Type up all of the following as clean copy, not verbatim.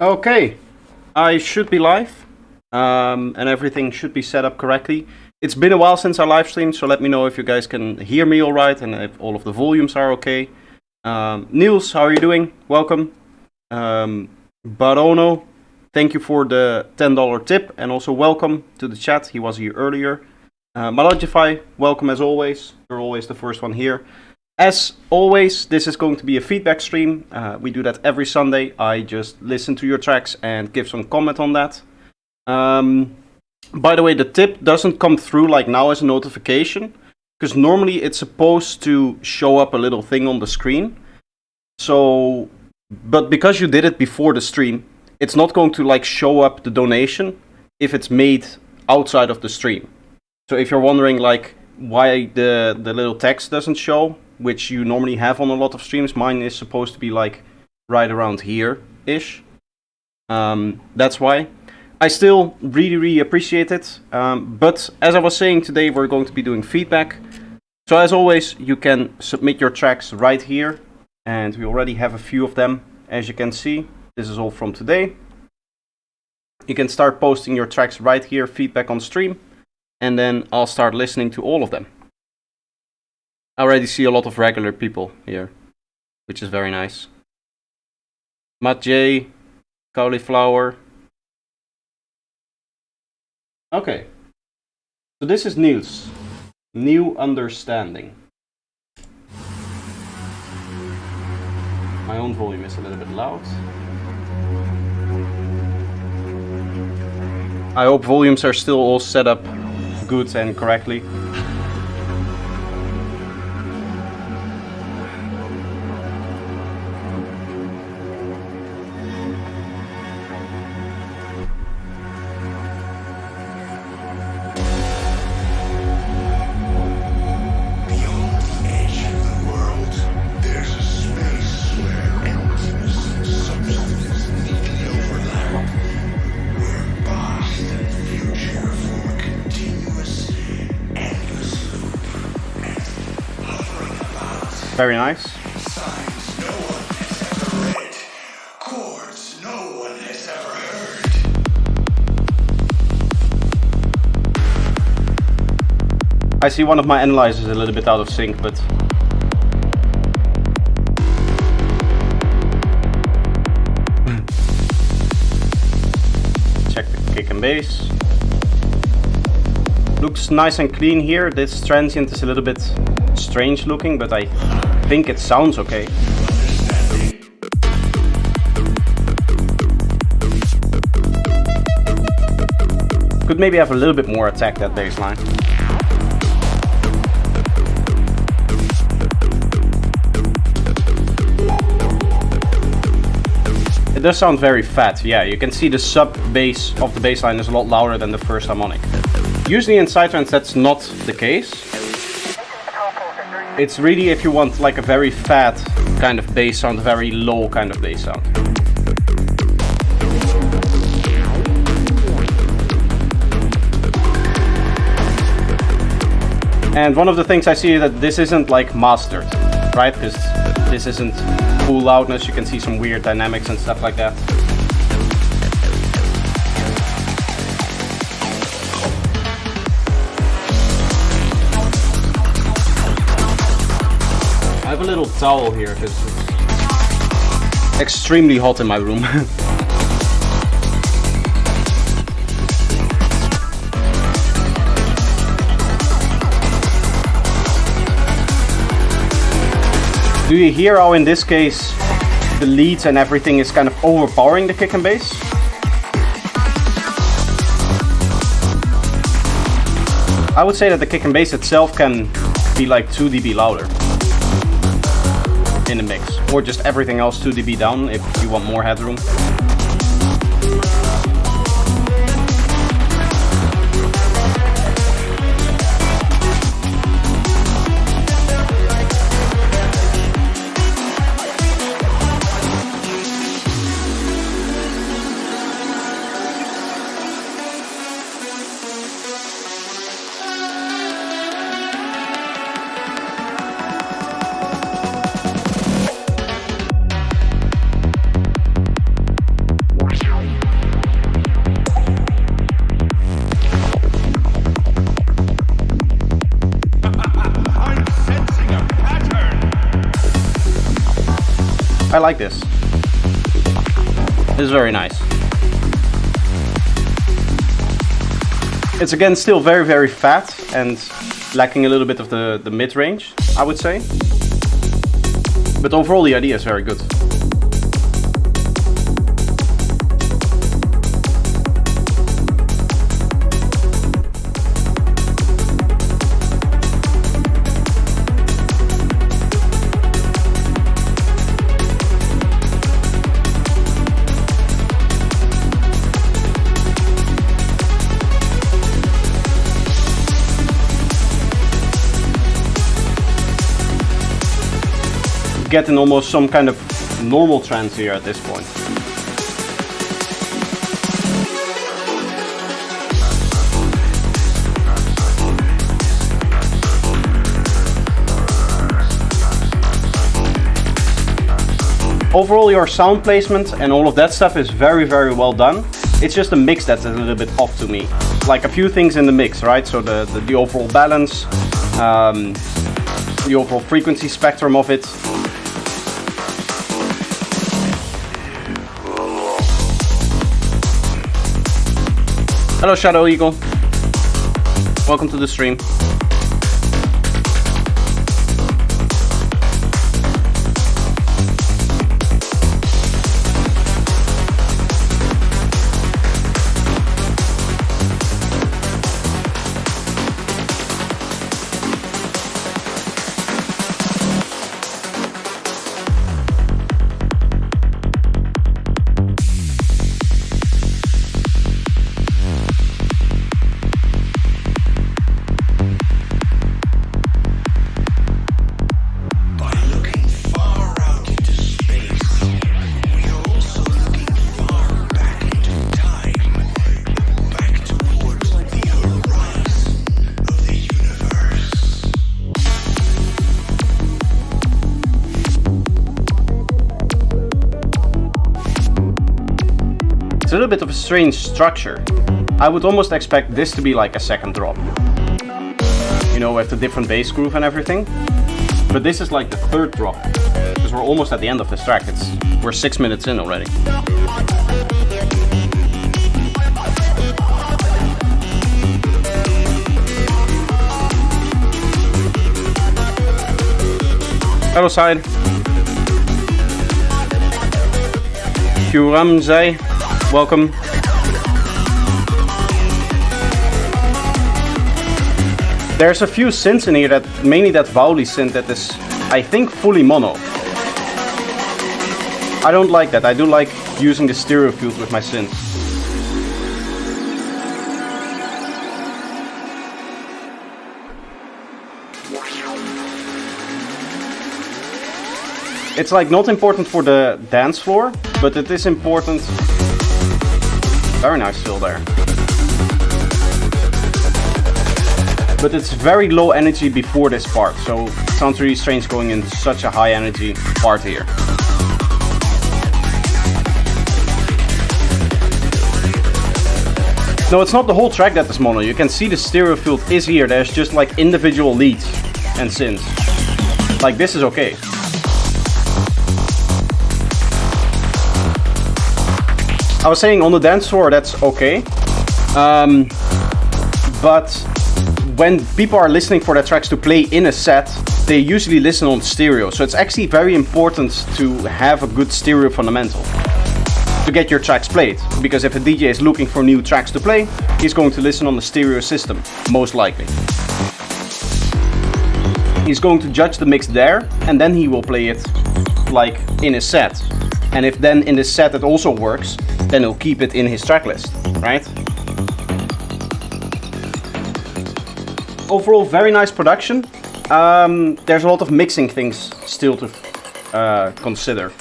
Okay, I should be live, and everything should be set up correctly. It's been a while since I live streamed, so let me know if you guys can hear me all right and if all of the volumes are okay. Niels, how are you doing? Welcome. Barono, thank you for the $10 tip, and also welcome to the chat. He was here earlier. Malogify, welcome as always. You're always the first one here. As always, this is going to be a feedback stream. We do that every Sunday. I just listen to your tracks and give some comment on that. By the way, the tip doesn't come through like now as a notification, because normally it's supposed to show up a little thing on the screen. So, but because you did it before the stream, it's not going to like show up the donation if it's made outside of the stream. So if you're wondering like why the little text doesn't show, which you normally have on a lot of streams, mine is supposed to be like right around here-ish. That's why. I still really appreciate it. But as I was saying, today we're going to be doing feedback. So as always, you can submit your tracks right here. And we already have a few of them, as you can see. This is all from today. You can start posting your tracks right here, feedback on stream. And then I'll start listening to all of them. I already see a lot of regular people here, which is very nice. Matt J, Cauliflower. Okay, so this is Niels, New Understanding. My own volume is a little bit loud. I hope volumes are still all set up good and correctly. Very nice. Signs no one has ever read. Chords no one has ever heard. I see one of my analyzers a little bit out of sync, but check the kick and bass. Looks nice and clean here. This transient is a little bit strange looking, but I think it sounds okay. Could maybe have a little bit more attack, that bass line. It does sound very fat, yeah. You can see the sub bass of the bass line is a lot louder than the first harmonic. Usually in psytrance that's not the case. It's really if you want like a very fat kind of bass sound, a very low kind of bass sound. And one of the things I see is that this isn't like mastered, right? Because this isn't full loudness, you can see some weird dynamics and stuff like that. I have a little towel here because it's extremely hot in my room. Do you hear how in this case the leads and everything is kind of overpowering the kick and bass? I would say that the kick and bass itself can be like 2 dB louder in the mix, or just everything else 2 dB down if you want more headroom. I like this. This is very nice. It's again still very, very fat and lacking a little bit of the mid-range, I would say. But overall the idea is very good. Getting almost some kind of normal trance here at this point. Overall, your sound placement and all of that stuff is very, very well done. It's just the mix that's a little bit off to me. Like a few things in the mix, right? So the overall balance, the overall frequency spectrum of it. Hello Shadow Eagle, welcome to the stream. It's a little bit of a strange structure. I would almost expect this to be like a second drop. You know, with the different bass groove and everything. But this is like the third drop. Because we're almost at the end of this track. We're 6 minutes in already. Hello side. Kuramzai, welcome. There's a few synths in here that, mainly that Vauli synth that is, I think, fully mono. I don't like that. I do like using the stereo field with my synths. It's like not important for the dance floor, but it is important. Very nice fill there. But it's very low energy before this part, so it sounds really strange going in such a high energy part here. No, it's not the whole track that is mono. You can see the stereo field is here. There's just like individual leads and synths. Like this is okay. I was saying on the dance floor that's okay, but when people are listening for their tracks to play in a set, they usually listen on stereo. So it's actually very important to have a good stereo fundamental to get your tracks played. Because if a DJ is looking for new tracks to play, he's going to listen on the stereo system, most likely. He's going to judge the mix there, and then he will play it like in a set. And if then in this set it also works, then he'll keep it in his track list, right? Overall, very nice production. There's a lot of mixing things still to consider.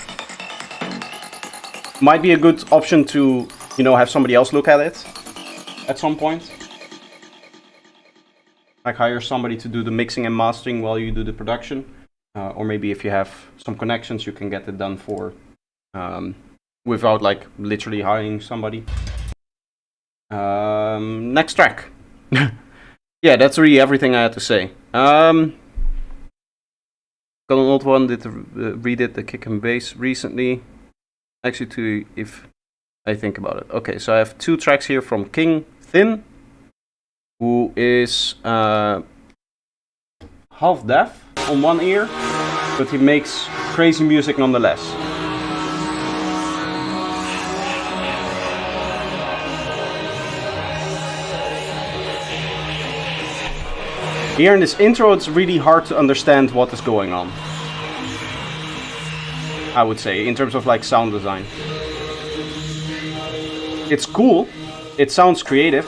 Might be a good option to, you know, have somebody else look at it at some point. Like hire somebody to do the mixing and mastering while you do the production. Or maybe if you have some connections, you can get it done for without like literally hiring somebody. Next track. Yeah, that's really everything I had to say. Gonna Got an old one, redid the kick and bass recently. Actually, if I think about it. Okay, so I have 2 tracks here from King Thin, who is half deaf on one ear, but he makes crazy music nonetheless. Here in this intro, it's really hard to understand what is going on, I would say, in terms of like sound design. It's cool, it sounds creative,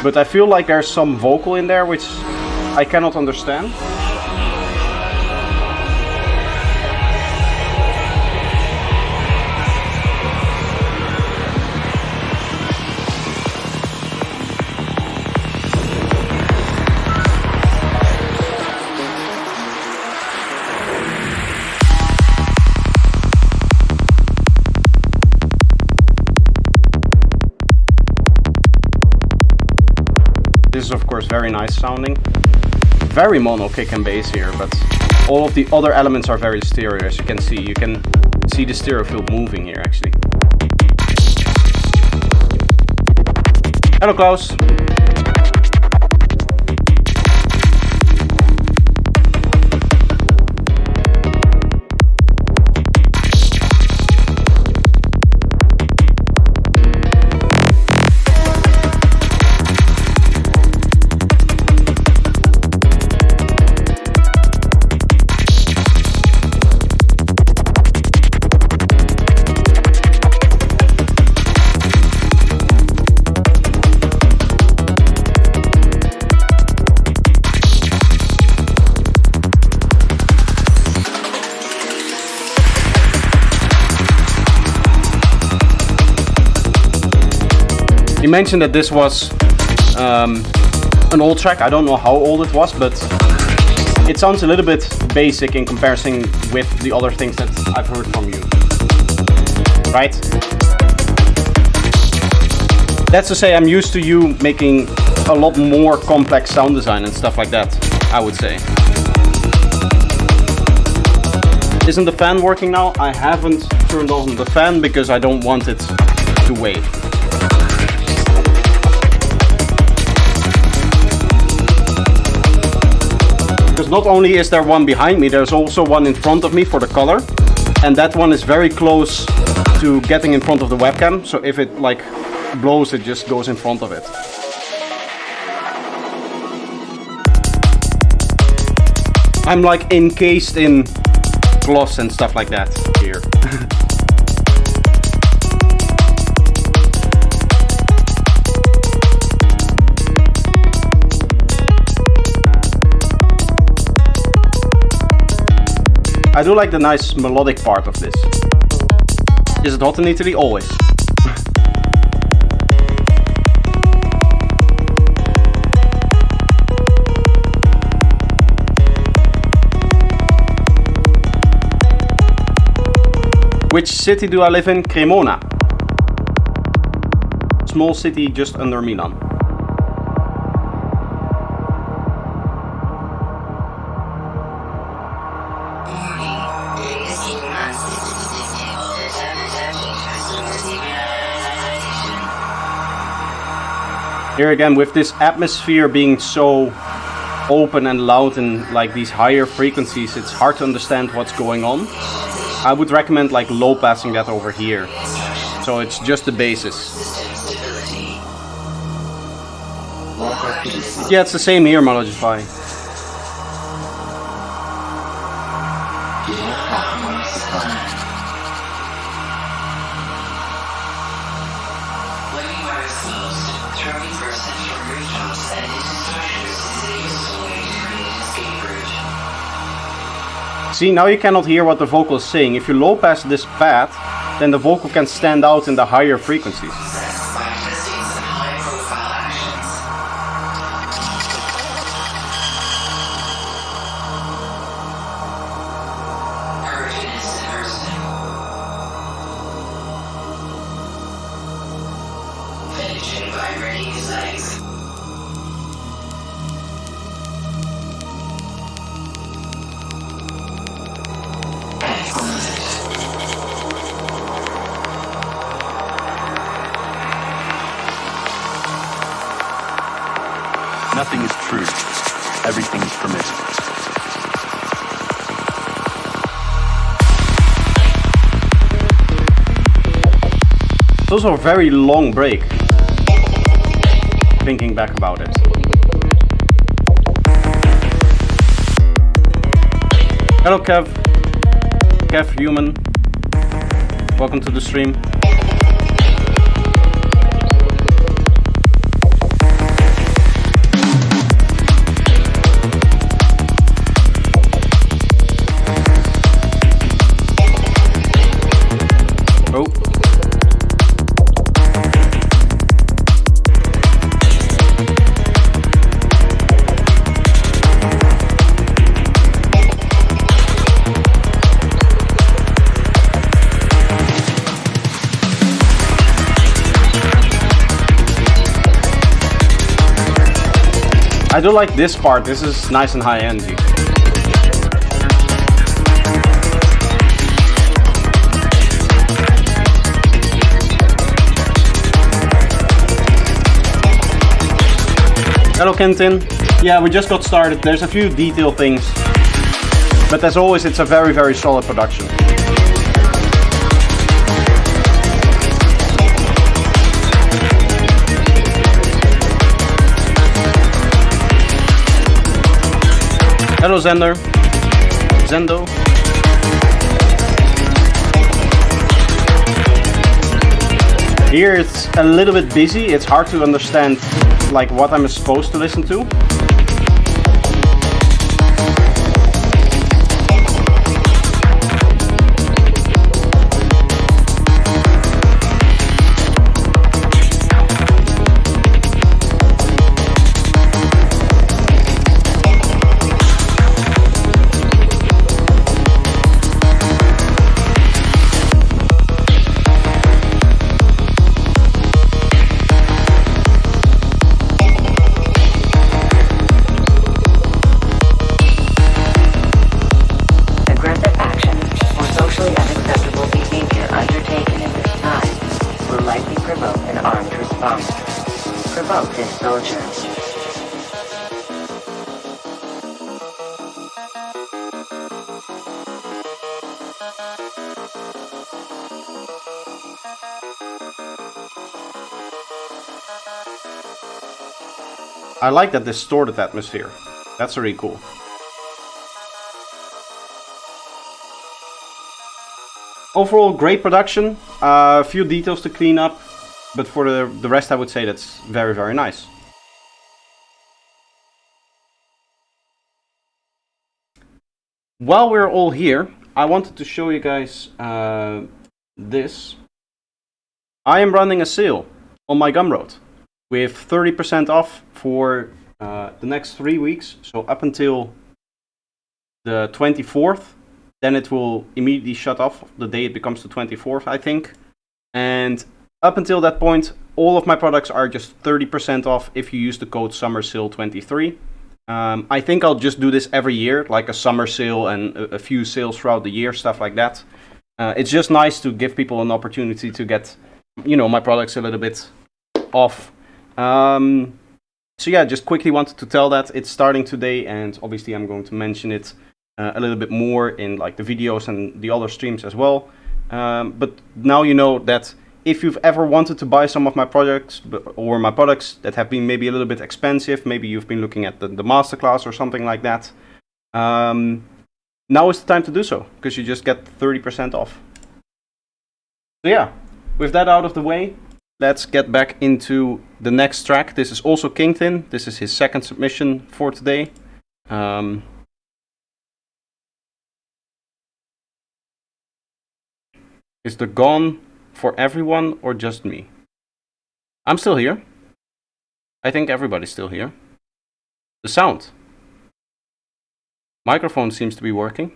but I feel like there's some vocal in there which I cannot understand. This is of course very nice sounding. Very mono kick and bass here, but all of the other elements are very stereo, as you can see. You can see the stereo field moving here actually. Hello Klaus. You mentioned that this was an old track. I don't know how old it was, but it sounds a little bit basic in comparison with the other things that I've heard from you. Right? That's to say, I'm used to you making a lot more complex sound design and stuff like that, I would say. Isn't the fan working now? I haven't turned on the fan because I don't want it to wave. Because not only is there one behind me, there's also one in front of me for the color, and that one is very close to getting in front of the webcam, so if it like blows, it just goes in front of it. I'm like encased in gloss and stuff like that here. I do like the nice melodic part of this. Is it hot in Italy? Always. Which city do I live in? Cremona. Small city just under Milan. Here again, with this atmosphere being so open and loud and like these higher frequencies, it's hard to understand what's going on. I would recommend like low passing that over here, so it's just the basis. Yeah, it's the same here, Malogify. See, now you cannot hear what the vocal is saying. If you low pass this pad, then the vocal can stand out in the higher frequencies. everything is permitted. It's also a very long break, thinking back about it. Hello Kev, Kev Human, welcome to the stream. Oh. I do like this part, this is nice and high energy. Hello Kenton. Yeah, we just got started, there's a few detail things. But as always, it's a very, very solid production. Hello Zender. Zendo. Here it's a little bit busy, it's hard to understand like what I'm supposed to listen to. I like that distorted atmosphere. That's really cool. Overall, great production. A few details to clean up, but for the rest, I would say that's very, very nice. While we're all here, I wanted to show you guys this. I am running a sale on my Gumroad with 30% off for the next 3 weeks. So up until the 24th, then it will immediately shut off the day it becomes the 24th, I think. And up until that point, all of my products are just 30% off if you use the code SummerSale23. I think I'll just do this every year, like a summer sale and a few sales throughout the year, stuff like that. It's just nice to give people an opportunity to get, you know, my products a little bit off. So yeah, just quickly wanted to tell that it's starting today, and obviously I'm going to mention it a little bit more in like the videos and the other streams as well. But now you know that if you've ever wanted to buy some of my products or my products that have been maybe a little bit expensive, maybe you've been looking at the masterclass or something like that, now is the time to do so, because you just get 30% off. So yeah, with that out of the way, let's get back into the next track. This is also Kingpin. This is his second submission for today. Is the gone for everyone or just me? I'm still here. I think everybody's still here. The sound. Microphone seems to be working.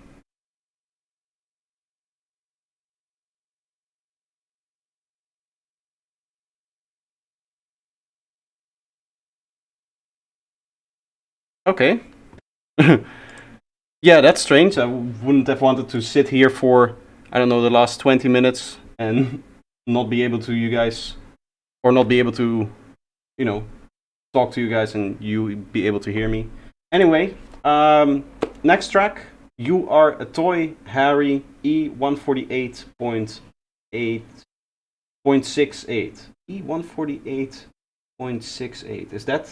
Okay. Yeah, that's strange. I wouldn't have wanted to sit here for, I don't know, the last 20 minutes and not be able to you guys, or not be able to, you know, talk to you guys and you be able to hear me. Anyway, next track. You Are a Toy, Harry, E148.8.68. E148.68. Is that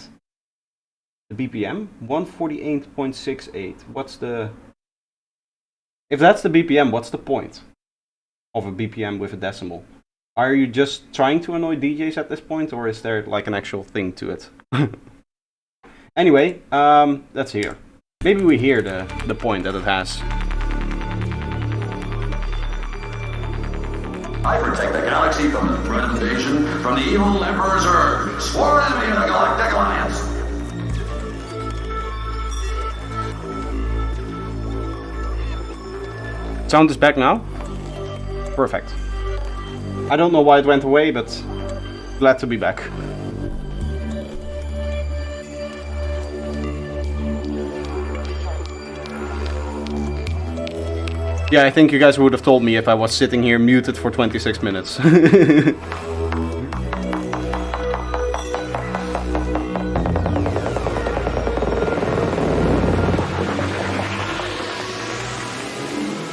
the BPM? 148.68. What's the... If that's the BPM, what's the point of a BPM with a decimal? Are you just trying to annoy DJs at this point, or is there like an actual thing to it? Anyway, let's hear. Maybe we hear the point that it has. I protect the galaxy from the threat of invasion from the evil Emperor's Earth, sworn enemy of the Galactic Alliance. Sound is back now? Perfect. I don't know why it went away, but glad to be back. Yeah, I think you guys would have told me if I was sitting here muted for 26 minutes. Buzz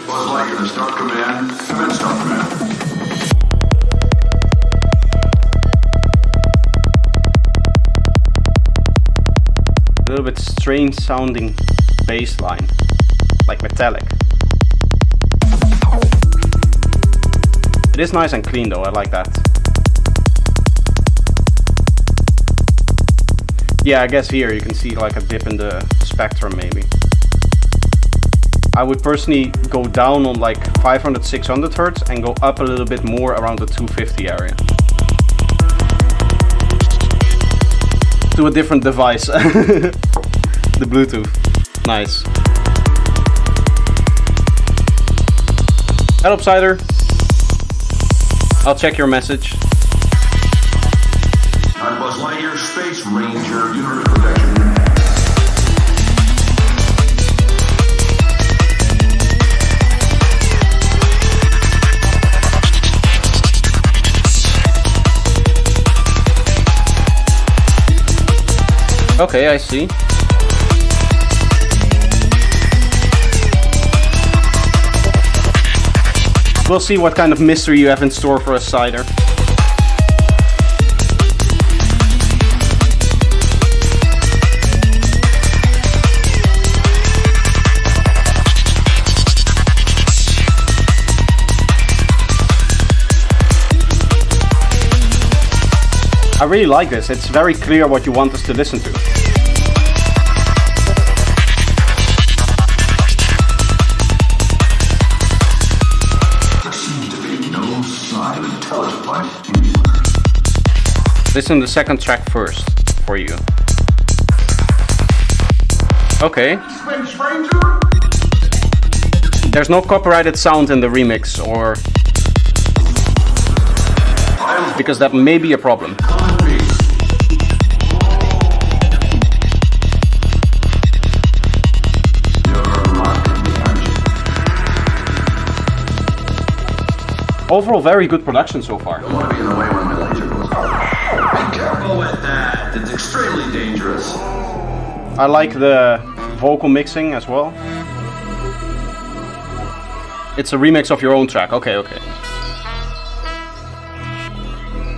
Lightyear, start command. Command, start command. A little bit strange sounding bass line, like metallic. It is nice and clean though, I like that. Yeah, I guess here you can see like a dip in the spectrum maybe. I would personally go down on like 500, 600 Hertz and go up a little bit more around the 250 area. To a different device. The Bluetooth. Nice. Hello, Cider. I'll check your message. I'm Buzz Lightyear, Space Ranger, Universe Protection. Okay, I see. We'll see what kind of mystery you have in store for us, Cider. I really like this. It's very clear what you want us to listen to. Listen to the second track first, for you. Okay. There's no copyrighted sound in the remix, or... because that may be a problem. Overall, very good production so far. Don't want to be in the way when my laser goes off. Be careful with that. It's extremely dangerous. I like the vocal mixing as well. It's a remix of your own track. Okay, okay.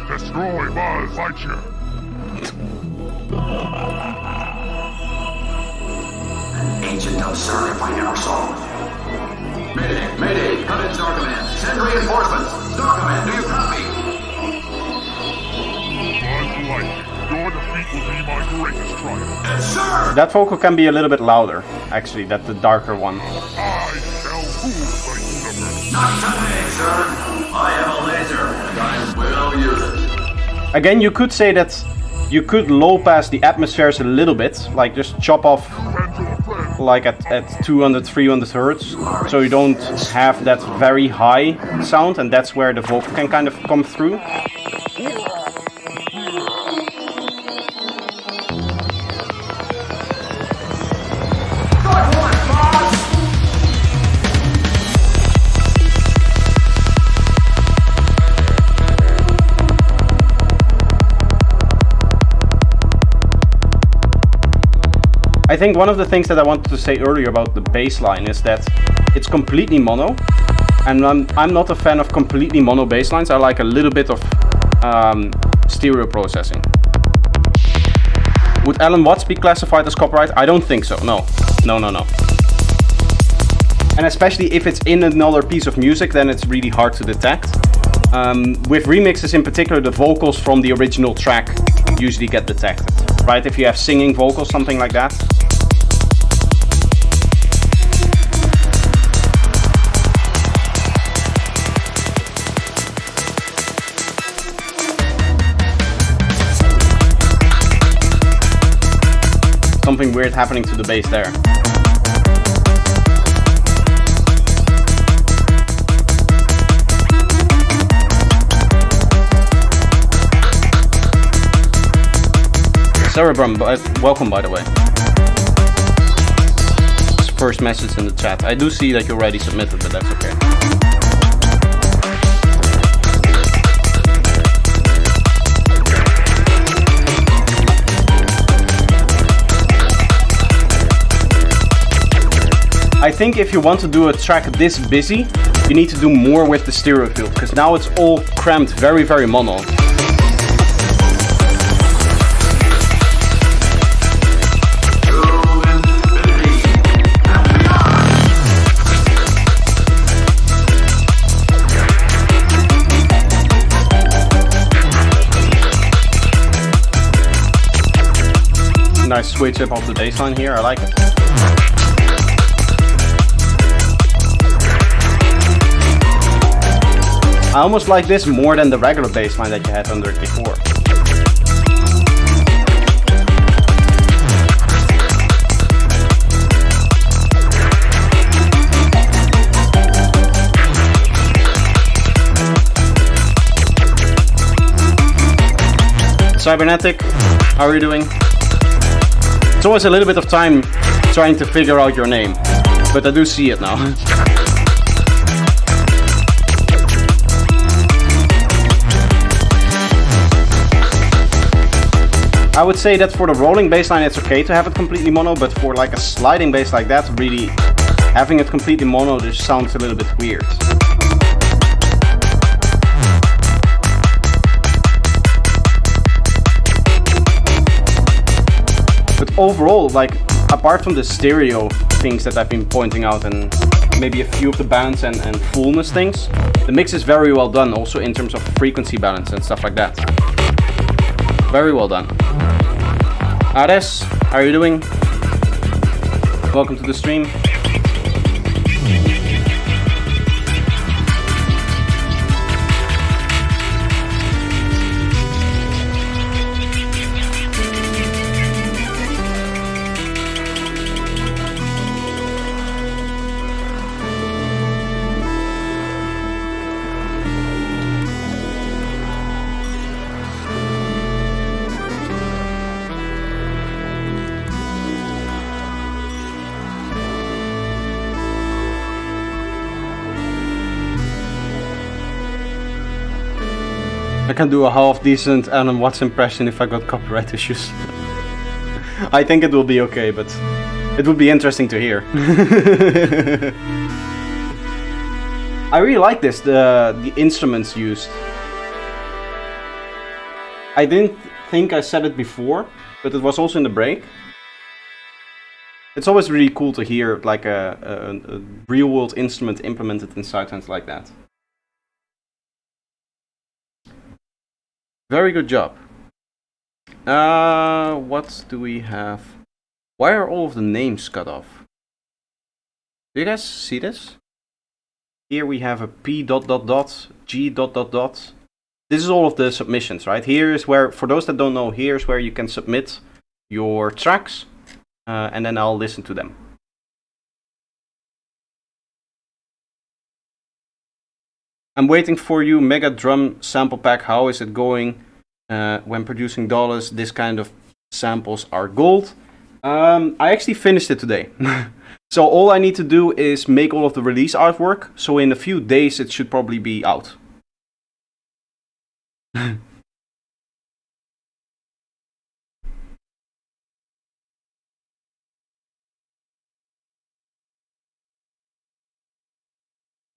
Destroy Buzz Lightyear. Ancient absurd if I never saw one. Mayday, Mayday, come in, Star Command. Send reinforcements. Star Command, do you copy? Buzz Lightyear, your defeat will be my greatest triumph. Yes, sir! That vocal can be a little bit louder, actually, that's the darker one. I shall rule the universe. Not today, sir. I have a laser, and I will use it. Again, you could say that you could low pass the atmospheres a little bit, like just chop off like at 200, 300 Hertz, so you don't have that very high sound, and that's where the vocal can kind of come through. I think one of the things that I wanted to say earlier about the bass line is that it's completely mono, and I'm not a fan of completely mono bass lines. I like a little bit of stereo processing. Would Alan Watts be classified as copyright? I don't think so. No. And especially if it's in another piece of music, then it's really hard to detect. With remixes in particular, the vocals from the original track usually get detected, right? If you have singing vocals, something like that. Something weird happening to the bass there. Cerebrum, welcome by the way. First message in the chat. I do see that you already submitted, but that's okay. I think if you want to do a track this busy, you need to do more with the stereo field, because now it's all cramped very, very mono. Nice switch up of the bass line here, I like it. I almost like this more than the regular bass line that you had under it before. Cybernetic, how are you doing? It's always a little bit of time trying to figure out your name, but I do see it now. I would say that for the rolling bassline it's okay to have it completely mono, but for like a sliding bass like that, really having it completely mono just sounds a little bit weird. But overall, like, apart from the stereo things that I've been pointing out and maybe a few of the balance and fullness things, the mix is very well done, also in terms of frequency balance and stuff like that. Very well done. Ares, how are you doing? Welcome to the stream. I can do a half decent Alan Watts impression if I got copyright issues. I think it will be okay, but it would be interesting to hear. I really like this, the instruments used. I didn't think I said it before, but it was also in the break. It's always really cool to hear like a real world instrument implemented in Sidehands like that. Very good job. What do we have? Why are all of the names cut off? Do you guys see this? Here we have a P ... G ... This is all of the submissions, right? Here is where, for those that don't know, here's where you can submit your tracks, and then I'll listen to them. I'm waiting for you, Mega Drum Sample Pack. How is it going? When producing dollars, this kind of samples are gold. I actually finished it today. So all I need to do is make all of the release artwork. So in a few days it should probably be out.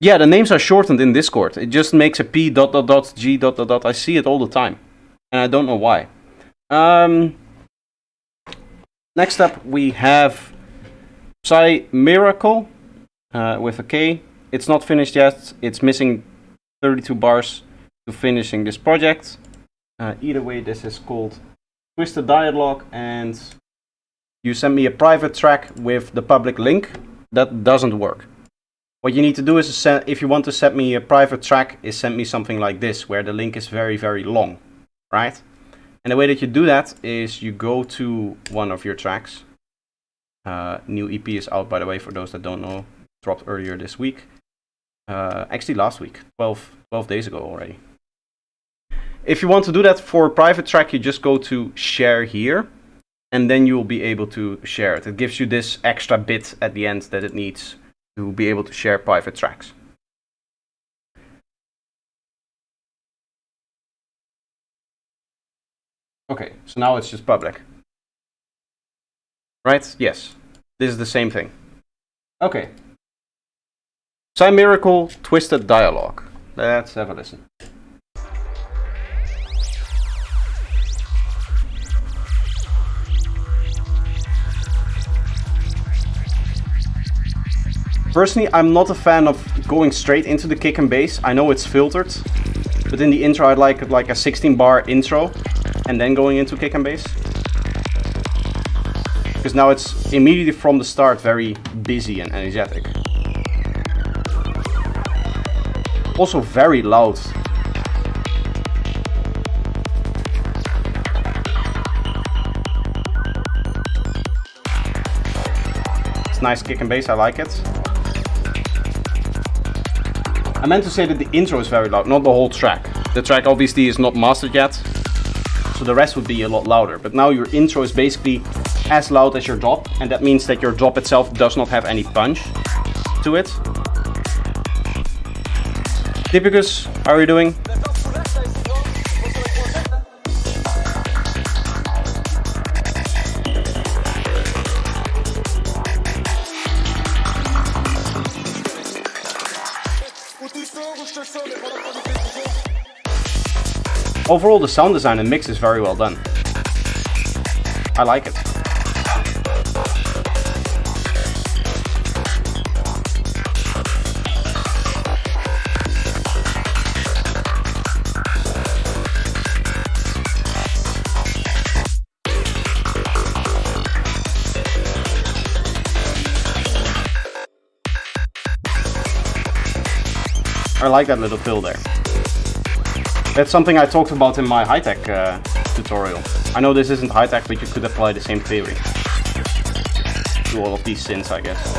Yeah, the names are shortened in Discord. It just makes a P dot dot dot G dot dot dot. I see it all the time, and I don't know why. Next up we have Psy Miracle with a K. It's not finished yet. It's missing 32 bars to finishing this project. Either way, this is called Twisted Dialogue, and you send me a private track with the public link. That doesn't work. What you need to do is, if you want to send me a private track, is send me something like this, where the link is very, very long, right? And the way that you do that is you go to one of your tracks. New EP is out, by the way, for those that don't know. Dropped earlier this week. Actually last week, 12 days ago already. If you want to do that for a private track, you just go to share here, and then you will be able to share it. It gives you this extra bit at the end that it needs to be able to share private tracks. Okay, so now it's just public. Right? Yes. This is the same thing. Okay. Psy Miracle, Twisted Dialogue. Let's have a listen. Personally, I'm not a fan of going straight into the kick and bass. I know it's filtered, but in the intro I'd like a 16-bar intro and then going into kick and bass. Because now it's immediately from the start very busy and energetic. Also very loud. It's nice kick and bass, I like it. I meant to say that the intro is very loud, not the whole track. The track obviously is not mastered yet, so the rest would be a lot louder. But now your intro is basically as loud as your drop, and that means that your drop itself does not have any punch to it. Typicus, how are you doing? Overall, the sound design and mix is very well done. I like it. I like that little fill there. That's something I talked about in my high-tech tutorial. I know this isn't high-tech, but you could apply the same theory to all of these synths, I guess.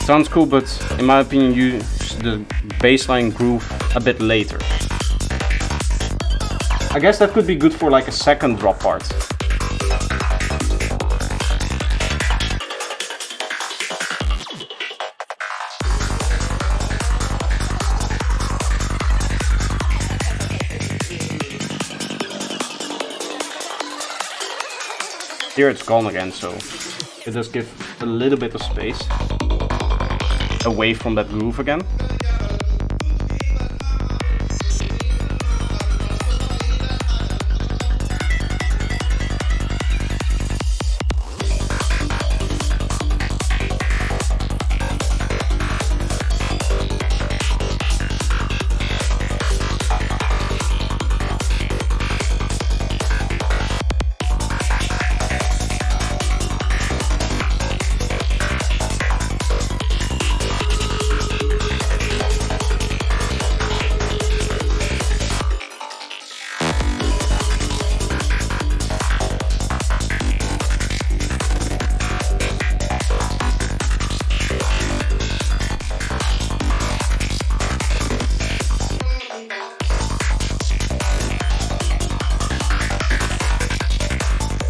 Sounds cool, but in my opinion, use the bassline groove a bit later. I guess that could be good for like a second drop part. Here it's gone again, so it does give a little bit of space away from that groove again.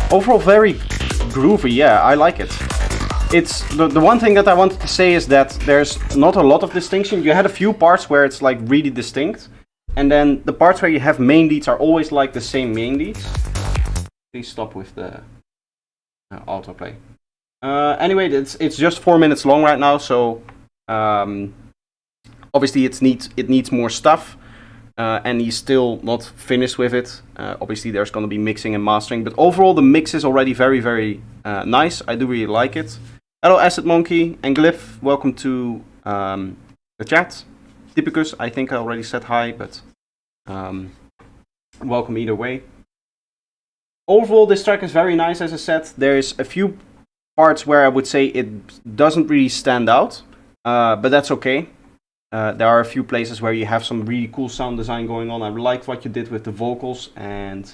Overall, very groovy, yeah, I like it. It's the one thing that I wanted to say is that there's not a lot of distinction. You had a few parts where it's like really distinct, and then the parts where you have main leads are always like the same main leads. Please stop with the autoplay. Anyway, it's just 4 minutes long right now, so obviously it needs more stuff, and he's still not finished with it. Obviously there's going to be mixing and mastering, but overall the mix is already very, very nice. I do really like it. Hello Acid Monkey and Glyph, welcome to the chat. Typicus, I think I already said hi, but welcome either way. Overall this track is very nice, as I said. There's a few parts where I would say it doesn't really stand out, but that's okay. There are a few places where you have some really cool sound design going on. I liked what you did with the vocals and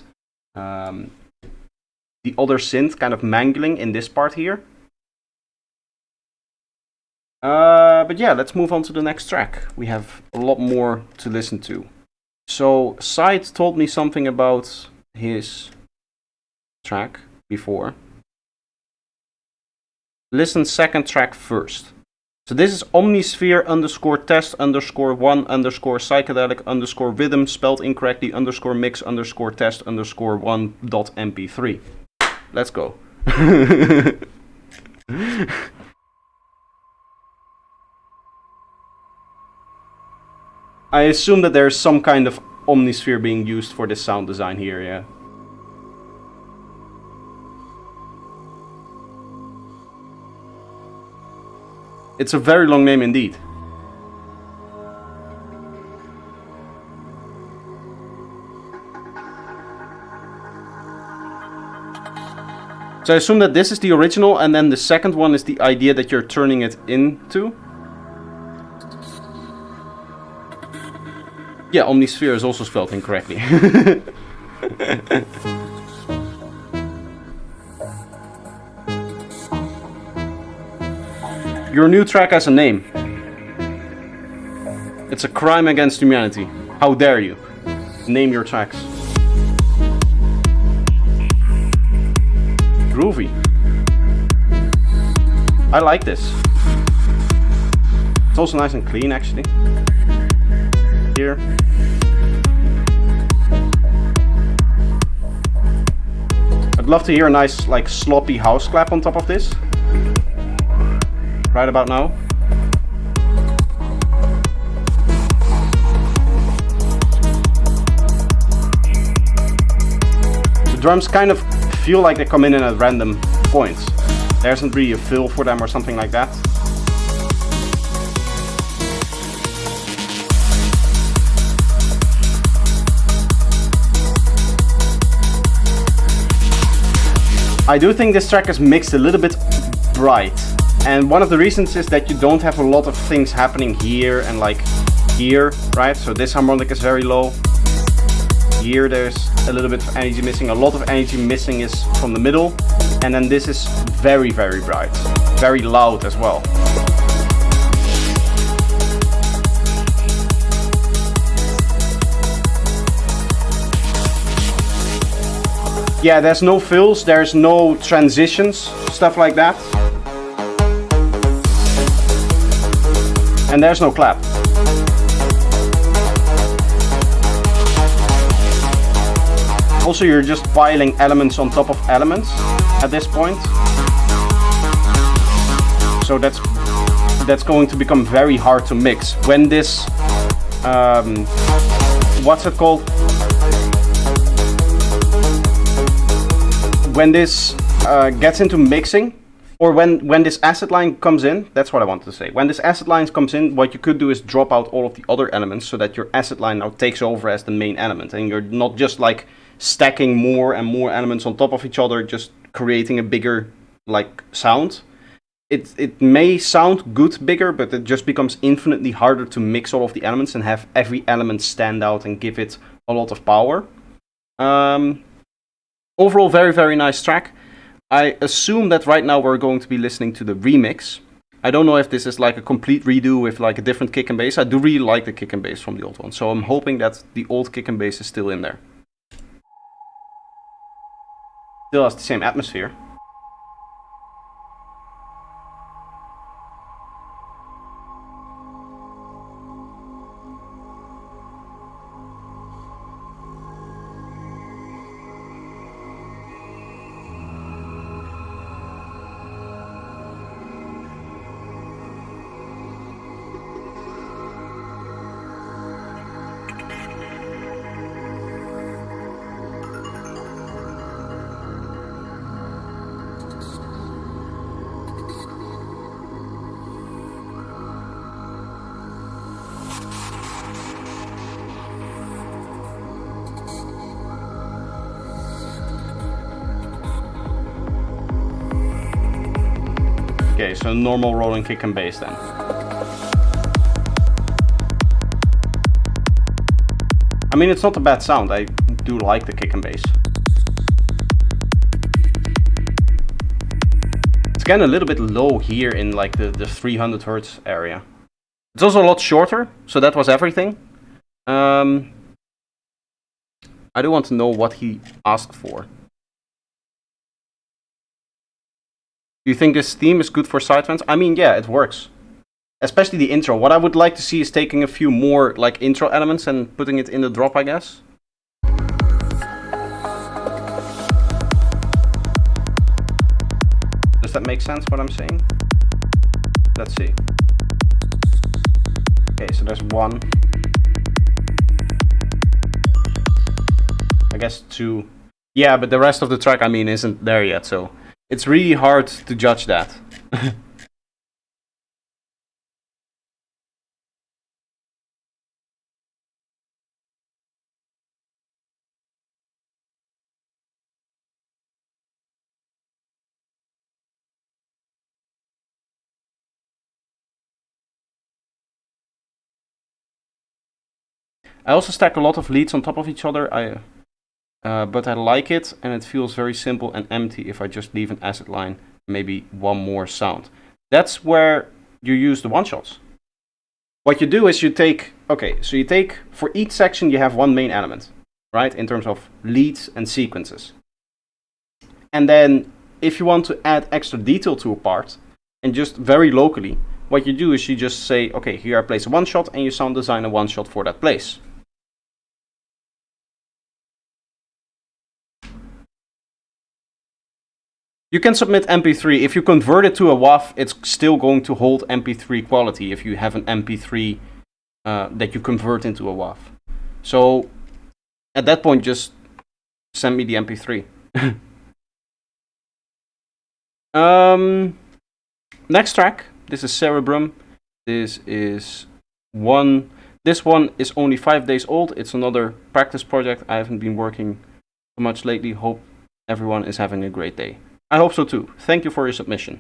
the other synth kind of mangling in this part here. But yeah, let's move on to the next track. We have a lot more to listen to. So Side told me something about his track before. Listen second track first. So this is Omnisphere _ test _ 1 _ psychedelic _ rhythm spelled incorrectly _ mix _ test _ 1.mp3. Let's go. I assume that there's some kind of Omnisphere being used for this sound design here, yeah. It's a very long name indeed. So I assume that this is the original and then the second one is the idea that you're turning it into. Yeah, Omnisphere is also spelled incorrectly. Your new track has a name. It's a crime against humanity. How dare you? Name your tracks. Groovy. I like this. It's also nice and clean actually. Here. I'd love to hear a nice like sloppy house clap on top of this. Right about now. The drums kind of feel like they come in at random points. There isn't really a fill for them or something like that. I do think this track is mixed a little bit bright. And one of the reasons is that you don't have a lot of things happening here and like here, right? So this harmonic is very low. Here there's a little bit of energy missing. A lot of energy missing is from the middle. And then this is very, very bright. Very loud as well. Yeah, there's no fills, there's no transitions, stuff like that. And there's no clap. Also, you're just piling elements on top of elements at this point. So that's going to become very hard to mix. When this, what's it called? When this gets into mixing, or when this acid line comes in, that's what I wanted to say. When this acid line comes in, what you could do is drop out all of the other elements so that your acid line now takes over as the main element. And you're not just like stacking more and more elements on top of each other, just creating a bigger like sound. It may sound good bigger, but it just becomes infinitely harder to mix all of the elements and have every element stand out and give it a lot of power. Overall, very, very nice track. I assume that right now we're going to be listening to the remix. I don't know if this is like a complete redo with like a different kick and bass. I do really like the kick and bass from the old one, so I'm hoping that the old kick and bass is still in there. Still has the same atmosphere. Okay, so normal rolling kick and bass then. I mean, it's not a bad sound. I do like the kick and bass. It's getting a little bit low here in like the 300 Hertz area. It's also a lot shorter, so that was everything. I do want to know what he asked for. Do you think this theme is good for side fans? I mean, yeah, it works. Especially the intro. What I would like to see is taking a few more like intro elements and putting it in the drop, I guess. Does that make sense what I'm saying? Let's see. Okay, so there's one. I guess two. Yeah, but the rest of the track, I mean, isn't there yet, so it's really hard to judge that. I also stack a lot of leads on top of each other, but I like it, and it feels very simple and empty if I just leave an acid line, maybe one more sound. That's where you use the one-shots. What you do is you take, for each section you have one main element, right, in terms of leads and sequences. And then if you want to add extra detail to a part, and just very locally, what you do is you just say, okay, here I place a one-shot, and you sound design a one-shot for that place. You can submit MP3. If you convert it to a WAV, it's still going to hold MP3 quality if you have an MP3 that you convert into a WAV. So at that point, just send me the MP3. Next track. This is Cerebrum. This one is only 5 days old. It's another practice project. I haven't been working so much lately. Hope everyone is having a great day. I hope so too. Thank you for your submission.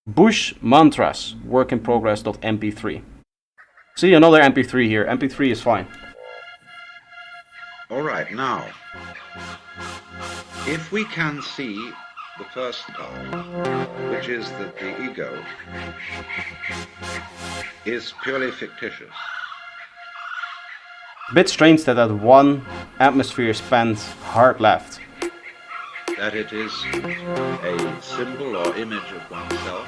Bush Mantras, work-in-progress.mp3. See, another MP3 here. MP3 is fine. All right, now, if we can see the first part, which is that the ego is purely fictitious. Bit strange that one atmosphere spans hard left. That it is a symbol or image of oneself,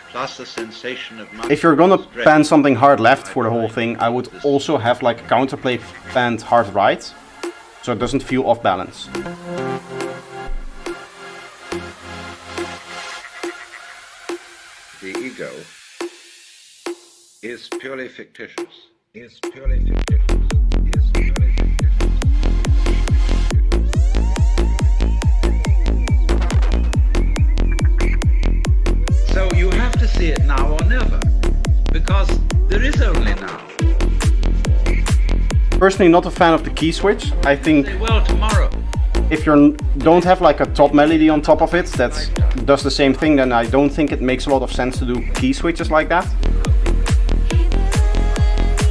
plus a sensation of if you're gonna pan something hard left for the whole thing, I would also have like a counterplay panned hard right, so it doesn't feel off balance. The ego is purely fictitious. Is purely fictitious. Is purely fictitious. So you have to see it now or never, because there is only now. Personally, not a fan of the key switch. I think Well, tomorrow. if you don't have like a top melody on top of it that does the same thing, then I don't think it makes a lot of sense to do key switches like that.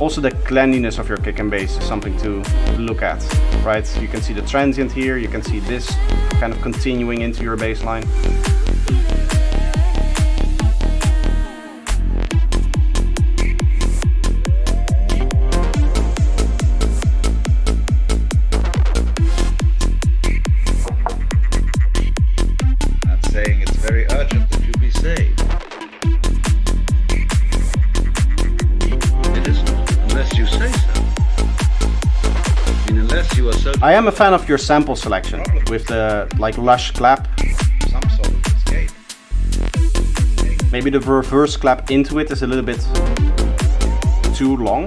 Also, the cleanliness of your kick and bass is something to look at, right? You can see the transient here, you can see this kind of continuing into your bass line. I am a fan of your sample selection with the like lush clap. Some sort of escape. Maybe the reverse clap into it is a little bit too long.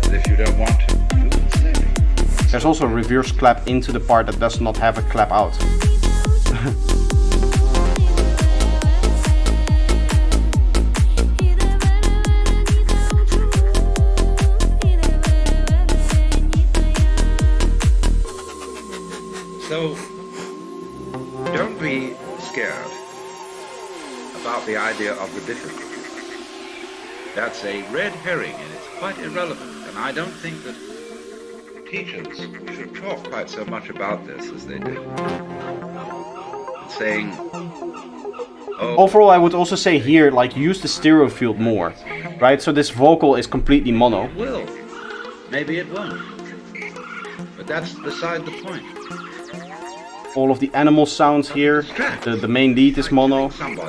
But if you don't want to, you can stay. There's also a reverse clap into the part that does not have a clap out. So, scared about the idea of the difficult. That's a red herring and it's quite irrelevant. And I don't think that teachers should talk quite so much about this as they do. Saying, oh, Overall, I would also say here, like, use the stereo field more, right? So this vocal is completely mono. it will. Maybe it won't. But that's beside the point. All of the animal sounds here, the main lead is mono,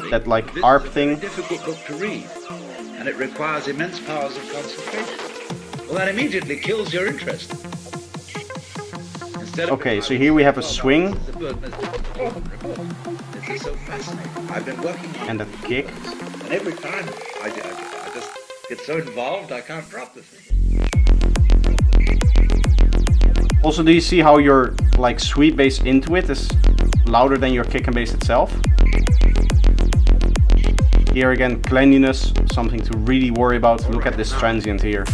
that like This ARP is a thing. very difficult book to read, and it requires immense powers of concentration. Well, that immediately kills your interest. Instead of Okay, so here we have a swing This is so fascinating. I've been working on and a kick. and every time I just get so involved I can't drop the thing. Also, do you see how your like sweep bass into it is louder than your kick and bass itself? Here again, cleanliness, something to really worry about. Look at this transient here.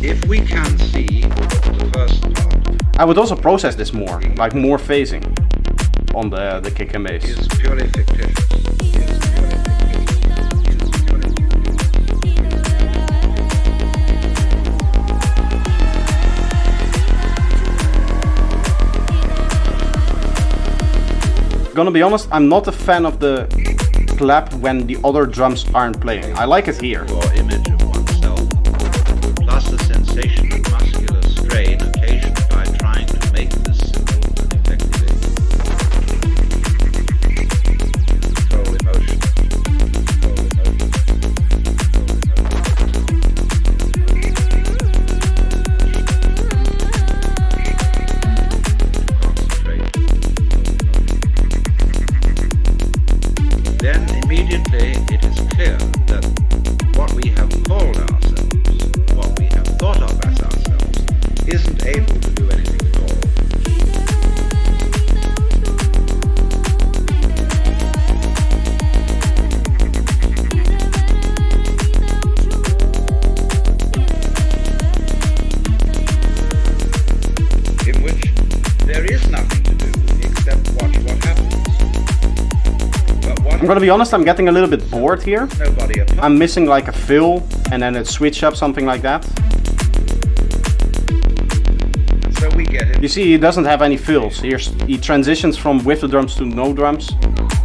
If we can see the first part I would also process this more, like more phasing on the kick and bass. is purely fictitious. Gonna be honest, I'm not a fan of the clap when the other drums aren't playing. I like it here. Or image of oneself, plus the sensation of muscular strain occasioned by trying to make this simple and effective. Control emotion. Control emotion. Concentrate. Then immediately it is clear that what we have called ourselves, what we have thought of as ourselves, isn't able to do anything at all. In which there is nothing to do except watch what happens. But what I'm gonna be honest, I'm getting a little bit bored here. nobody apart. I'm missing like a fill and then it switch up, something like that. So we get it. You see, he doesn't have any fills. He transitions from with the drums to no drums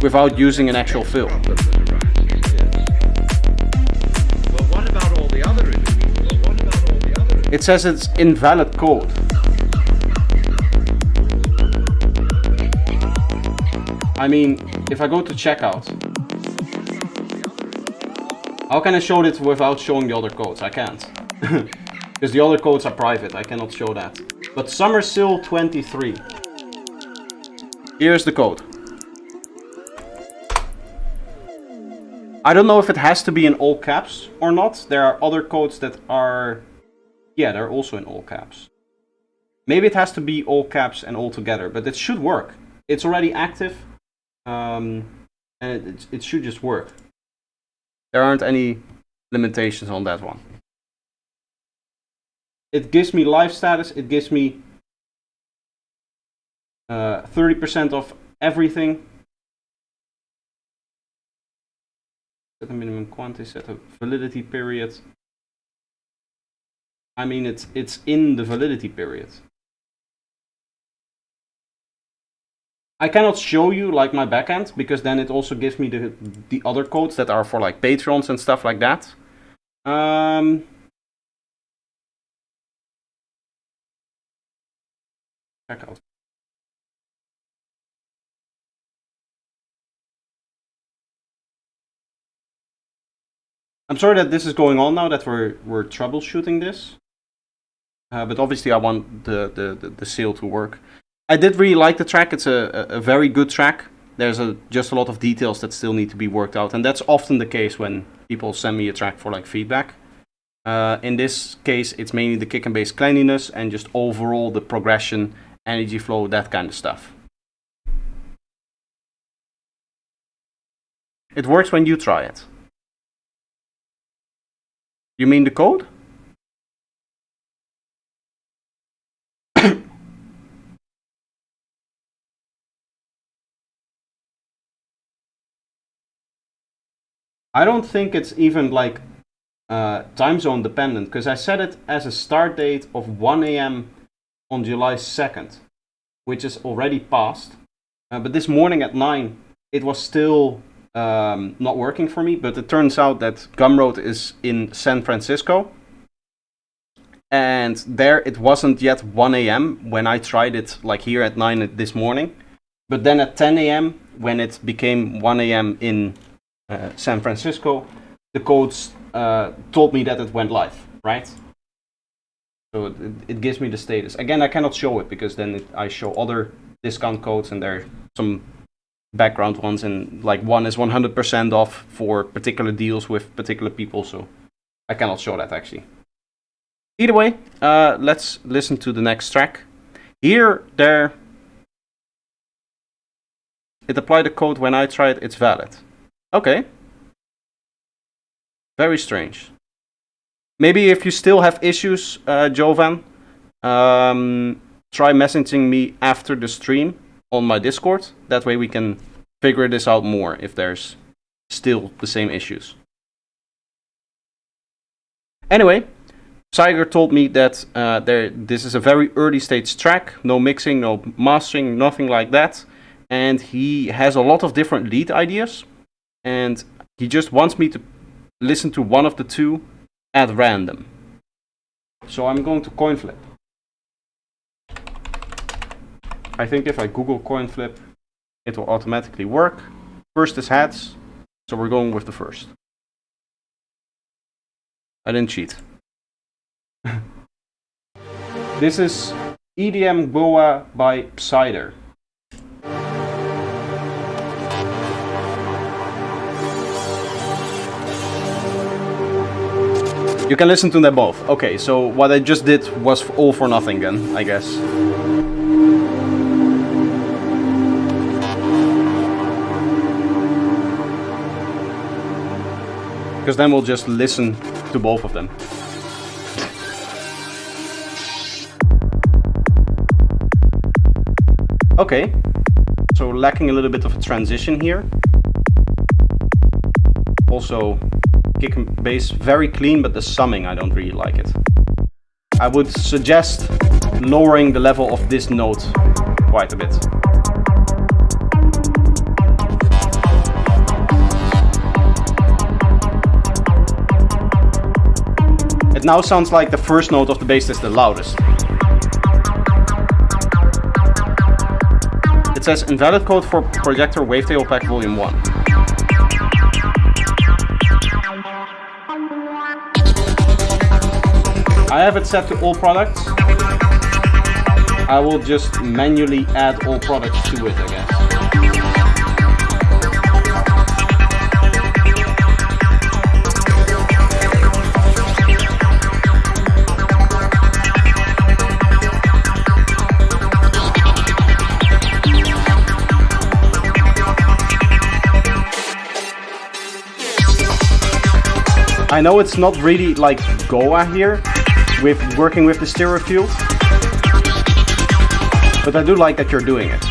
without using an actual fill. Problem that arises, yes. Well, what about all the other illusions? What about all the other illusions? It says it's invalid code. I mean, if I go to checkout, how can I show it without showing the other codes? I can't. Because the other codes are private, I cannot show that. But SummerSale 23. Here's the code. I don't know if it has to be in all caps or not. There are other codes that are... Yeah, they're also in all caps. Maybe it has to be all caps and all together, but it should work. It's already active. And it should just work. There aren't any limitations on that one. It gives me live status. It gives me 30% of everything. Set a minimum quantity, set a validity period. I mean, it's in the validity period. I cannot show you like my backend because then it also gives me the other codes that are for like Patreons and stuff like that. Check out. I'm sorry that this is going on now, that we're troubleshooting this. But obviously I want the sale to work. I did really like the track. It's a very good track. There's just a lot of details that still need to be worked out. And that's often the case when people send me a track for like feedback. In this case, it's mainly the kick and bass cleanliness and just overall the progression, energy flow, that kind of stuff. It works when you try it. You mean the code? I don't think it's even like time zone dependent, because I set it as a start date of 1 a.m. on July 2nd, which is already past. But this morning at 9, it was still not working for me. But it turns out that Gumroad is in San Francisco. And there it wasn't yet 1 a.m. when I tried it like here at 9 this morning. But then at 10 a.m. when it became 1 a.m. in San Francisco, the codes told me that it went live, right? So it gives me the status. Again, I cannot show it because then I show other discount codes and there are some background ones, and like one is 100% off for particular deals with particular people, so I cannot show that actually. Either way, let's listen to the next track. Here, it applied the code when I tried, it's valid. Okay. Very strange. Maybe if you still have issues, Jovan, try messaging me after the stream on my Discord. That way we can figure this out more if there's still the same issues. Anyway, Saiger told me that this is a very early stage track, no mixing, no mastering, nothing like that. And he has a lot of different lead ideas. And he just wants me to listen to one of the two at random. So I'm going to coin flip. I think if I Google coin flip, it will automatically work. First is heads, so we're going with the first. I didn't cheat. This is EDM Goa by Psyder. You can listen to them both. Okay, so what I just did was all for nothing then, I guess. Because then we'll just listen to both of them. Okay, so lacking a little bit of a transition here. Also, kick and bass very clean, but the summing I don't really like it. I would suggest lowering the level of this note quite a bit. It now sounds like the first note of the bass is the loudest. It says invalid code for projector Wavetail Pack Volume 1. I have it set to all products. I will just manually add all products to it, I guess. I know it's not really like Goa here, with working with the stereo field, but I do like that you're doing it.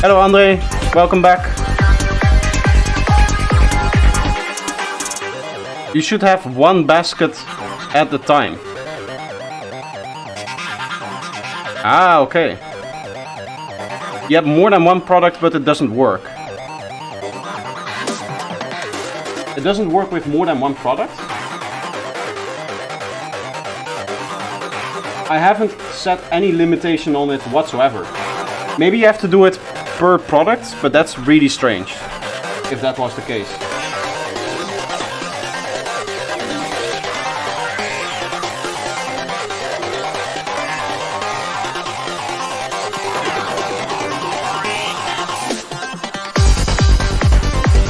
Hello Andre, welcome back. You should have one basket at the time. Ah, okay. You have more than one product, but it doesn't work. It doesn't work with more than one product? I haven't set any limitation on it whatsoever. Maybe you have to do it per product, but that's really strange, if that was the case.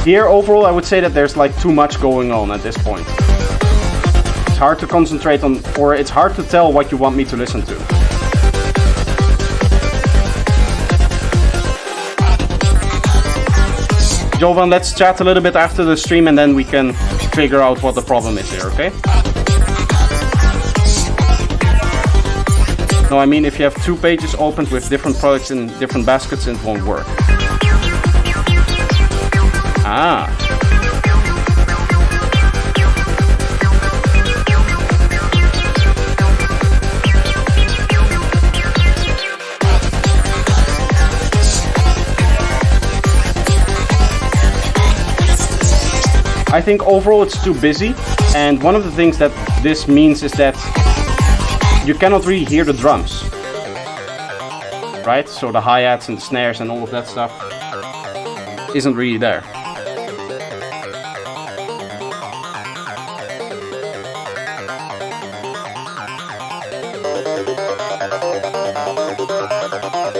Here, overall, I would say that there's like too much going on at this point. It's hard to concentrate on, or it's hard to tell what you want me to listen to. Jovan, let's chat a little bit after the stream and then we can figure out what the problem is here, okay? No, I mean if you have 2 pages opened with different products in different baskets, it won't work. Ah. I think overall it's too busy, and one of the things that this means is that you cannot really hear the drums, right? So the hi-hats and the snares and all of that stuff isn't really there.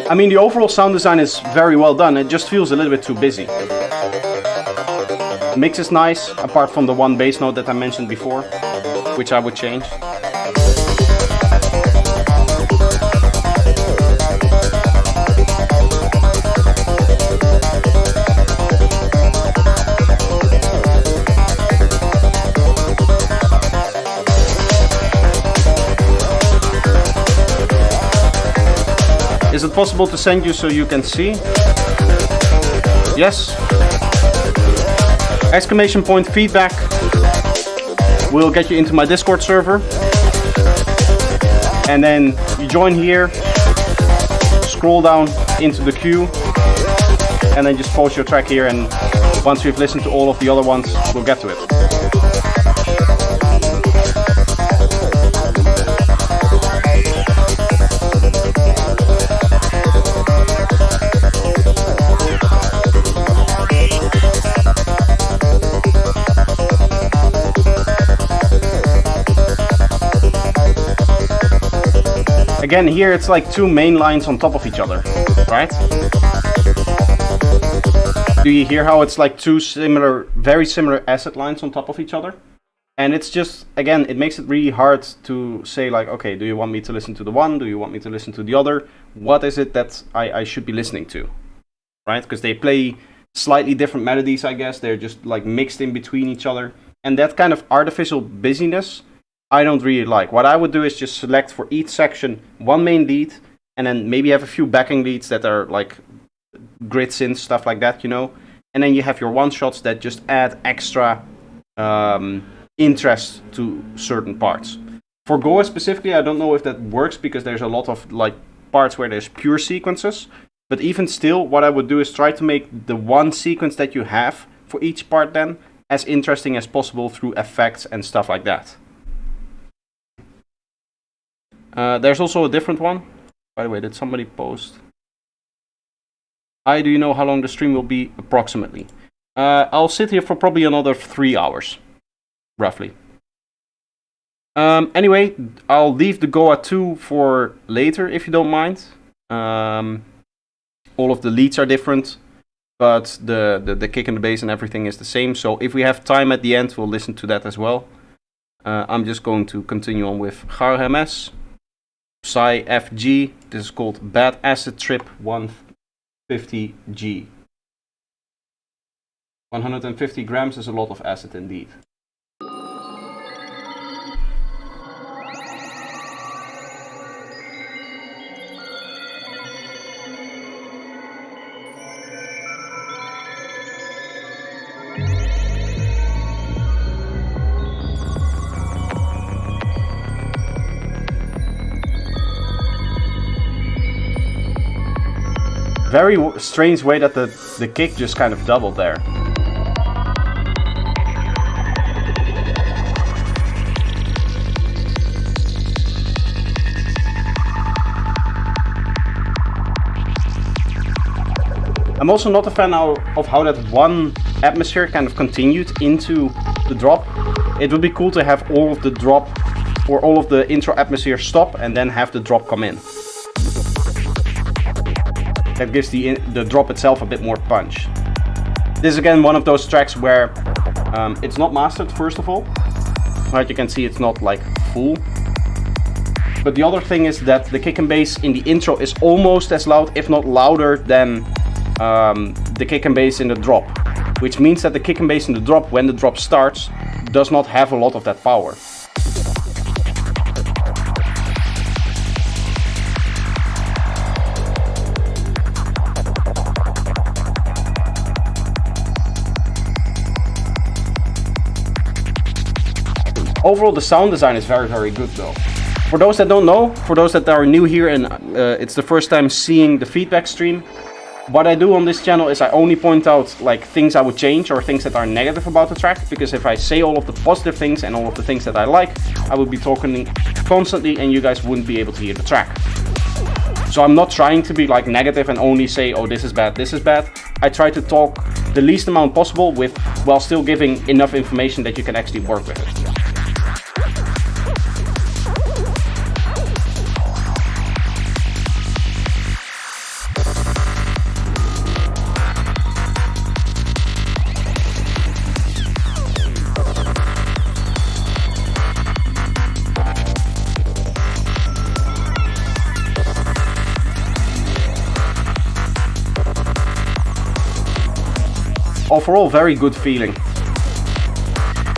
I mean, the overall sound design is very well done, it just feels a little bit too busy. The mix is nice, apart from the one bass note that I mentioned before, which I would change. Is it possible to send you so you can see? Yes. Exclamation point feedback will get you into my Discord server. And then you join here, scroll down into the queue, and then just post your track here, and once we've listened to all of the other ones, we'll get to it. Again, here it's like 2 main lines on top of each other, right? Do you hear how it's like 2 similar, very similar asset lines on top of each other? And it's just, again, it makes it really hard to say like, okay, do you want me to listen to the one? Do you want me to listen to the other? What is it that I should be listening to, right? Because they play slightly different melodies, I guess. They're just like mixed in between each other. And that kind of artificial busyness, I don't really like. What I would do is just select for each section 1 main lead, and then maybe have a few backing leads that are like grid synths, stuff like that, you know. And then you have your one-shots that just add extra interest to certain parts. For Goa specifically, I don't know if that works because there's a lot of like parts where there's pure sequences. But even still, what I would do is try to make the one sequence that you have for each part then as interesting as possible through effects and stuff like that. There's also a different one. By the way, did somebody post? Hi, do you know how long the stream will be approximately? I'll sit here for probably another 3 hours, roughly. Anyway, I'll leave the Goa 2 for later if you don't mind. All of the leads are different, but the kick and the bass and everything is the same. So if we have time at the end, we'll listen to that as well. I'm just going to continue on with GHS. Psy FG, this is called Bad Acid Trip 150G. 150 grams is a lot of acid indeed. Very strange way that the kick just kind of doubled there. I'm also not a fan of how that one atmosphere kind of continued into the drop. It would be cool to have all of the drop or all of the intro atmosphere stop and then have the drop come in. That gives the drop itself a bit more punch. This is again one of those tracks where it's not mastered, first of all. Right, you can see it's not like full. But the other thing is that the kick and bass in the intro is almost as loud, if not louder, than the kick and bass in the drop. Which means that the kick and bass in the drop, when the drop starts, does not have a lot of that power. Overall, the sound design is very, very good though. For those that don't know, for those that are new here and it's the first time seeing the feedback stream, what I do on this channel is I only point out like things I would change or things that are negative about the track, because if I say all of the positive things and all of the things that I like, I would be talking constantly and you guys wouldn't be able to hear the track. So I'm not trying to be like negative and only say, oh, this is bad, this is bad. I try to talk the least amount possible with, while still giving enough information that you can actually work with it. Overall, very good feeling.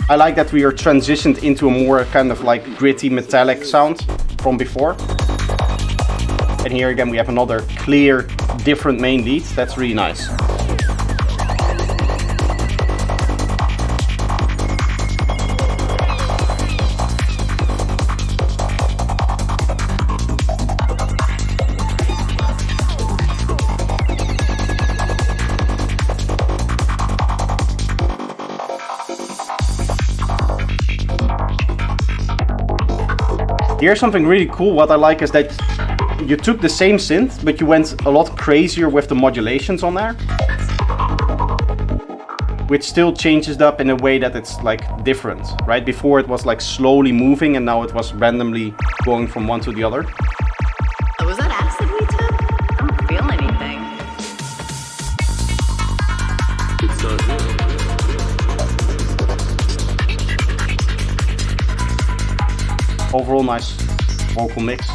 I like that we are transitioned into a more kind of like gritty metallic sound from before. And here again we have another clear, different main lead. That's really nice. Here's something really cool. What I like is that you took the same synth, but you went a lot crazier with the modulations on there. Which still changes it up in a way that it's like different, right? Before it was like slowly moving and now it was randomly going from one to the other. Oh, was that acid we took? I don't feel anything. Overall nice vocal mix.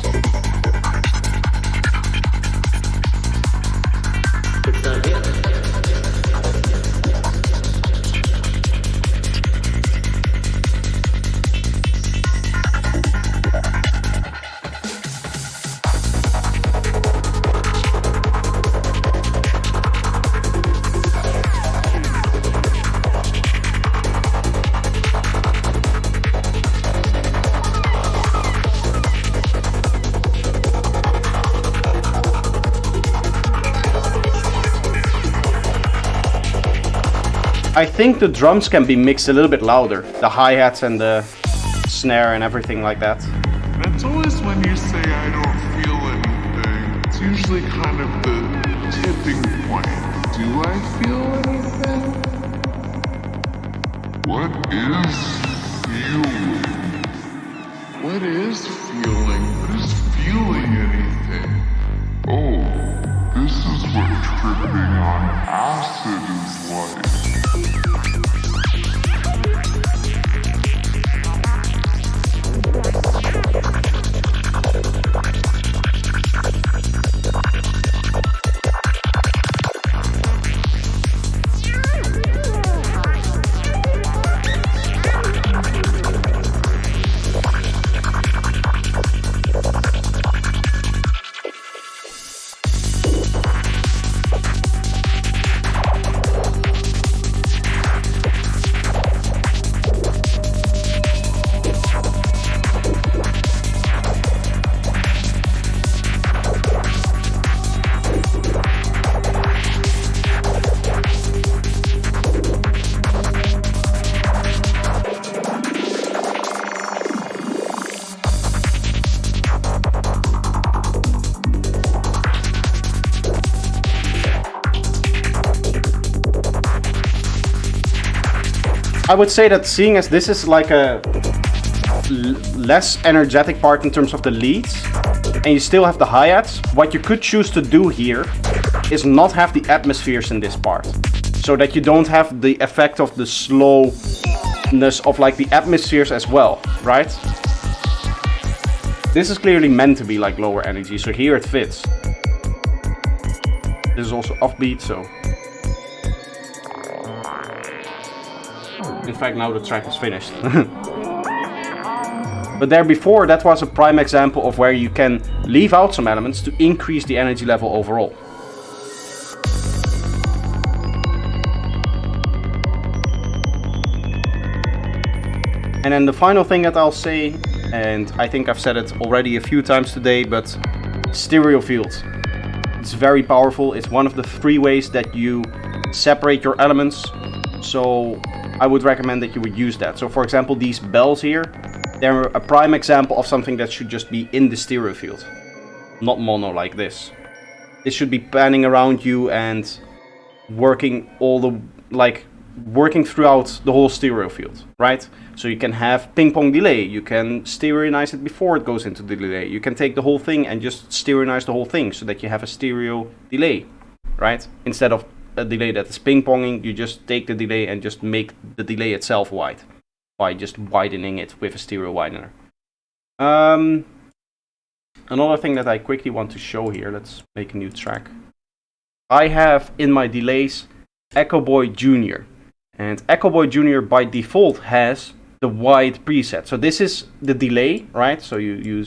I think the drums can be mixed a little bit louder. The hi-hats and the snare and everything like that. That's always when you say I don't feel anything. It's usually kind of the tipping point. Do I feel anything? What is feeling? What is feeling? What is feeling anything? Oh, this is what tripping on acid is like. I would say that seeing as this is like a less energetic part in terms of the leads, and you still have the hi-hats, what you could choose to do here is not have the atmospheres in this part. so that you don't have the effect of the slowness of like the atmospheres as well, right? This is clearly meant to be like lower energy, so here it fits. This is also offbeat, so... In fact, now the track is finished. But there before, that was a prime example of where you can leave out some elements to increase the energy level overall. And then the final thing that I'll say, and I think I've said it already a few times today, but stereo field. It's very powerful. It's one of the 3 ways that you separate your elements. So I would recommend that you would use that. So for example, these bells here, they're a prime example of something that should just be in the stereo field, not mono like this. This should be panning around you and working working throughout the whole stereo field, right? So you can have ping pong delay, you can stereoize it before it goes into the delay. You can take the whole thing and just stereoize the whole thing so that you have a stereo delay, right? Instead of a delay that is ping ponging, you just take the delay and just make the delay itself wide by just widening it with a stereo widener. Another thing that I quickly want to show here, let's make a new track. I have in my delays Echo Boy Jr. And Echo Boy Jr. by default has the wide preset. So this is the delay, right? So you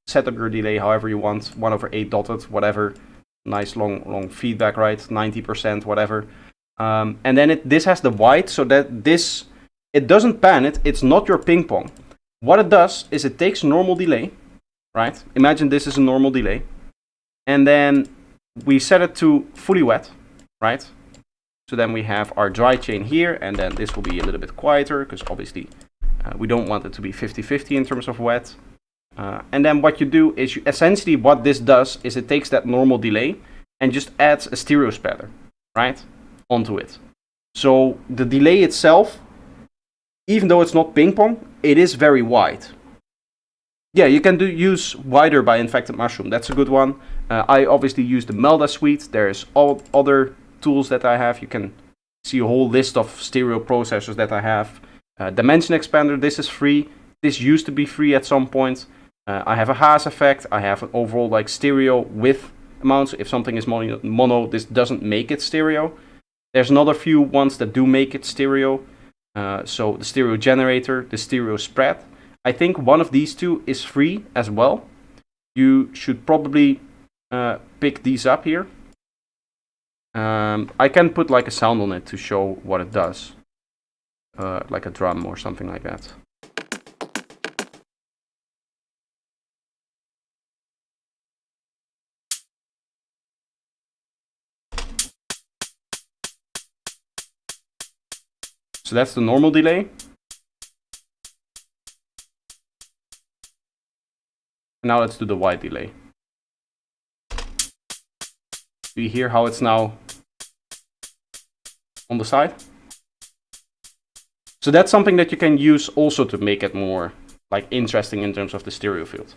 set up your delay however you want, 1/8 dotted, whatever. Nice long feedback, right? 90%, whatever. And then this has the wide, so that it doesn't pan it. It's not your ping pong. What it does is it takes normal delay, right? Imagine this is a normal delay. And then we set it to fully wet, right? So then we have our dry chain here, and then this will be a little bit quieter, because obviously we don't want it to be 50-50 in terms of wet. And then what you do is, essentially what this does is it takes that normal delay and just adds a stereo spreader, right, onto it. So the delay itself, even though it's not ping pong, it is very wide. Yeah, you can use wider by Infected Mushroom. That's a good one. I obviously use the Melda suite. There's all other tools that I have. You can see a whole list of stereo processors that I have. Dimension Expander, this is free. This used to be free at some point. I have a Haas effect. I have an overall like stereo width amount. So if something is mono, this doesn't make it stereo. There's another few ones that do make it stereo. So the stereo generator, the stereo spread. I think one of these two is free as well. You should probably pick these up here. I can put like a sound on it to show what it does. Like a drum or something like that. So that's the normal delay. Now let's do the wide delay. Do you hear how it's now on the side? So that's something that you can use also to make it more like interesting in terms of the stereo field.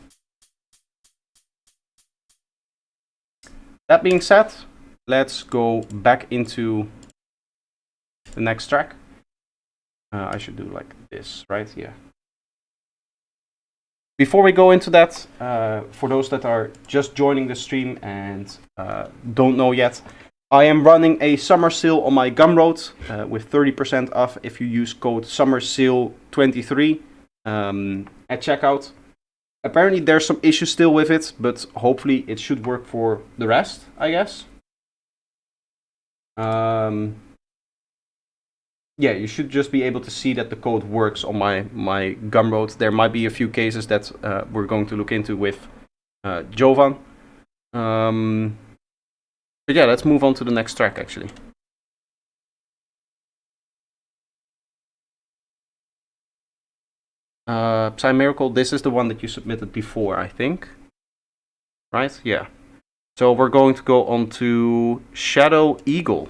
That being said, let's go back into the next track. I should do like this, right? Yeah. Before we go into that, for those that are just joining the stream and don't know yet, I am running a summer sale on my Gumroad with 30% off if you use code SummerSale23 at checkout. Apparently there's some issues still with it, but hopefully it should work for the rest, I guess. Yeah, you should just be able to see that the code works on my Gumroad. There might be a few cases that we're going to look into with Jovan. But yeah, let's move on to the next track actually. Psy Miracle, this is the one that you submitted before, I think. Right? Yeah. So we're going to go on to Shadow Eagle.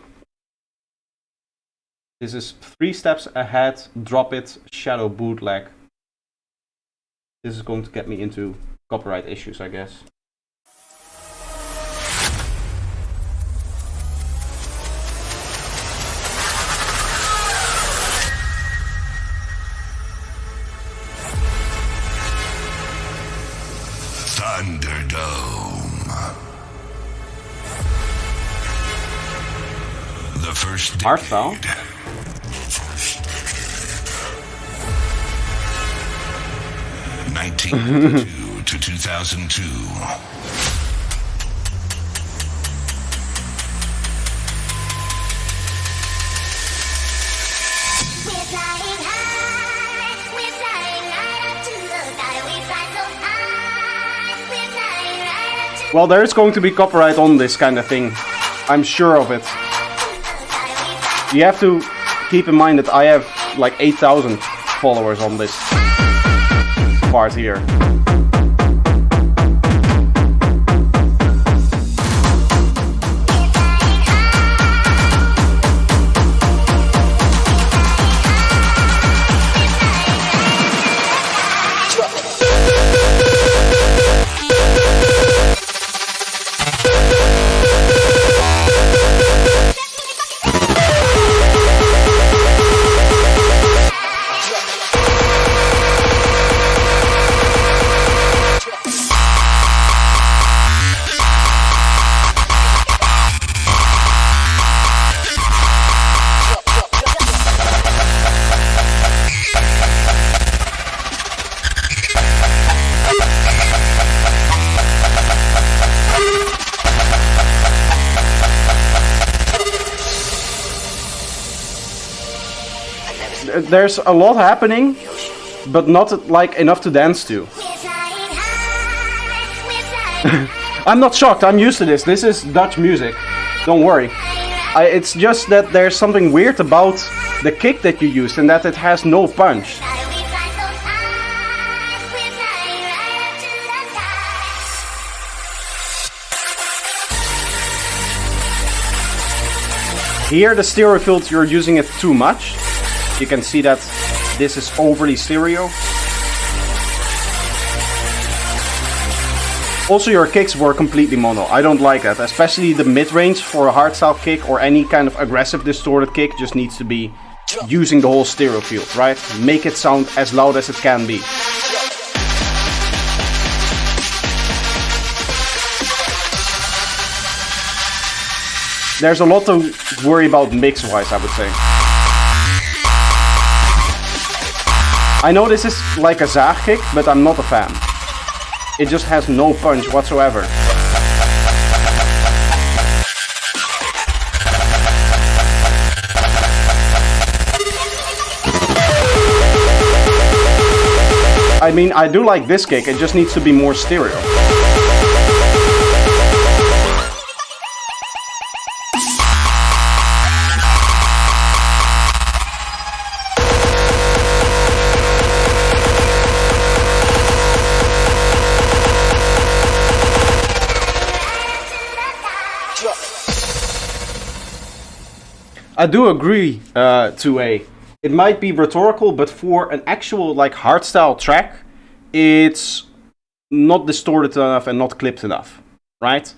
This is 3 steps ahead, drop it, shadow bootleg. This is going to get me into copyright issues, I guess. the first Hardstyle. decade. 1992 to 2002. Well, there is going to be copyright on this kind of thing. I'm sure of it. You have to keep in mind that I have like 8,000 followers on this part here. There's a lot happening, but not like enough to dance to. I'm not shocked, I'm used to this. This is Dutch music. Don't worry. It's just that there's something weird about the kick that you used and that it has no punch. Here the stereo field, you're using it too much. You can see that this is overly stereo. Also, your kicks were completely mono. I don't like that, especially the mid-range for a hardstyle kick or any kind of aggressive distorted kick just needs to be using the whole stereo field, right? Make it sound as loud as it can be. There's a lot to worry about mix-wise, I would say. I know this is like a Zaag kick, but I'm not a fan. It just has no punch whatsoever. I mean, I do like this kick, it just needs to be more stereo. I do agree it might be rhetorical, but for an actual like hardstyle track, it's not distorted enough and not clipped enough, right?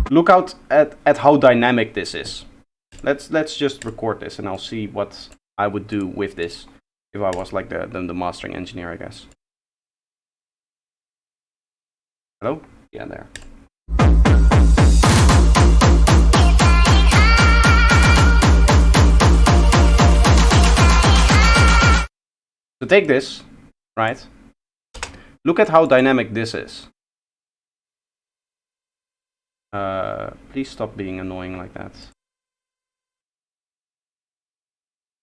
Look out at how dynamic this is. Let's just record this and I'll see what I would do with this if I was like the mastering engineer, I guess. Hello? Yeah, there. So take this, right? Look at how dynamic this is. Please stop being annoying like that.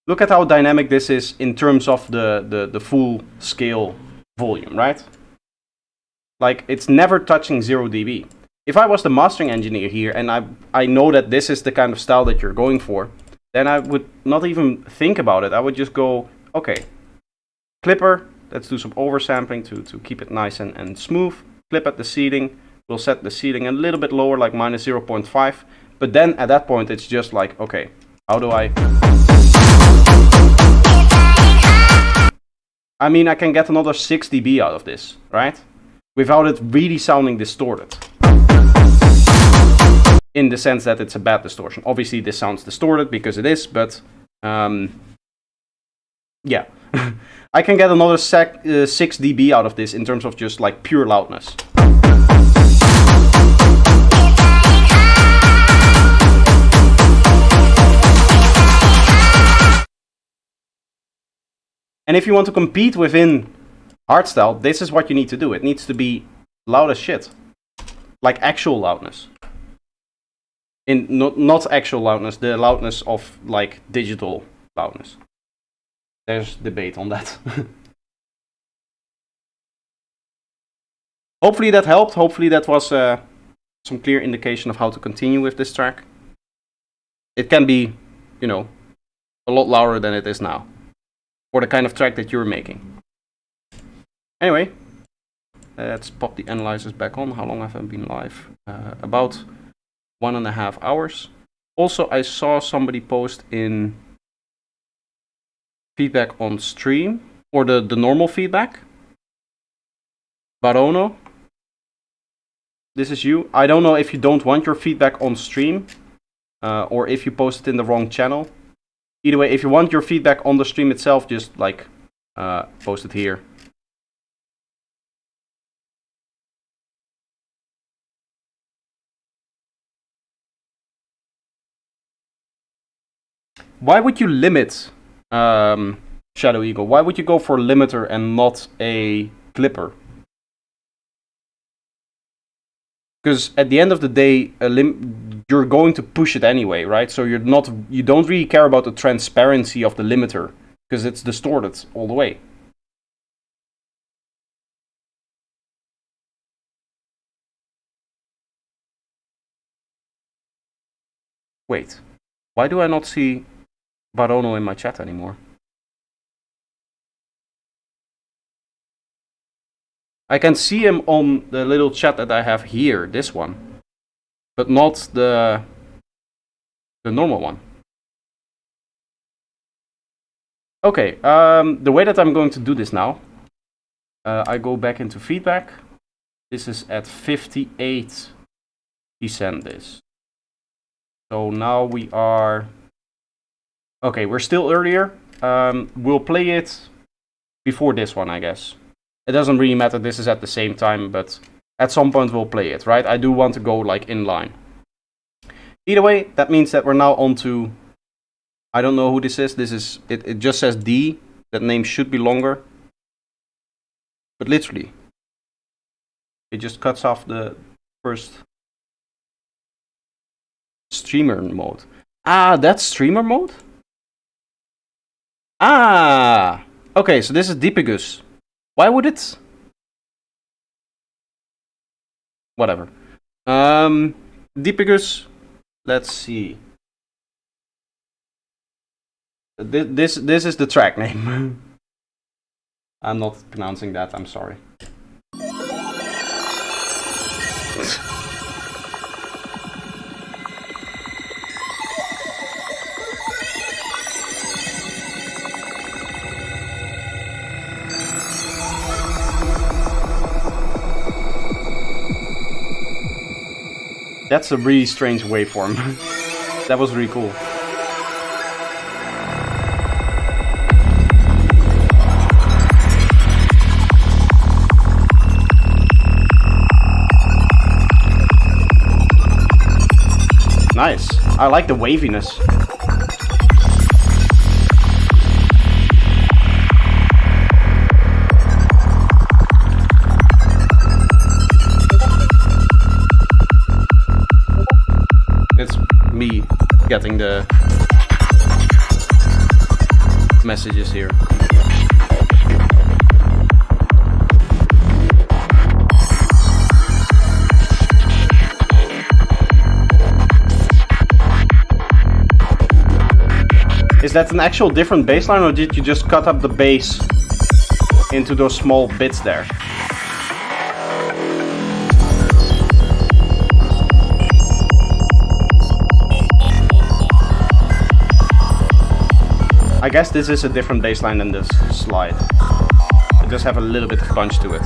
Look at how dynamic this is in terms of the full scale volume, right? Like, it's never touching 0 dB. If I was the mastering engineer here and I know that this is the kind of style that you're going for, then I would not even think about it. I would just go, okay, clipper, let's do some oversampling to keep it nice and smooth. Clip at the seeding. We'll set the seeding a little bit lower, like minus 0.5. But then at that point, it's just like, okay, how do I mean, I can get another 6 dB out of this, right? Without it really sounding distorted. In the sense that it's a bad distortion. Obviously, this sounds distorted because it is, but yeah. I can get another 6 dB out of this in terms of just like pure loudness. And if you want to compete within hardstyle, this is what you need to do. It needs to be loud as shit. Like actual loudness. Not actual loudness, the loudness of like digital loudness. There's debate on that. Hopefully that helped. Hopefully that was some clear indication of how to continue with this track. It can be, you know, a lot louder than it is now. For the kind of track that you're making. Anyway, let's pop the analyzers back on. How long have I been live? About 1.5 hours. Also, I saw somebody post in feedback on stream, or the normal feedback. Barono, this is you. I don't know if you don't want your feedback on stream, or if you post it in the wrong channel. Either way, if you want your feedback on the stream itself, just like post it here. Why would you limit Shadow Eagle? Why would you go for a limiter and not a clipper? Because at the end of the day, you're going to push it anyway, right? So you don't really care about the transparency of the limiter because it's distorted all the way. Wait, why do I not see Barono in my chat anymore? I can see him on the little chat that I have here, this one, but not the normal one. Okay, the way that I'm going to do this now, I go back into feedback. This is at 58. He sent this. So now we are... Okay, we're still earlier. We'll play it before this one, I guess. It doesn't really matter, this is at the same time, but at some point we'll play it, right? I do want to go like in line. Either way, that means that we're now on to... I don't know who this is. This is... It just says D. That name should be longer. But literally, it just cuts off the first streamer mode. Ah, that's streamer mode? Ah! Okay, so this is Deepigus. Why would it? Whatever. Deepigus, let's see. This is the track name. I'm not pronouncing that, I'm sorry. That's a really strange waveform. That was really cool. Nice. I like the waviness. It's me getting the messages here. Is that an actual different bass line, or did you just cut up the bass into those small bits there? I guess this is a different bass line than this slide. It does have a little bit of punch to it.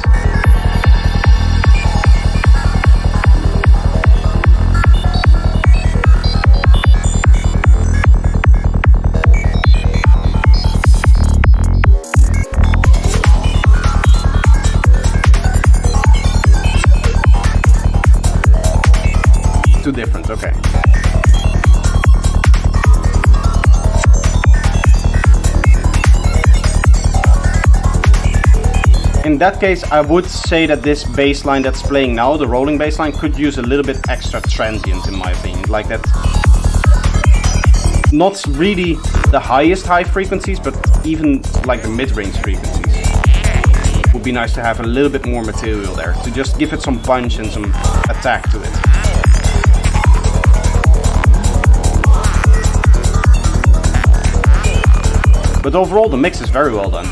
Too different, okay. in that case, I would say that this bass line that's playing now, the rolling bass line, could use a little bit extra transient in my opinion. Like that, not really the highest high frequencies, but even like the mid-range frequencies. Would be nice to have a little bit more material there, to just give it some punch and some attack to it. But overall, the mix is very well done.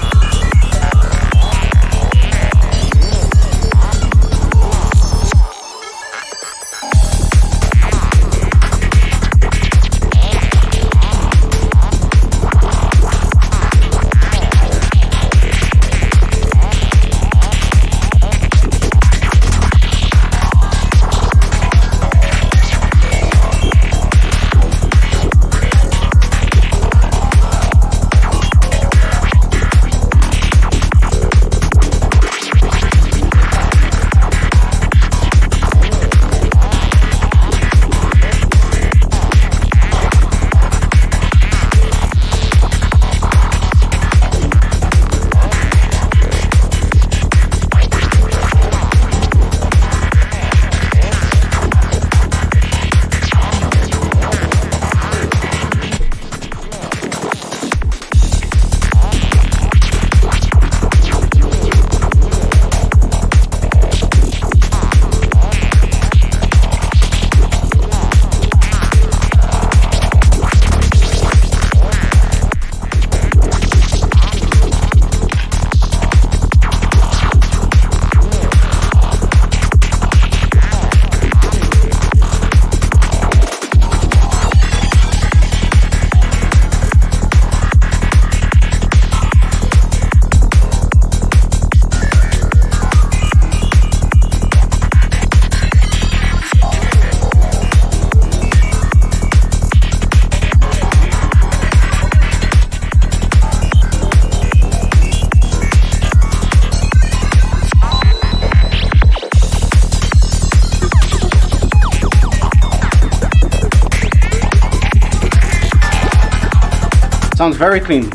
Sounds very clean.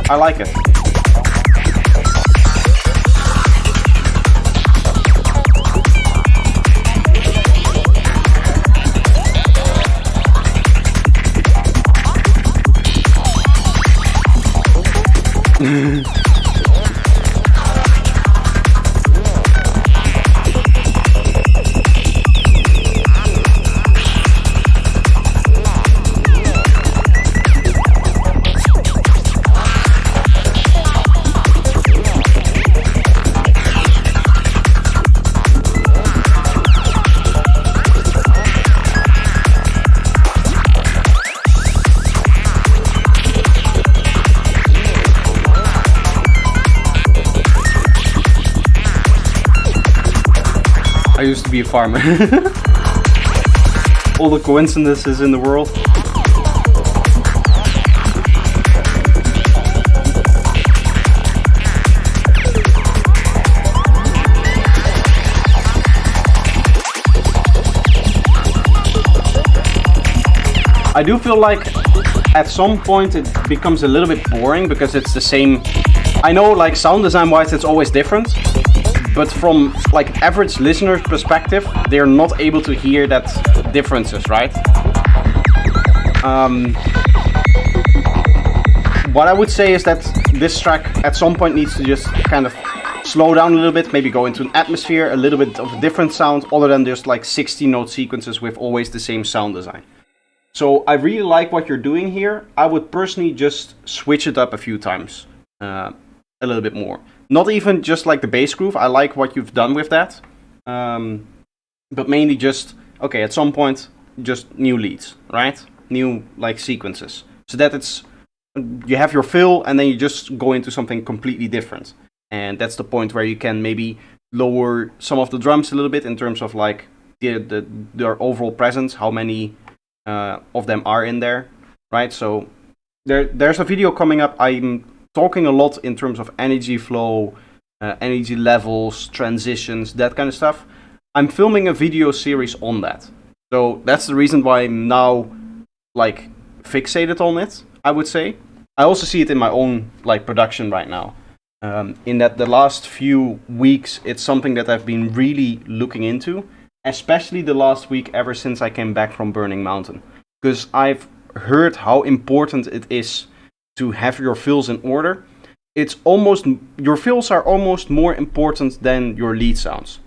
I like it. I used to be a farmer. All the coincidences in the world. I do feel like at some point it becomes a little bit boring because it's the same. I know, like, sound design wise it's always different, but from like average listener's perspective, they're not able to hear that differences, right? What I would say is that this track at some point needs to just kind of slow down a little bit, maybe go into an atmosphere, a little bit of a different sound, other than just like 60 note sequences with always the same sound design. So I really like what you're doing here. I would personally just switch it up a few times, a little bit more. Not even just like the bass groove. I like what you've done with that, but mainly just, okay, at some point just new leads, right? New like sequences, so that it's, you have your fill and then you just go into something completely different. And that's the point where you can maybe lower some of the drums a little bit in terms of like their overall presence, how many of them are in there, right? So there's a video coming up. I'm talking a lot in terms of energy flow, energy levels, transitions, that kind of stuff. I'm filming a video series on that. So that's the reason why I'm now like fixated on it, I would say. I also see it in my own like production right now. In that the last few weeks, it's something that I've been really looking into, especially the last week ever since I came back from Burning Mountain. Because I've heard how important it is to have your fills in order. It's almost, your fills are almost more important than your lead sounds.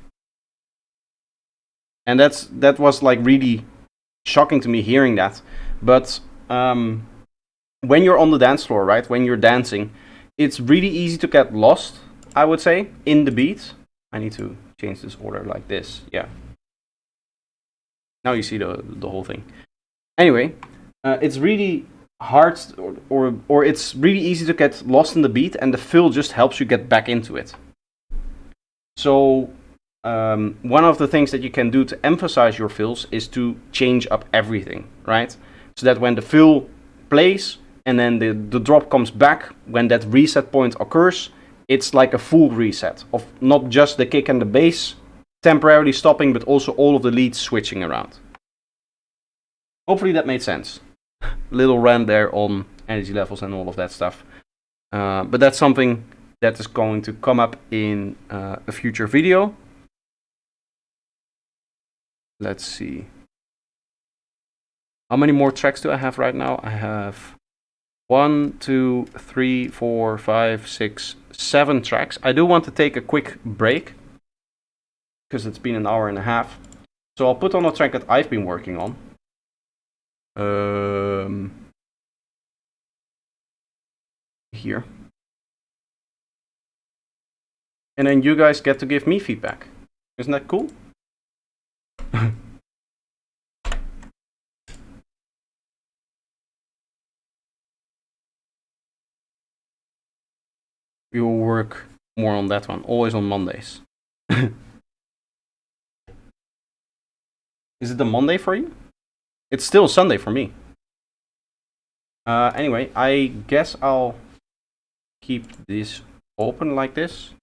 And that was like really shocking to me hearing that. But when you're on the dance floor, right, when you're dancing, it's really easy to get lost, I would say, in the beat. I need to change this order like this. Yeah. Now you see the whole thing. Anyway, it's really hard, or it's really easy to get lost in the beat, and the fill just helps you get back into it. So one of the things that you can do to emphasize your fills is to change up everything, right? So that when the fill plays and then the drop comes back, when that reset point occurs, it's like a full reset of not just the kick and the bass temporarily stopping, but also all of the leads switching around. Hopefully that made sense. Little rant there on energy levels and all of that stuff. But that's something that is going to come up in a future video. Let's see. How many more tracks do I have right now? I have 1, 2, 3, 4, 5, 6, 7 tracks. I do want to take a quick break because it's been an hour and a half. So I'll put on a track that I've been working on. Here. And then you guys get to give me feedback. Isn't that cool? We will work more on that one, always on Mondays. Is it a Monday for you? It's still Sunday for me. Anyway, I guess I'll keep this open like this,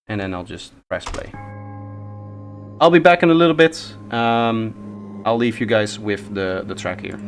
and then I'll just press play. I'll be back in a little bit. I'll leave you guys with the track here.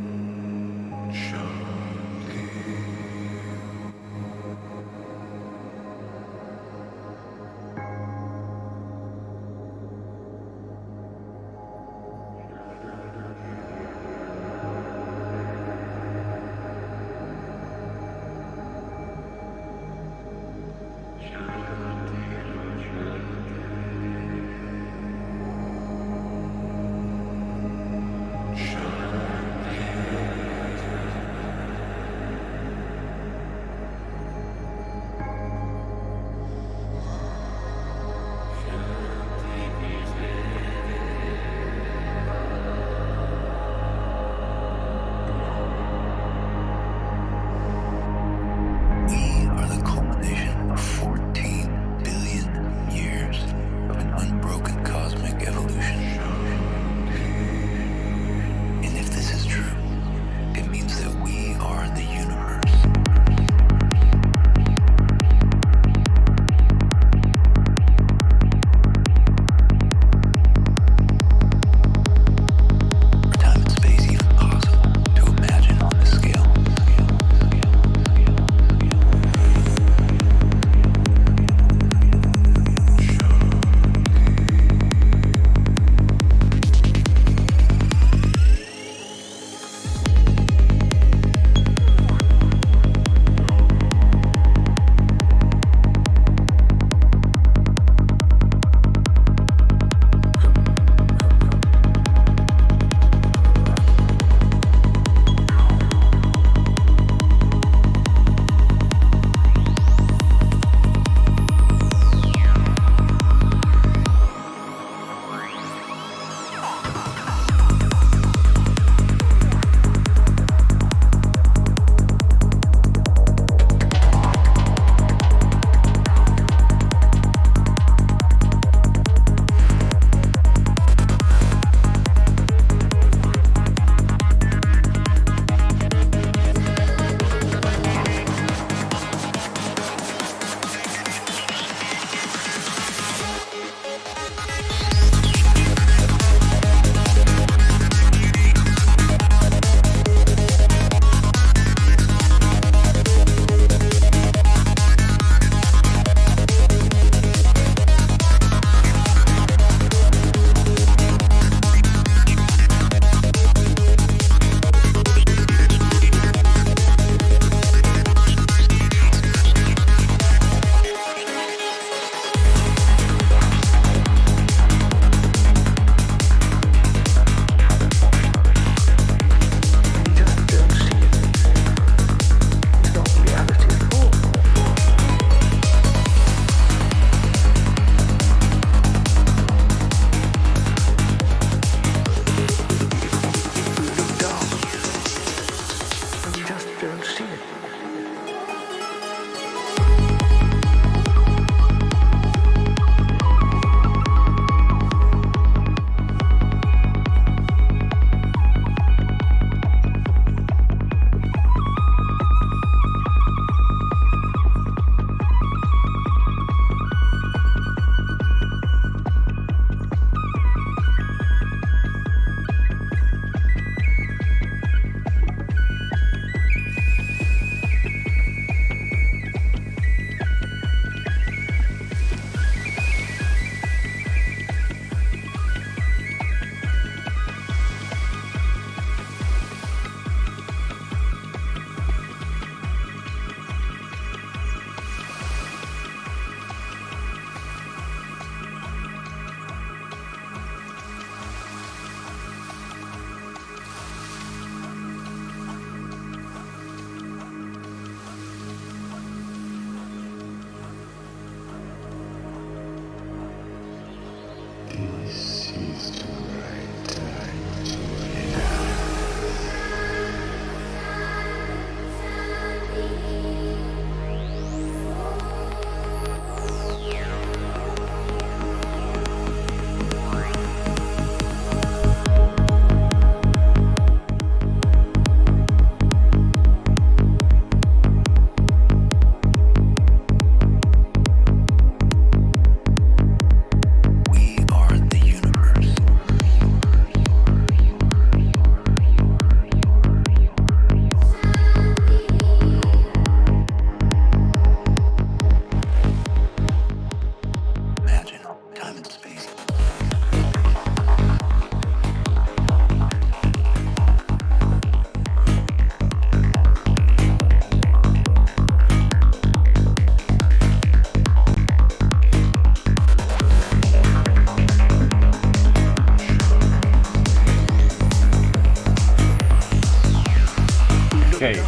Okay.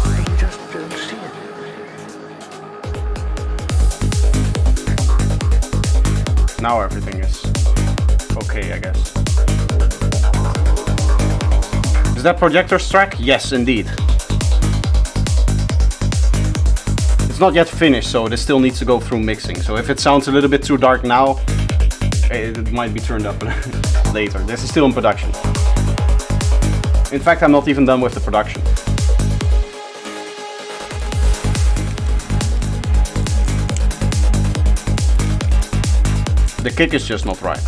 I just don't see it. Now everything is okay, I guess. Is that projector's track? Yes, indeed. It's not yet finished, so this still needs to go through mixing. So if it sounds a little bit too dark now, it might be turned up later. This is still in production. In fact, I'm not even done with the production. The kick is just not right.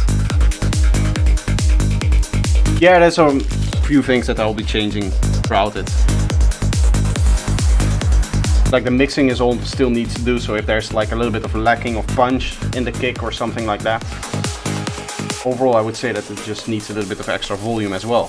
Yeah, there's a few things that I'll be changing throughout it. Like the mixing is all still needs to do, so if there's like a little bit of lacking of punch in the kick or something like that. Overall, I would say that it just needs a little bit of extra volume as well.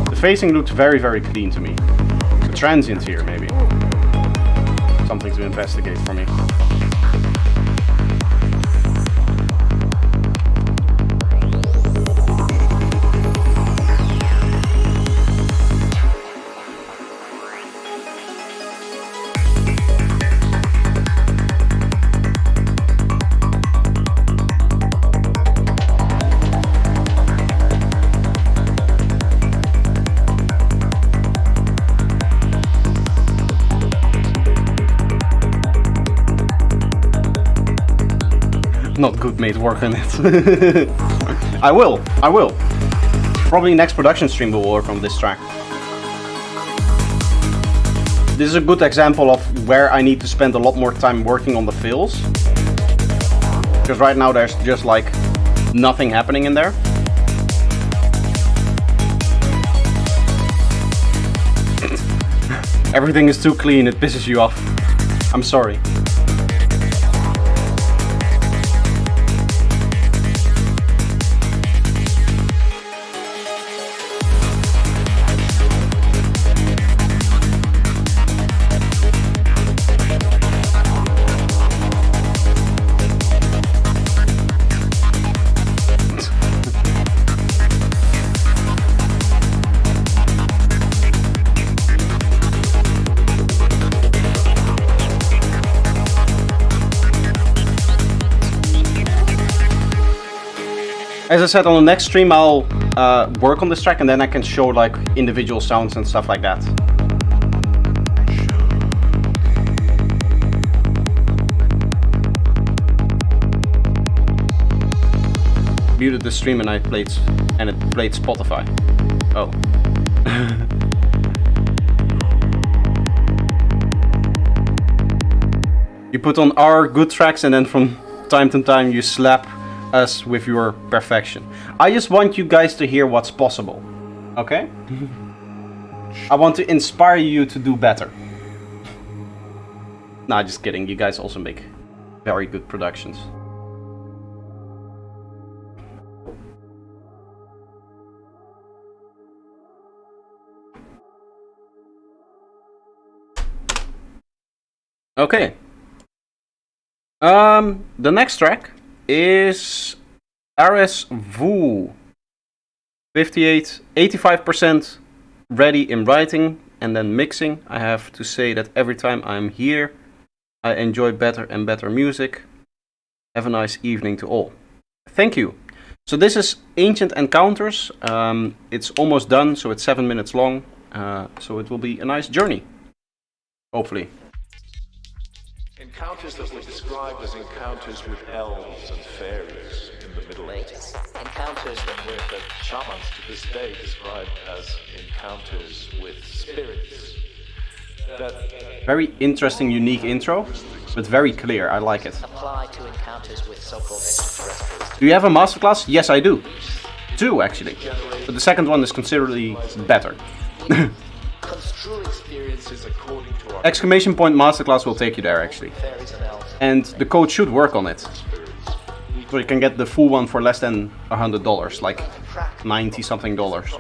The phasing looked very, very clean to me. The transients here, maybe. Something to investigate for me. Not good mate work on it. I will. Probably next production stream we'll work on this track. This is a good example of where I need to spend a lot more time working on the fills. Because right now there's just like nothing happening in there. Everything is too clean, it pisses you off. I'm sorry. As I said, on the next stream I'll work on this track and then I can show like individual sounds and stuff like that. Muted the stream and it played Spotify. Oh. You put on our good tracks and then from time to time you slap us with your perfection. I just want you guys to hear what's possible, okay? I want to inspire you to do better. Nah, just kidding. You guys also make very good productions. Okay. The next track is RSV 85% ready in writing and then mixing. I have to say that every time I'm here, I enjoy better and better music. Have a nice evening to all. Thank you. So this is Ancient Encounters. It's almost done, so it's 7 minutes long. So it will be a nice journey, hopefully. Encounters that were described as encounters with elves and fairies in the Middle Ages. Encounters that were That shamans to this day describe as encounters with spirits. That Very interesting, unique intro, but very clear. I like it. apply to encounters with so-called extraterrestrials. Do you have a masterclass? Yes, I do. 2 actually. But the second one is considerably better. construe experiences according to our Exclamation point masterclass will take you there actually. Fairies and elves. And the code should work on it. So you can get the full one for less than $100, like 90 something dollars.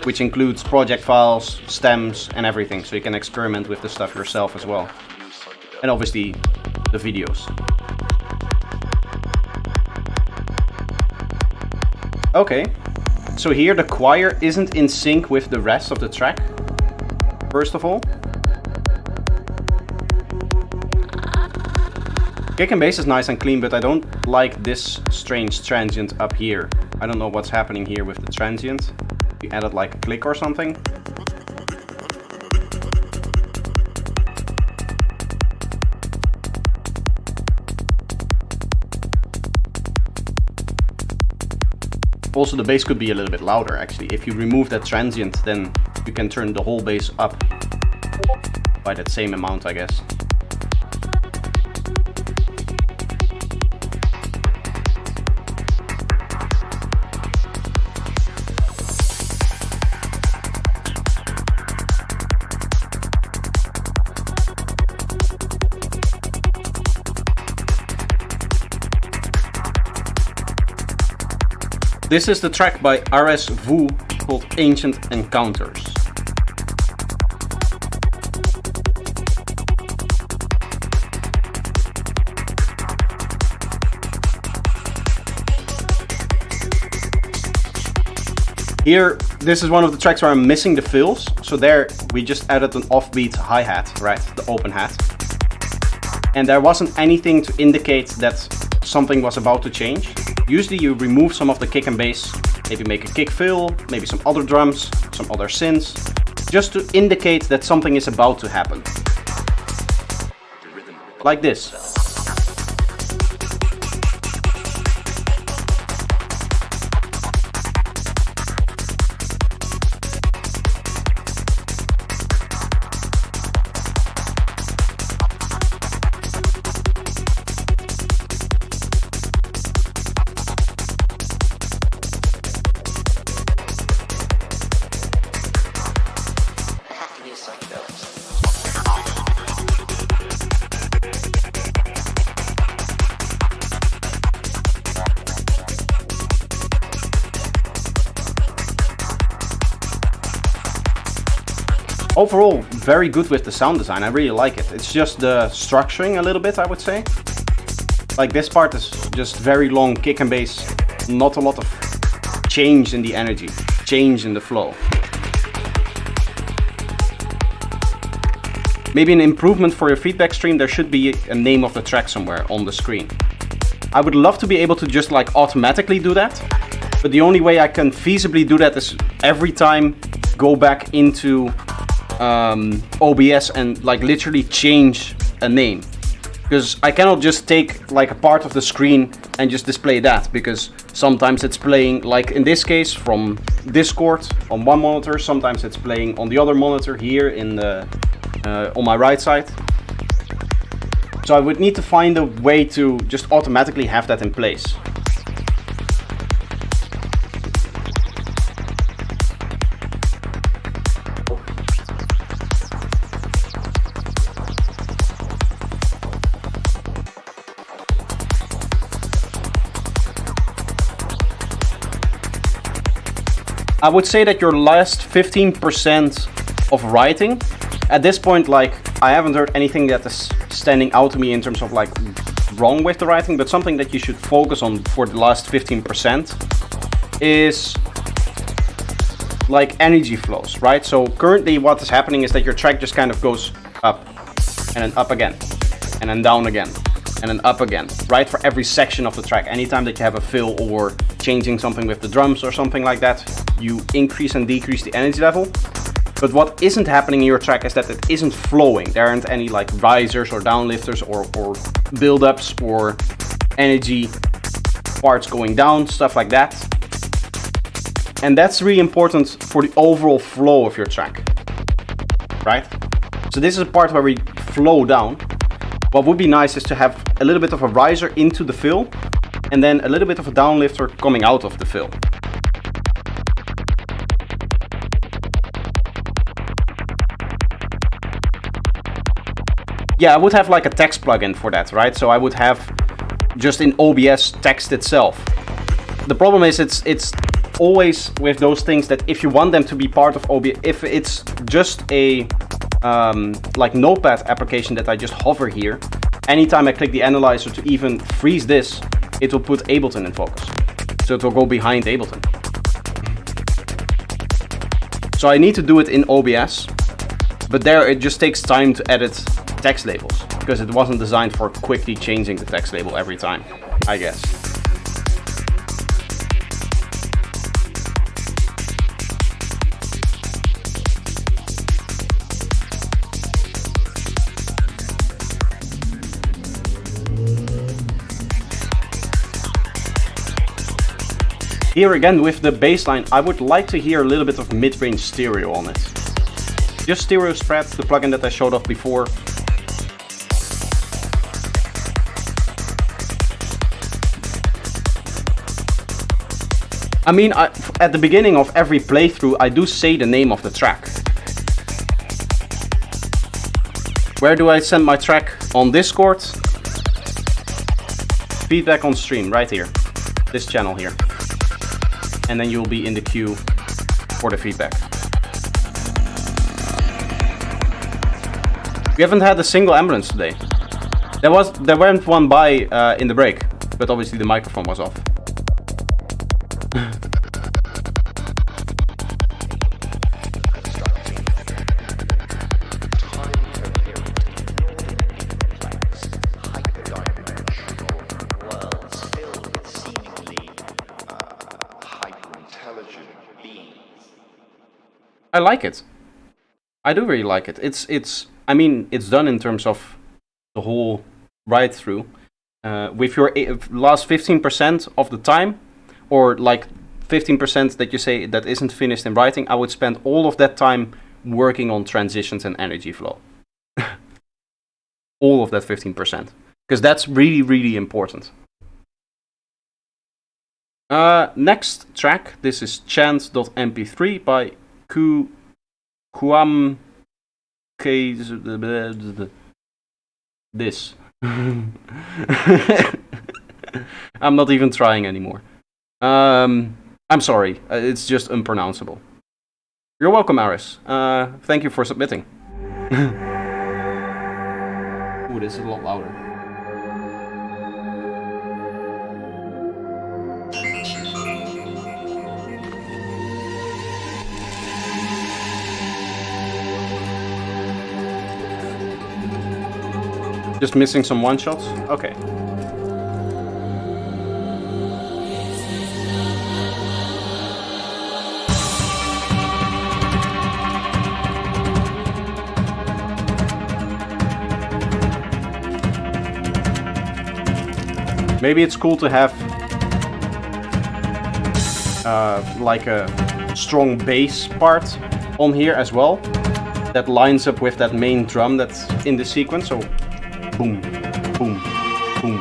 Which includes project files, stems and everything, so you can experiment with the stuff yourself as well. And obviously the videos. Okay, so here the choir isn't in sync with the rest of the track, first of all. Kick and bass is nice and clean, but I don't like this strange transient up here. I don't know what's happening here with the transient. We added like a click or something. Also, the bass could be a little bit louder actually. If you remove that transient, then you can turn the whole bass up by that same amount, I guess. This is the track by R.S. Wu called Ancient Encounters. Here, this is one of the tracks where I'm missing the fills. So there, we just added an offbeat hi-hat, right? The open hat. And there wasn't anything to indicate that something was about to change. Usually you remove some of the kick and bass, maybe make a kick fill, maybe some other drums, some other synths, just to indicate that something is about to happen. Like this. Overall, very good with the sound design. I really like it. It's just the structuring a little bit, I would say. Like this part is just very long kick and bass. Not a lot of change in the energy, change in the flow. Maybe an improvement for your feedback stream, there should be a name of the track somewhere on the screen. I would love to be able to just like automatically do that. But the only way I can feasibly do that is every time go back into OBS and like literally change a name, because I cannot just take like a part of the screen and just display that, because sometimes it's playing, like in this case, from Discord on one monitor, sometimes it's playing on the other monitor here in the on my right side. So I would need to find a way to just automatically have that in place. I would say that your last 15% of writing, at this point, like, I haven't heard anything that is standing out to me in terms of like wrong with the writing, but something that you should focus on for the last 15% is like energy flows, right? So currently what is happening is that your track just kind of goes up and then up again and then down again and then up again, right? For every section of the track. Anytime that you have a fill or changing something with the drums or something like that, you increase and decrease the energy level. But what isn't happening in your track is that it isn't flowing. There aren't any like risers or downlifters or build-ups or energy parts going down, stuff like that. And that's really important for the overall flow of your track, right? So this is a part where we flow down. What would be nice is to have a little bit of a riser into the fill and then a little bit of a downlifter coming out of the fill. Yeah, I would have like a text plugin for that, right? So I would have just in OBS text itself. The problem is it's always with those things that if you want them to be part of OBS, if it's just a like notepad application that I just hover here, anytime I click the analyzer to even freeze this, it will put Ableton in focus. So it will go behind Ableton. So I need to do it in OBS, but there it just takes time to edit text labels, because it wasn't designed for quickly changing the text label every time, I guess. Here again with the bassline, I would like to hear a little bit of mid-range stereo on it. Just stereo spread, the plugin that I showed off before. I mean, at the beginning of every playthrough, I do say the name of the track. Where do I send my track? On Discord? Feedback on stream, right here. This channel here. And then you'll be in the queue for the feedback. We haven't had a single ambulance today. There went one by in the break, but obviously the microphone was off. I like it. I do really like it. I mean, it's done in terms of the whole ride through. With your last 15% of the time, or like 15% that you say that isn't finished in writing, I would spend all of that time working on transitions and energy flow. All of that 15%. Because that's really, really important. Next track, this is chant.mp3 by Kuam K. This. I'm not even trying anymore. I'm sorry, it's just unpronounceable. You're welcome, Aris. Thank you for submitting. Ooh, this is a lot louder. Just missing some one-shots? Okay. Maybe it's cool to have like a strong bass part on here as well that lines up with that main drum that's in the sequence. So boom, boom, boom,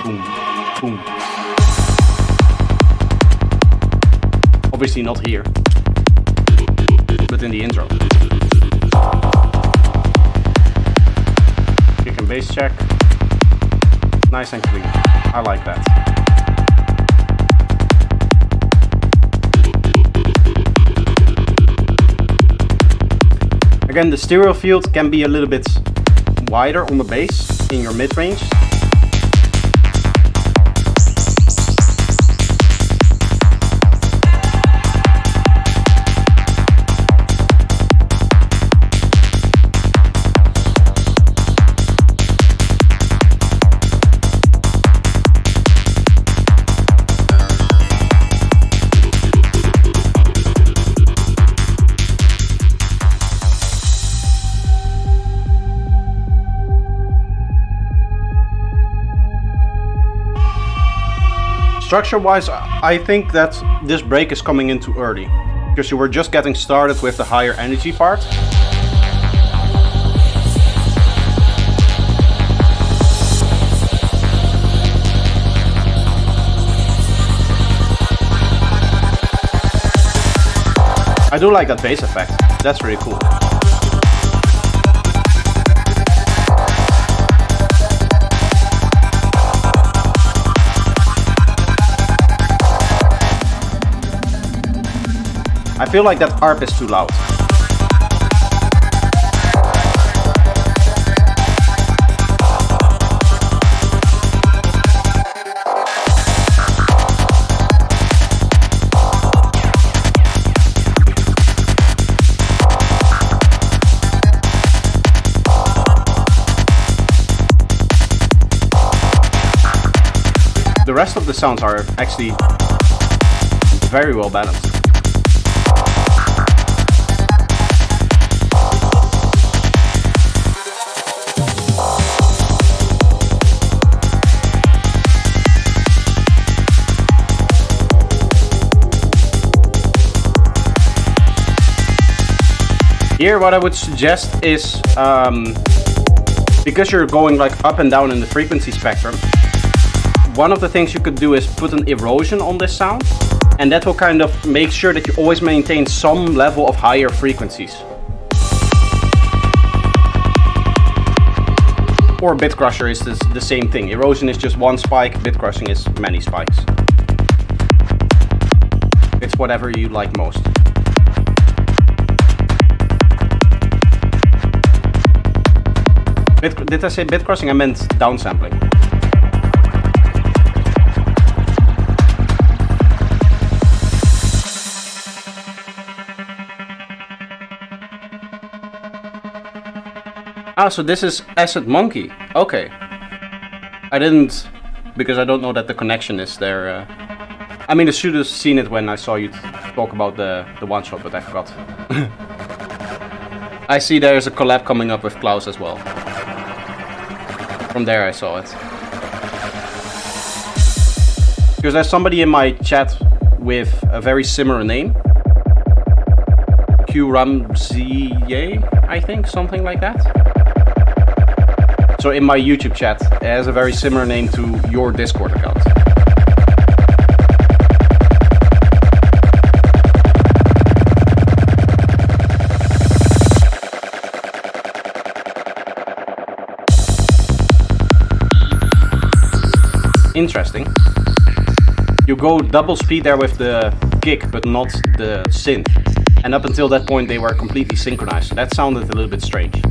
boom, boom. Obviously not here, but in the intro. Kick and bass check. Nice and clean. I like that. Again, the stereo field can be a little bit wider on the bass in your mid-range. Structure-wise, I think that this break is coming in too early, because you were just getting started with the higher energy part. I do like that bass effect. That's really cool. I feel like that harp is too loud. the rest of the sounds are actually very well balanced. Here what I would suggest is, because you're going like up and down in the frequency spectrum, one of the things you could do is put an erosion on this sound, and that will kind of make sure that you always maintain some level of higher frequencies. Or bit crusher is the same thing. Erosion is just one spike, bit crushing is many spikes. It's whatever you like most. Did I say bit crossing? I meant downsampling. Ah, so this is Acid Monkey. Okay. I didn't, because I don't know that the connection is there. I mean, I should have seen it when I saw you talk about the one shot, but I forgot. I see there's a collab coming up with Klaus as well. From there I saw it. Because there's somebody in my chat with a very similar name. Qramziye, I think, something like that. So in my YouTube chat, it has a very similar name to your Discord account. Interesting. You go double speed there with the kick, but not the synth. And up until that point they were completely synchronized. So that sounded a little bit strange.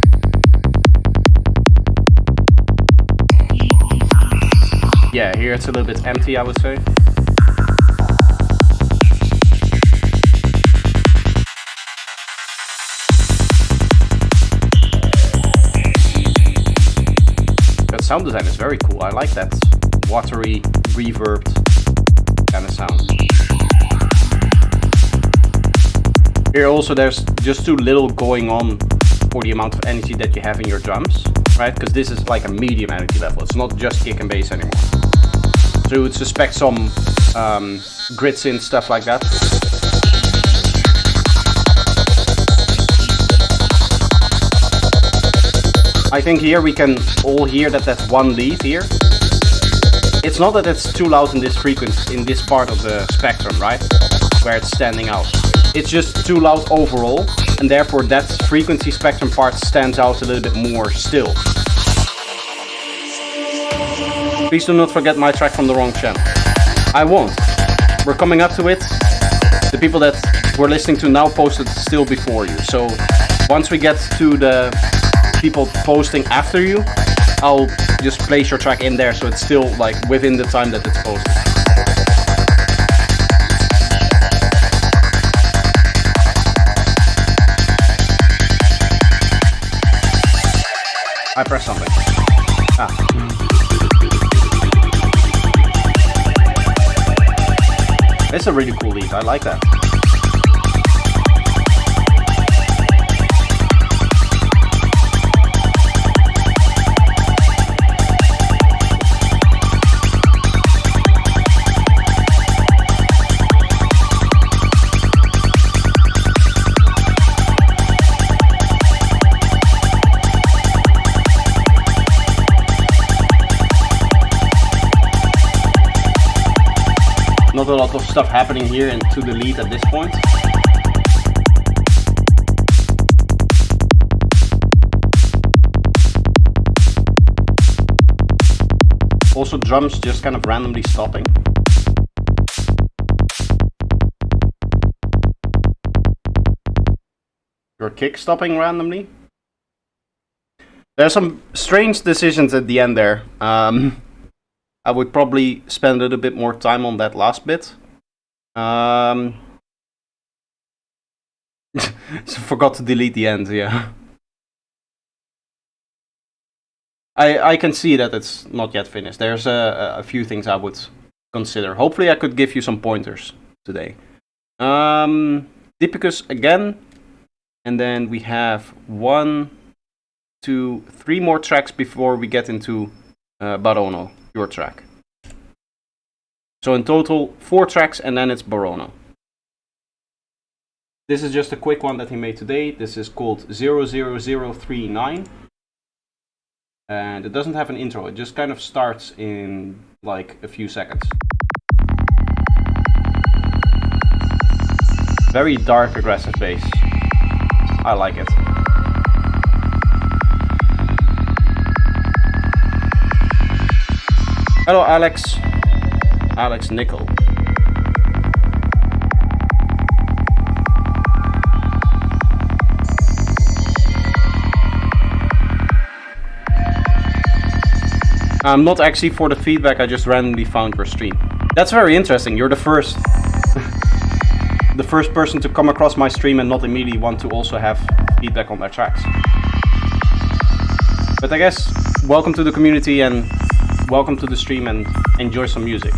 Yeah, here it's a little bit empty, I would say. That sound design is very cool. I like that watery, reverbed kind of sound. Here also there's just too little going on for the amount of energy that you have in your drums, right? Because this is like a medium energy level. It's not just kick and bass anymore. So you would suspect some grid synth, stuff like that. I think here we can all hear that that's one lead here. It's not that it's too loud in this frequency, in this part of the spectrum, right? Where it's standing out. It's just too loud overall, and therefore that frequency spectrum part stands out a little bit more still. Please do not forget my track from the wrong channel. I won't. We're coming up to it. The people that we're listening to now posted still before you. So once we get to the people posting after you, I'll just place your track in there so it's still like within the time that it's posted. I pressed something. Ah. It's a really cool lead. I like that. Not a lot of stuff happening here and to the lead at this point. Also drums just kind of randomly stopping. Your kick stopping randomly. There's some strange decisions at the end there. I would probably spend a little bit more time on that last bit. So forgot to delete the end, yeah. I can see that it's not yet finished. There's a few things I would consider. Hopefully I could give you some pointers today. Dipicus again, and then we have 1, 2, 3 more tracks before we get into Barono, your track. So in total 4 tracks, and then it's Barono. This is just a quick one that he made today. This is called 00039. And it doesn't have an intro, it just kind of starts in like a few seconds. Very dark, aggressive bass. I like it. Hello, Alex. Alex Nickel. Not actually for the feedback, I just randomly found your stream. That's very interesting. You're the first the first person to come across my stream and not immediately want to also have feedback on their tracks. But I guess welcome to the community and welcome to the stream, and enjoy some music.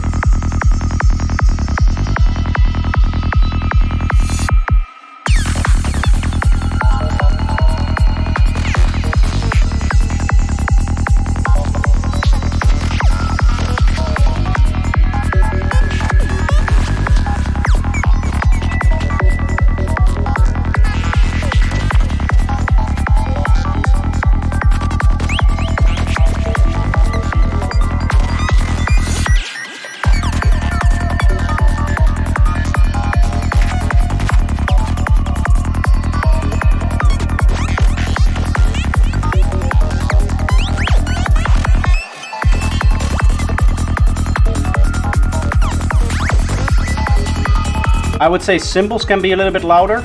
I would say cymbals can be a little bit louder.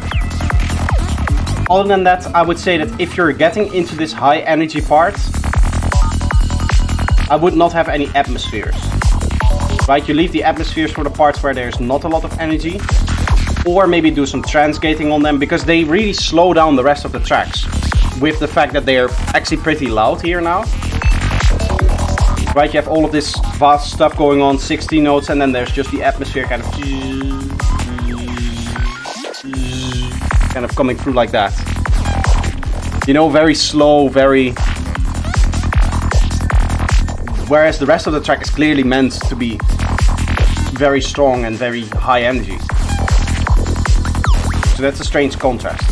Other than that, I would say that if you're getting into this high energy part, I would not have any atmospheres. Right, you leave the atmospheres for the parts where there's not a lot of energy, or maybe do some transgating on them, because they really slow down the rest of the tracks with the fact that they're actually pretty loud here now. Right, you have all of this vast stuff going on, 60 notes, and then there's just the atmosphere kind of coming through like that. You know, very slow, very... Whereas the rest of the track is clearly meant to be very strong and very high energy. So that's a strange contrast.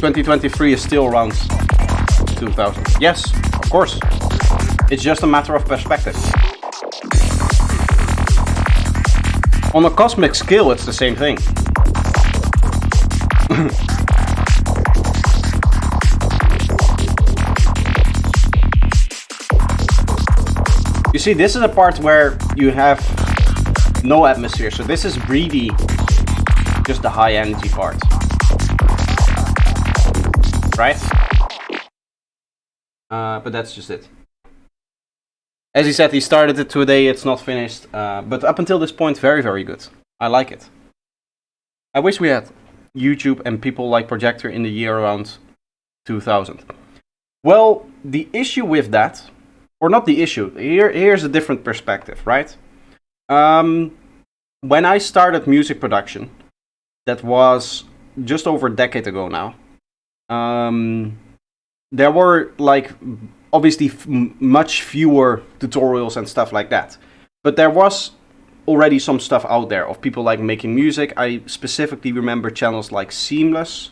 ...2023 is still around 2000. Yes, of course. It's just a matter of perspective. On a cosmic scale, it's the same thing. You see, this is a part where you have no atmosphere, so this is really just the high energy part. Right? But that's just it. As he said, he started it today, it's not finished. But up until this point, very, very good. I like it. I wish we had YouTube and people like Projector in the year around 2000. Well, the issue with that, or not the issue, here's a different perspective, right? When I started music production, that was just over a decade ago now. There were like obviously much fewer tutorials and stuff like that, but there was already some stuff out there of people like making music. I specifically remember channels like Seamless,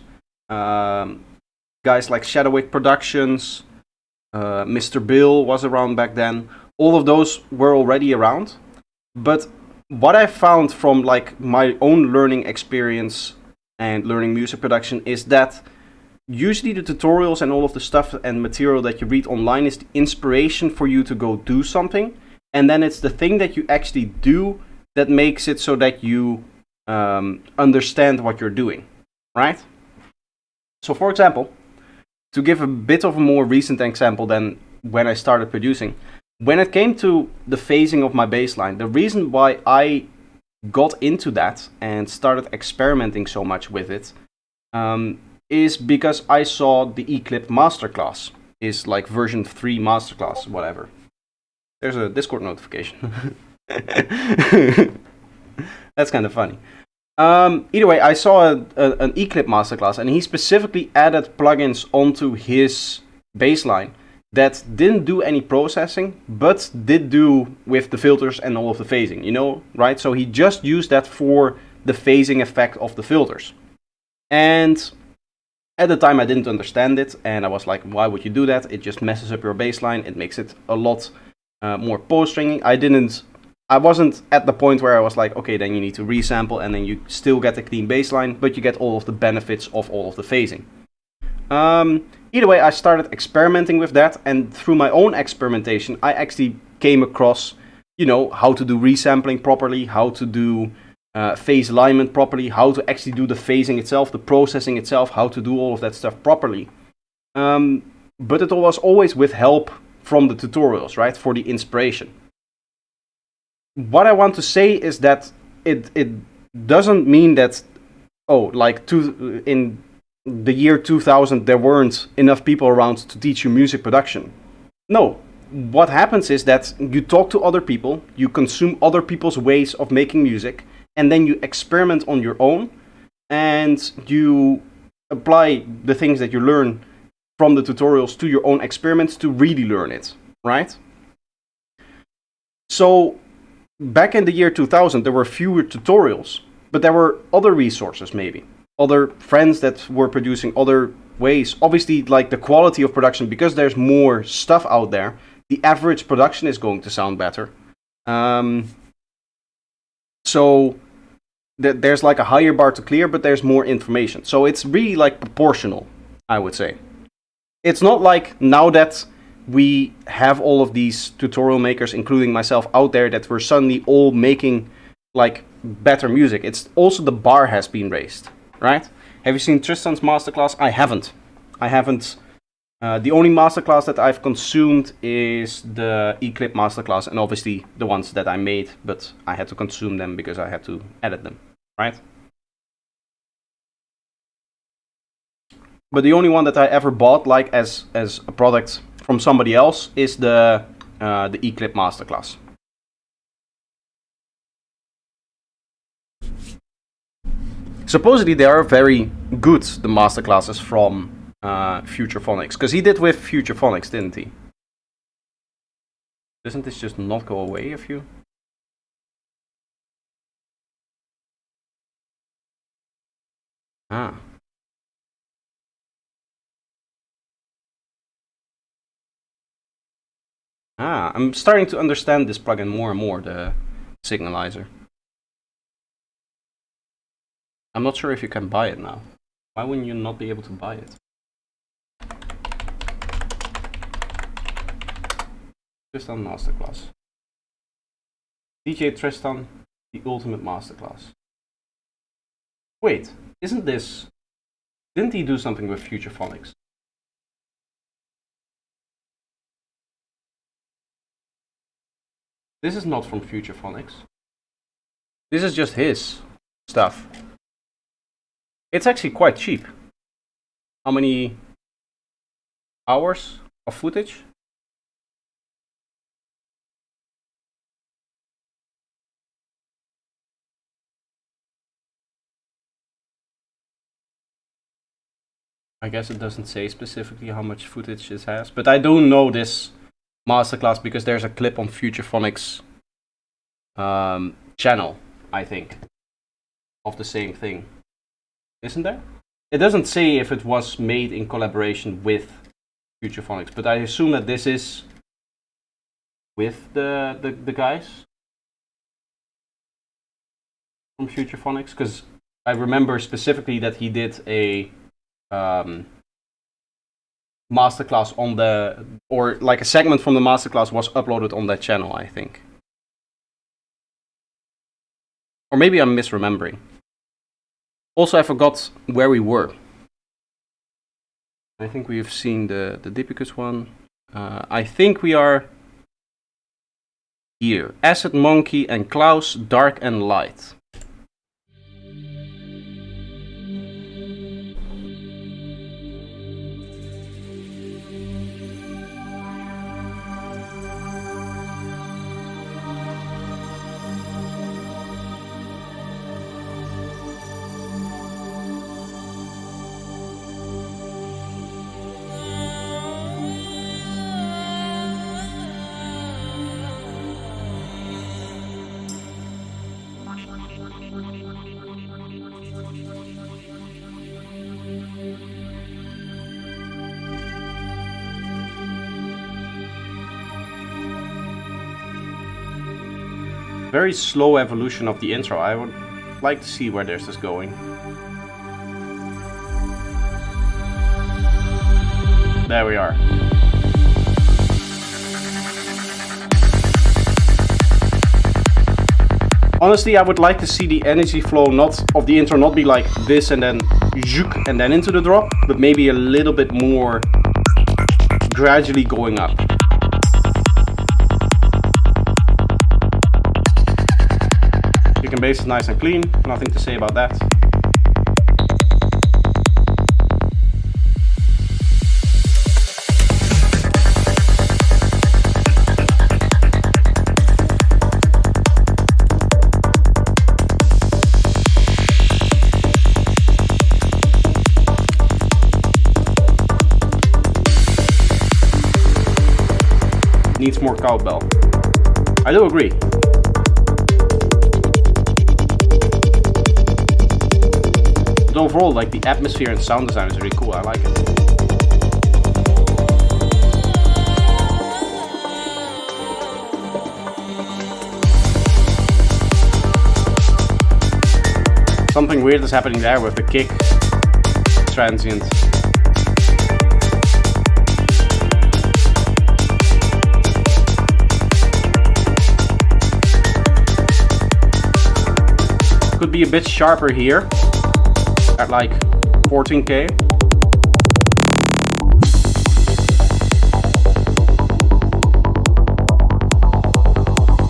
guys like Shadowwick Productions, Mr. Bill was around back then. All of those were already around, but what I found from like my own learning experience and learning music production is that usually the tutorials and all of the stuff and material that you read online is the inspiration for you to go do something, and then it's the thing that you actually do that makes it so that you understand what you're doing. right? So for example, to give a bit of a more recent example than when I started producing, when it came to the phasing of my bass line, the reason why I got into that and started experimenting so much with it is because I saw the Eclipse Masterclass, is like version 3 Masterclass, whatever. There's a Discord notification. That's kind of funny. Either way, I saw an Eclipse Masterclass, and he specifically added plugins onto his bassline that didn't do any processing, but did do with the filters and all of the phasing, you know, right? So he just used that for the phasing effect of the filters. And at the time I didn't understand it, and I was like, why would you do that? It just messes up your bassline. It makes it a lot more post-stringing. I wasn't at the point where I was like, okay, then you need to resample, and then you still get a clean bassline, but you get all of the benefits of all of the phasing. Either way, I started experimenting with that, and through my own experimentation, I actually came across, you know, how to do resampling properly, how to do phase alignment properly, how to actually do the phasing itself, the processing itself, how to do all of that stuff properly. But it was always with help from the tutorials, right, for the inspiration. What I want to say is that it doesn't mean that, in the year 2000 there weren't enough people around to teach you music production. No, what happens is that you talk to other people, you consume other people's ways of making music, and then you experiment on your own, and you apply the things that you learn from the tutorials to your own experiments to really learn it, right? So back in the year 2000, there were fewer tutorials, but there were other resources, maybe other friends that were producing other ways. Obviously, like the quality of production, because there's more stuff out there, the average production is going to sound better. So there's like a higher bar to clear, but there's more information. So it's really like proportional, I would say. It's not like now that we have all of these tutorial makers, including myself, out there, that we're suddenly all making like better music. It's also the bar has been raised, right? Have you seen Tristan's masterclass? I haven't. The only masterclass that I've consumed is the Eclipse masterclass, and obviously the ones that I made, but I had to consume them because I had to edit them, right? But the only one that I ever bought, like as a product from somebody else, is the Eclipse masterclass. Supposedly they are very good, the masterclasses from Future Phonics, because he did with Future Phonics, didn't he? Doesn't this just not go away if you... I'm starting to understand this plugin more and more, the Signalizer. I'm not sure if you can buy it now. Why wouldn't you not be able to buy it? Tristan Masterclass. DJ Tristan, the Ultimate Masterclass. Wait, isn't this... Didn't he do something with Future Phonics? This is not from Future Phonics. This is just his stuff. It's actually quite cheap. How many hours of footage? I guess it doesn't say specifically how much footage this has, but I don't know this masterclass because there's a clip on Future Phonics channel, I think, of the same thing. Isn't there? It doesn't say if it was made in collaboration with Future Phonics, but I assume that this is with the guys from Future Phonics, because I remember specifically that he did a masterclass on the, or like a segment from the masterclass was uploaded on that channel, I think. Or maybe I'm misremembering. Also, I forgot where we were. I think we've seen the Dipicus one. I think we are here. Acid Monkey and Klaus, Dark and Light. Very slow evolution of the intro. I would like to see where this is going. There we are. Honestly, I would like to see the energy flow of the intro not be like this and then zook and then into the drop, but maybe a little bit more gradually going up. Chicken base is nice and clean, nothing to say about that. Needs more cowbell. I do agree. But overall, like the atmosphere and sound design is really cool. I like it. Something weird is happening there with the kick transient. Could be a bit sharper here at like 14k.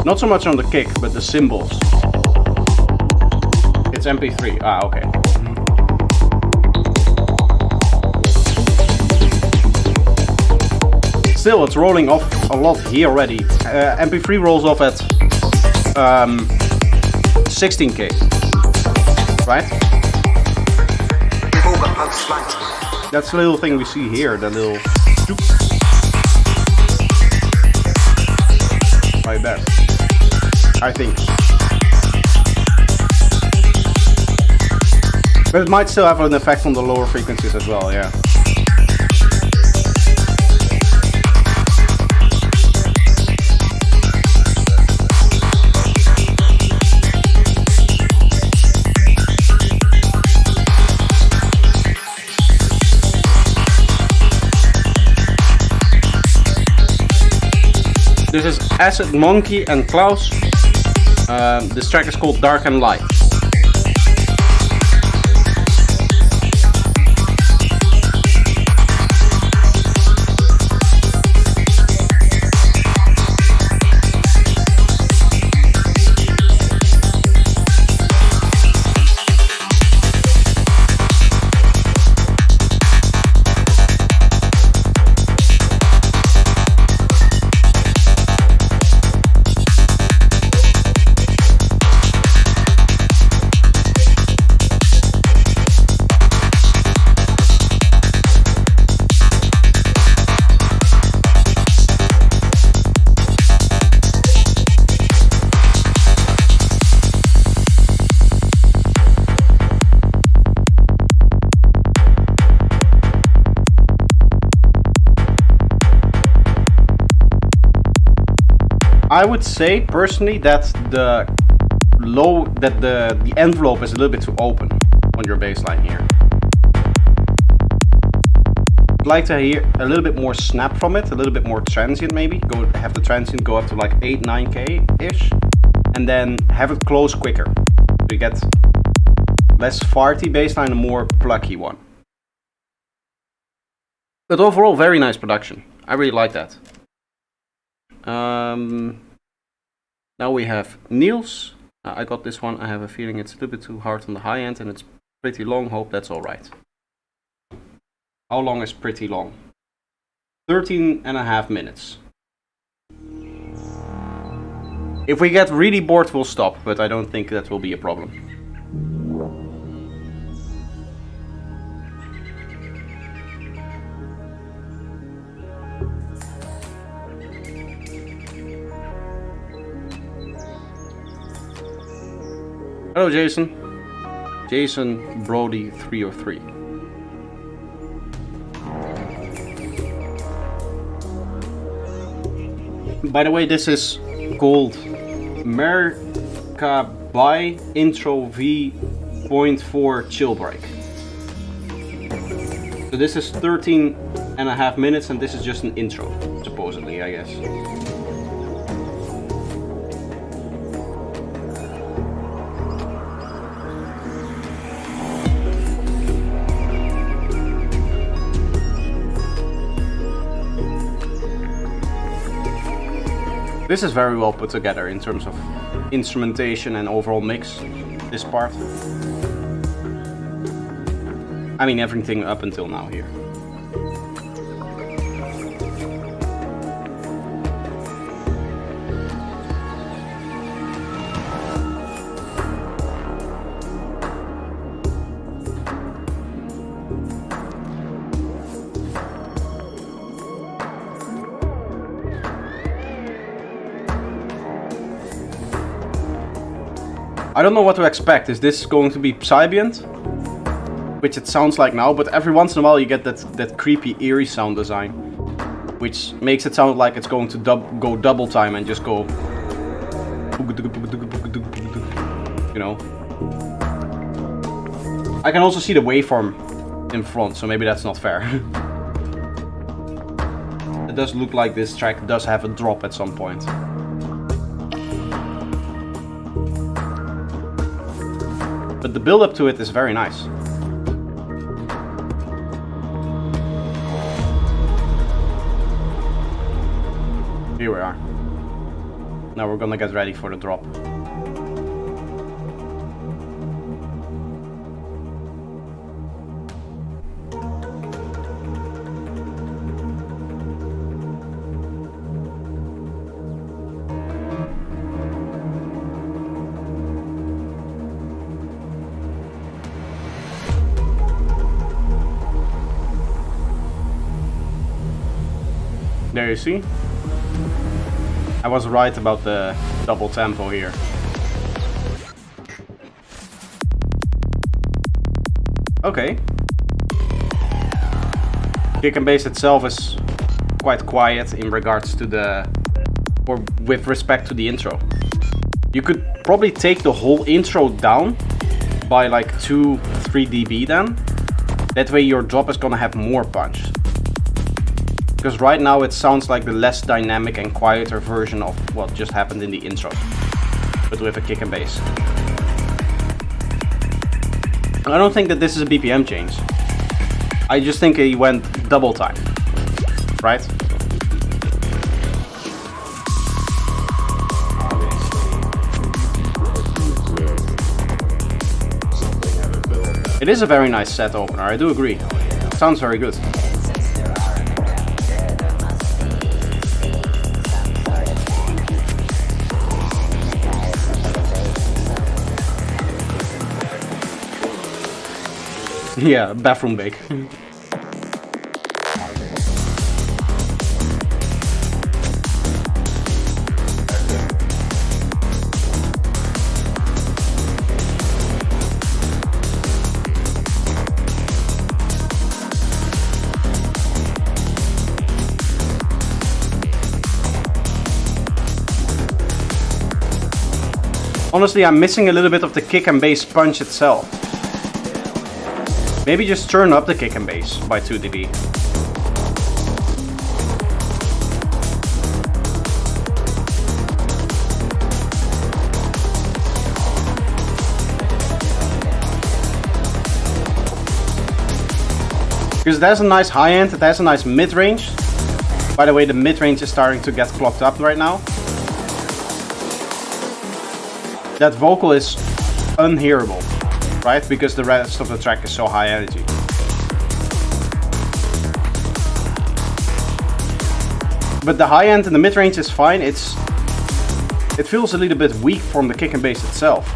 Not so much on the kick, but the cymbals. It's MP3. Ah, okay. Still, it's rolling off a lot here already. MP3 rolls off at 16k. Right? That's the little thing we see here, the little right there. I think. But it might still have an effect on the lower frequencies as well, yeah. This is Acid Monkey and Klaus. This track is called Dark and Light. I would say personally that the envelope is a little bit too open on your bass line here. I'd like to hear a little bit more snap from it, a little bit more transient maybe. Have the transient go up to like 8-9k ish, and then have it close quicker. So you get Less farty bass line, a more plucky one. But overall, very nice production. I really like that. Now we have Niels. I got this one. I have a feeling it's a little bit too hard on the high end and it's pretty long. Hope that's alright. How long is pretty long? 13.5 minutes. If we get really bored, we'll stop, but I don't think that will be a problem. Hello, Jason. Jason Brody 303. By the way, this is called Merkabai Intro V.4 Chill Break. So this is 13.5 minutes and this is just an intro, supposedly, I guess. This is very well put together in terms of instrumentation and overall mix, this part. I mean everything up until now here. I don't know what to expect. Is this going to be Psybient? Which it sounds like now, but every once in a while you get that creepy, eerie sound design. Which makes it sound like it's going to go double time and just go... You know. I can also see the waveform in front, so maybe that's not fair. It does look like this track does have a drop at some point. But the build up to it is very nice. Here we are. Now we're gonna get ready for the drop. There you see. I was right about the double tempo here. Okay. Kick and bass itself is quite quiet in regards to or with respect to the intro. You could probably take the whole intro down by like 2-3 dB then. That way your drop is gonna have more punch. Because right now it sounds like the less dynamic and quieter version of what just happened in the intro, but with a kick and bass. I don't think that this is a BPM change. I just think he went double time, right? It is a very nice set opener, I do agree. Sounds very good. Yeah, bathroom bake. Honestly, I'm missing a little bit of the kick and bass punch itself. Maybe just turn up the kick and bass by 2 dB. Because it has a nice high end, it has a nice mid range. By the way, the mid range is starting to get clogged up right now. That vocal is unhearable, right? Because the rest of the track is so high energy. But the high end and the mid range is fine. It feels a little bit weak from the kick and bass itself.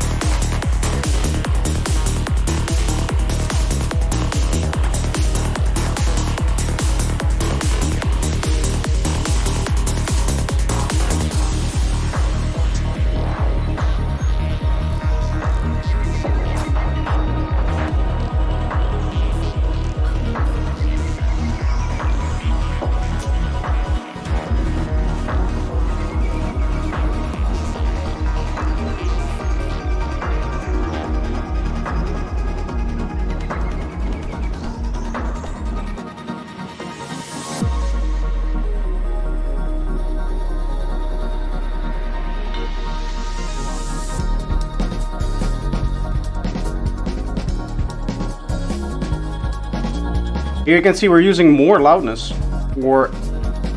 Here you can see we're using more loudness, or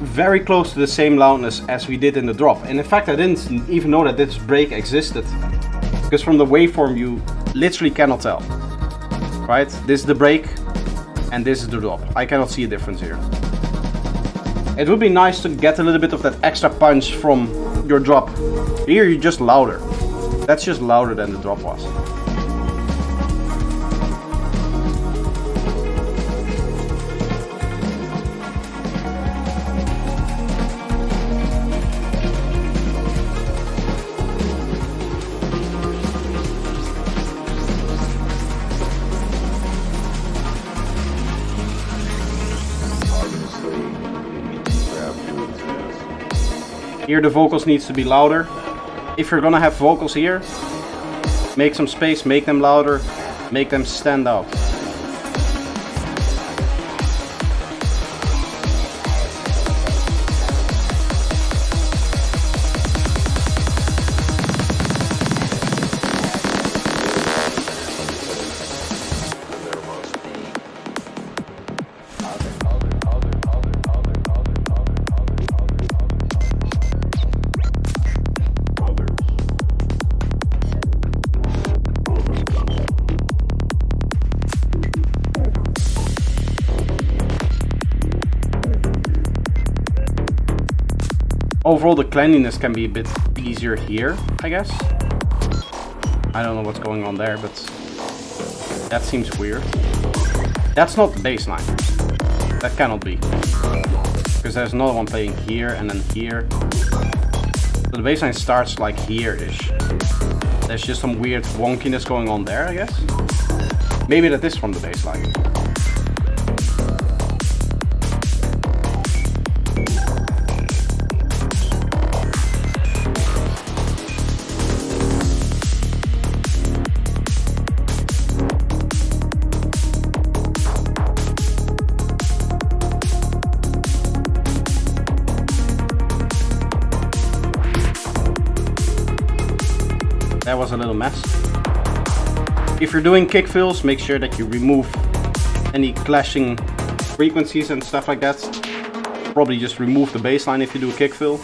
very close to the same loudness as we did in the drop. And in fact, I didn't even know that this break existed, because from the waveform you literally cannot tell. Right? This is the break and this is the drop. I cannot see a difference here. It would be nice to get a little bit of that extra punch from your drop. Here you're just louder. That's just louder than the drop was. Here the vocals needs to be louder. If you're gonna have vocals here, make some space, make them louder, make them stand out. Overall, the cleanliness can be a bit easier here, I guess. I don't know what's going on there, but that seems weird. That's not the bass line. That cannot be. Because there's another one playing here and then here. So the bass line starts like here-ish. There's just some weird wonkiness going on there, I guess. Maybe that is from the bass line. That was a little mess. If you're doing kick fills, make sure that you remove any clashing frequencies and stuff like that. Probably just remove the bass line if you do a kick fill.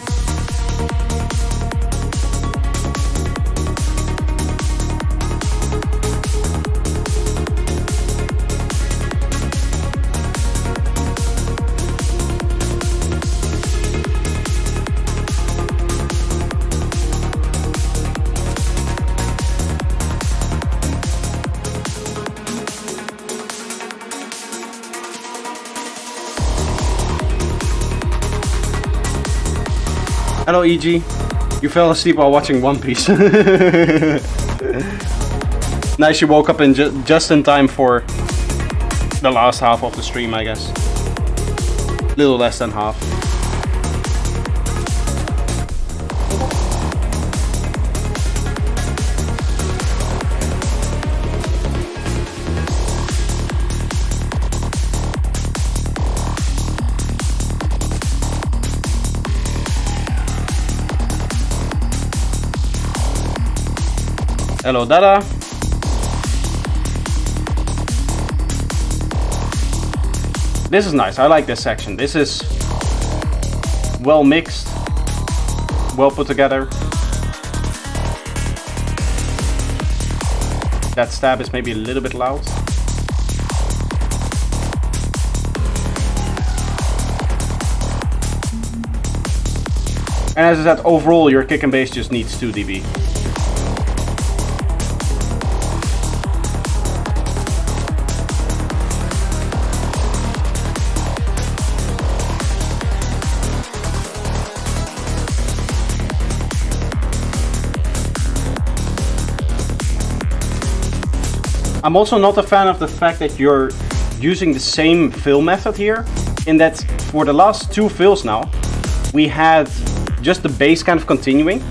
Hello EG, you fell asleep while watching One Piece. Nice you woke up in just in time for the last half of the stream, I guess. Little less than half. Hello Dada. This is nice. I like this section. This is well mixed, well put together. That stab is maybe a little bit loud. And as I said, overall your kick and bass just needs 2 dB. I'm also not a fan of the fact that you're using the same fill method here, in that for the last 2 fills now, we had just the bass kind of continuing.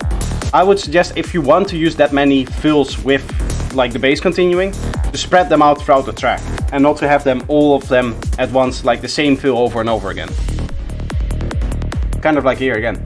I would suggest, if you want to use that many fills with like the bass continuing, to spread them out throughout the track and not to have them all of them at once, like the same fill over and over again. Kind of like here again.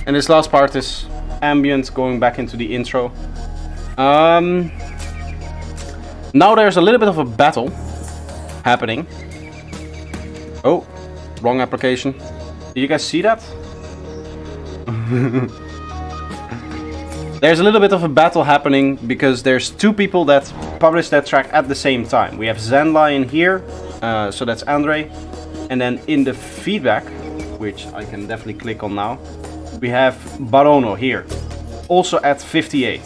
And this last part is ambient, going back into the intro. Now there's a little bit of a battle happening. Oh, wrong application. Did you guys see that? There's a little bit of a battle happening because there's 2 people that publish that track at the same time. We have Zenlion here, so that's Andre. And then in the feedback, which I can definitely click on now, we have Barono here, also at 58.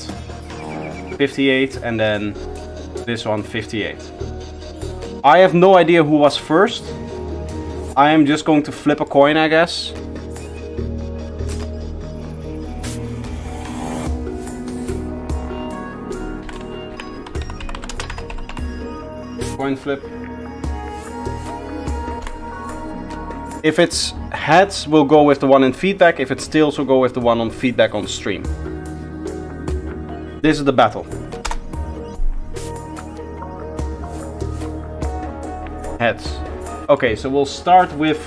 58, and then this one 58. I have no idea who was first. I am just going to flip a coin, I guess. Coin flip. If it's heads, we'll go with the one in feedback. If it's tails, we'll go with the one on feedback on stream. This is the battle. Heads. Okay, so we'll start with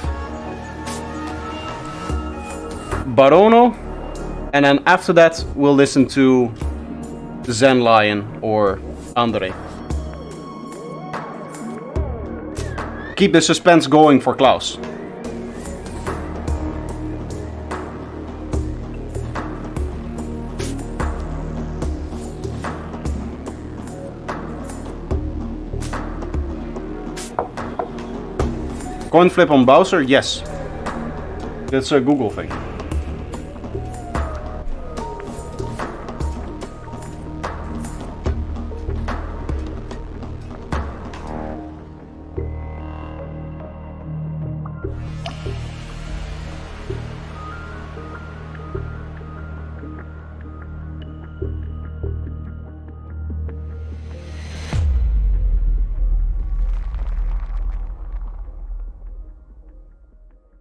Barono, and then after that we'll listen to Zenlion or Andre. Keep the suspense going for Klaus. Coin flip on Bowser? Yes. That's a Google thing.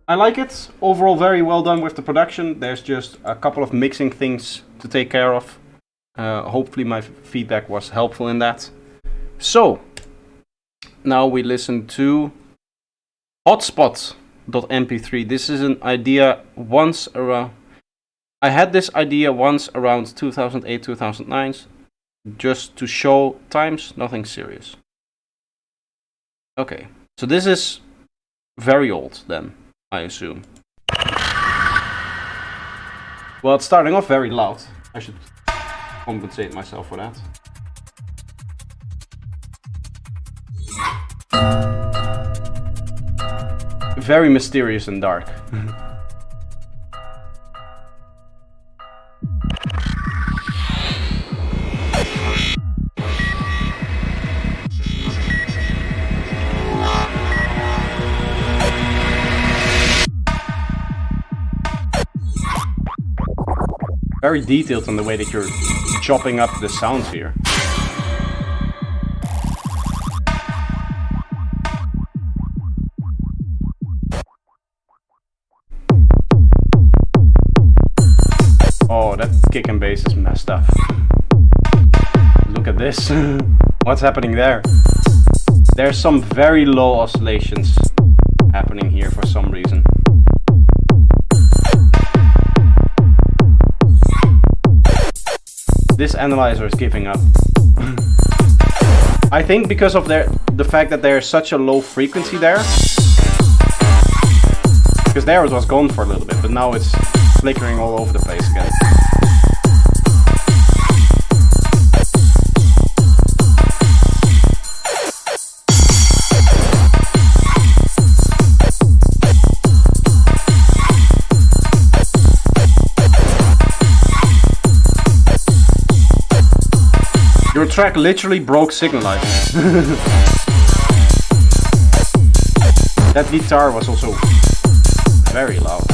I like it. Overall, very well done with the production. There's just a couple of mixing things to take care of. Hopefully my feedback was helpful in that. So, now we listen to hotspot.mp3. This is an idea once around... I had this idea once around 2008-2009, just to show times, nothing serious. Okay, so this is very old then, I assume. Well, it's starting off very loud. I should compensate myself for that. Very mysterious and dark. Very detailed in the way that you're chopping up the sounds here. kick and bass is messed up. Look at this. What's happening there? There's some very low oscillations happening here for some reason. This analyzer is giving up. I think because of the fact that there's such a low frequency there. Because there it was gone for a little bit, but now it's flickering all over the place again. Your track literally broke signalizing. That guitar was also very loud.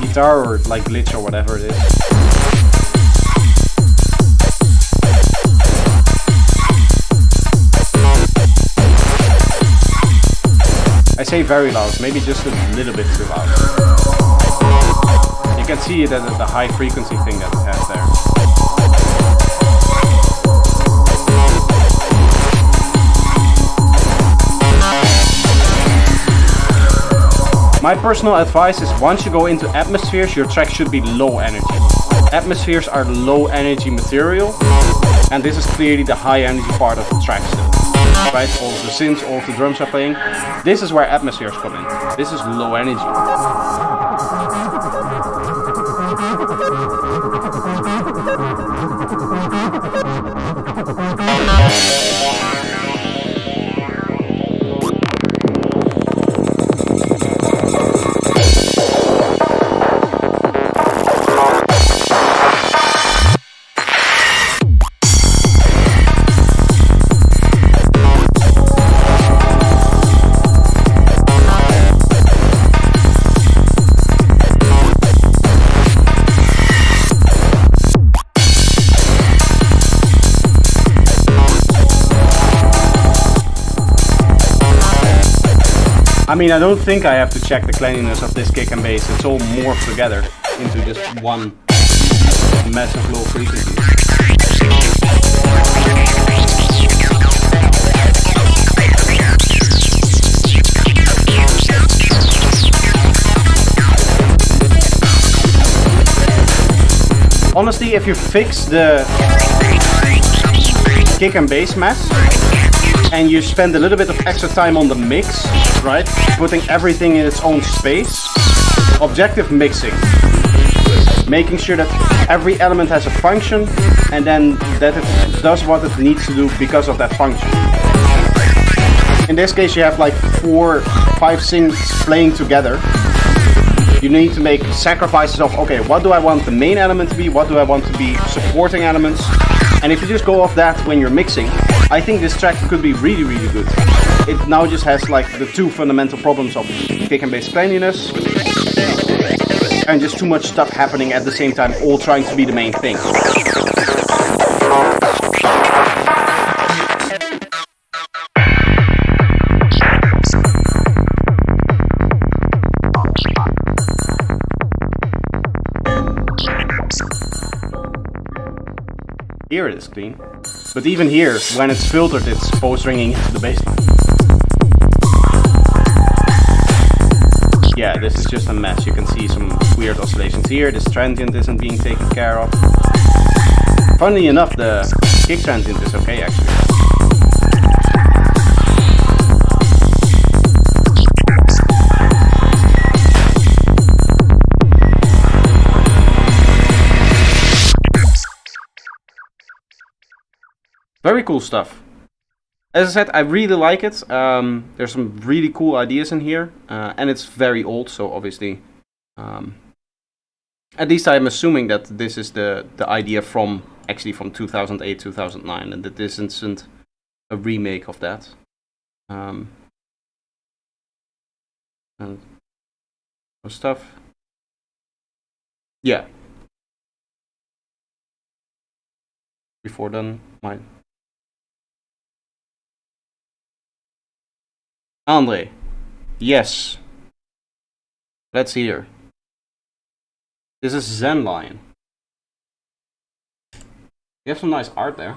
Guitar or like glitch or whatever it is. I say very loud, maybe just a little bit too loud. You can see it at the high frequency thing that it has there. My personal advice is once you go into atmospheres, your track should be low energy. Atmospheres are low energy material, and this is clearly the high energy part of the track still. Right, all of the synths, all of the drums are playing. This is where atmospheres come in. This is low energy. I mean, I don't think I have to check the cleanliness of this kick and bass. It's all morphed together into just one massive low frequency. Honestly, if you fix the kick and bass mess and you spend a little bit of extra time on the mix, right? Putting everything in its own space. Objective mixing. Making sure that every element has a function and then that it does what it needs to do because of that function. In this case, you have like 4, 5 synths playing together. You need to make sacrifices of, okay, what do I want the main element to be? What do I want to be supporting elements? And if you just go off that when you're mixing, I think this track could be really, really good. It now just has like the 2 fundamental problems of kick and bass cleanliness and just too much stuff happening at the same time, all trying to be the main thing. Here it is clean. But even here, when it's filtered, it's post-ringing into the bassline. Yeah, this is just a mess. You can see some weird oscillations here. This transient isn't being taken care of. Funnily enough, the kick transient is okay actually. Very cool stuff. As I said, I really like it. There's some really cool ideas in here, and it's very old, so obviously, at least I'm assuming that this is the idea from 2008, 2009, and that this isn't a remake of that. And stuff. Yeah. Before then, mine. Andre. Yes. Let's hear. This is Zen Lion. You have some nice art there.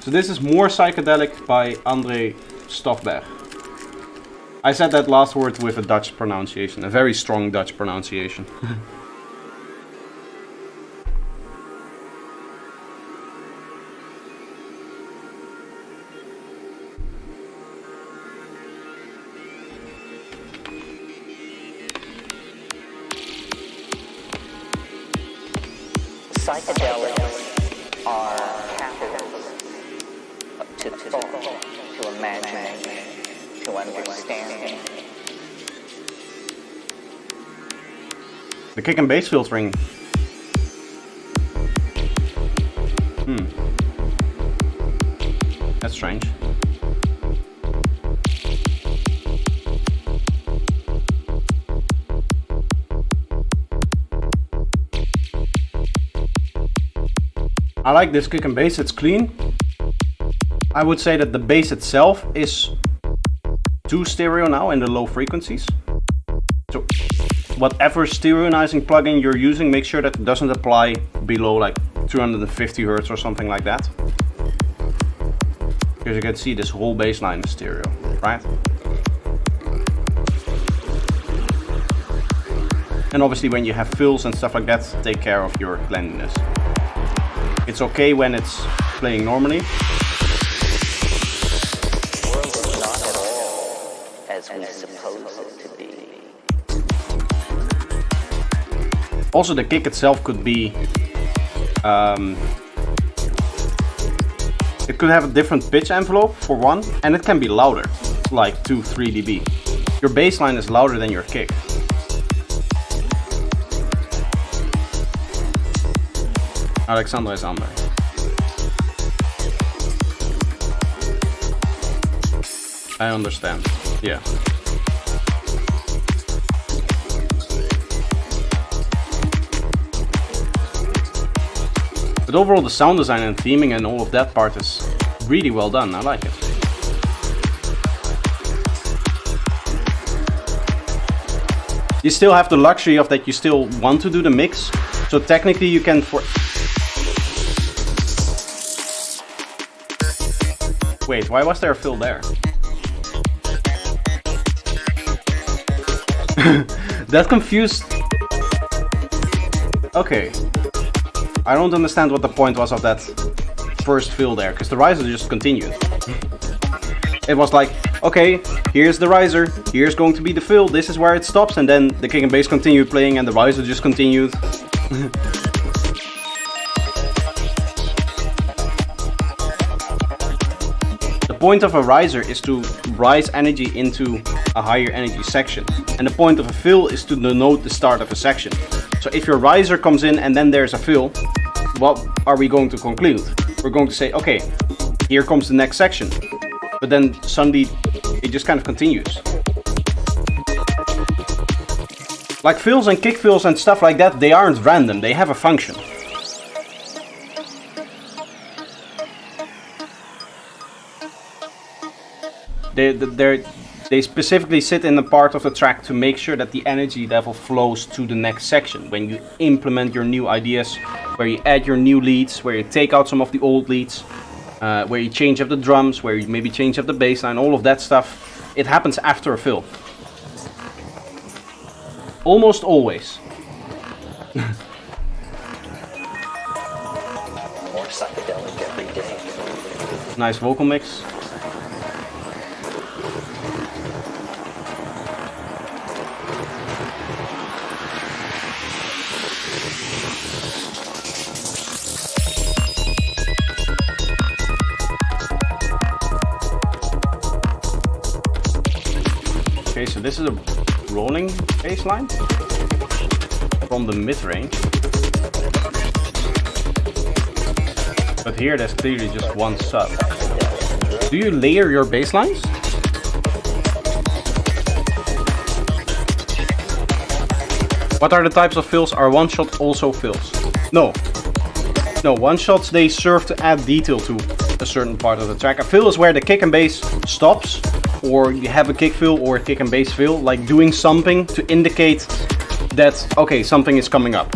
So this is More Psychedelic by Andre Stofberg. I said that last word with a Dutch pronunciation, a very strong Dutch pronunciation. Psychedelics are catalysts to thought, to imagining, to understanding. The kick and bass filtering. That's strange. I like this kick and bass, it's clean. I would say that the bass itself is too stereo now in the low frequencies. So whatever stereoizing plugin you're using, make sure that it doesn't apply below like 250 Hz or something like that. Because you can see this whole bass line is stereo, right? And obviously when you have fills and stuff like that, take care of your cleanliness. It's okay when it's playing normally. The world is not at all as we suppose it to be. Also, the kick itself could be... it could have a different pitch envelope for one, and it can be louder, like 2-3 dB. Your bass line is louder than your kick. Alexandra is under. I understand, yeah. But overall the sound design and theming and all of that part is really well done, I like it. You still have the luxury of that you still want to do the mix, so technically you can Wait, why was there a fill there? That confused... Okay. I don't understand what the point was of that first fill there, because the riser just continued. It was like, okay, here's the riser, here's going to be the fill, this is where it stops, and then the kick and bass continued playing and the riser just continued. The point of a riser is to rise energy into a higher energy section, and the point of a fill is to denote the start of a section. So if your riser comes in and then there's a fill, what are we going to conclude? We're going to say, okay, here comes the next section, but then suddenly it just kind of continues. Like fills and kick fills and stuff like that, they aren't random, they have a function. They specifically sit in the part of the track to make sure that the energy level flows to the next section. When you implement your new ideas, where you add your new leads, where you take out some of the old leads, where you change up the drums, where you maybe change up the bass line, all of that stuff, it happens after a fill. Almost always. More psychedelic every day. Nice vocal mix. Okay, so this is a rolling bass line from the mid-range. But here there's clearly just one sub. Do you layer your bass lines? What are the types of fills? Are one shot also fills? No. No, one-shots, they serve to add detail to a certain part of the track. A fill is where the kick and bass stops, or you have a kick fill or a kick and bass fill, like doing something to indicate that, okay, something is coming up.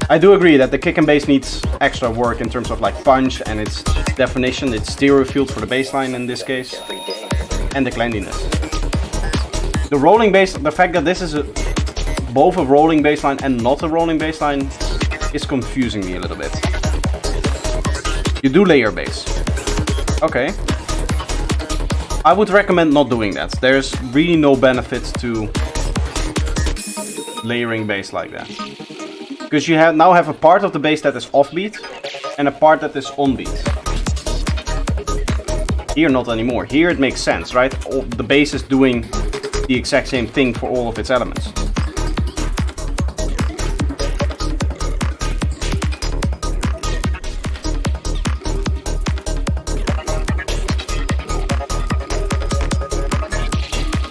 I do agree that the kick and bass needs extra work in terms of like punch and its definition, its stereo field for the bass line in this case, and the cleanliness. The rolling bass, the fact that this is both a rolling bass line and not a rolling bass line is confusing me a little bit. You do layer bass. Okay. I would recommend not doing that. There's really no benefit to layering bass like that. Because you now have a part of the bass that is offbeat and a part that is onbeat. Here not anymore. Here it makes sense, right? The bass is doing the exact same thing for all of its elements.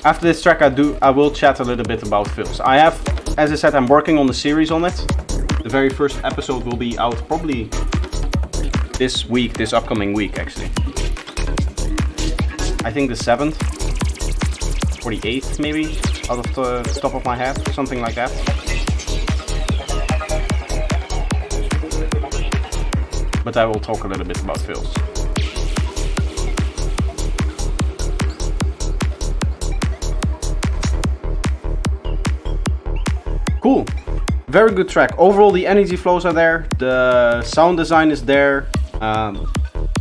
After this track I will chat a little bit about fills. As I said, I'm working on the series on it. The very first episode will be out probably this upcoming week actually. I think the 7th or the 8th maybe, out of the top of my head, something like that. But I will talk a little bit about fills. Cool, very good track. Overall the energy flows are there, the sound design is there.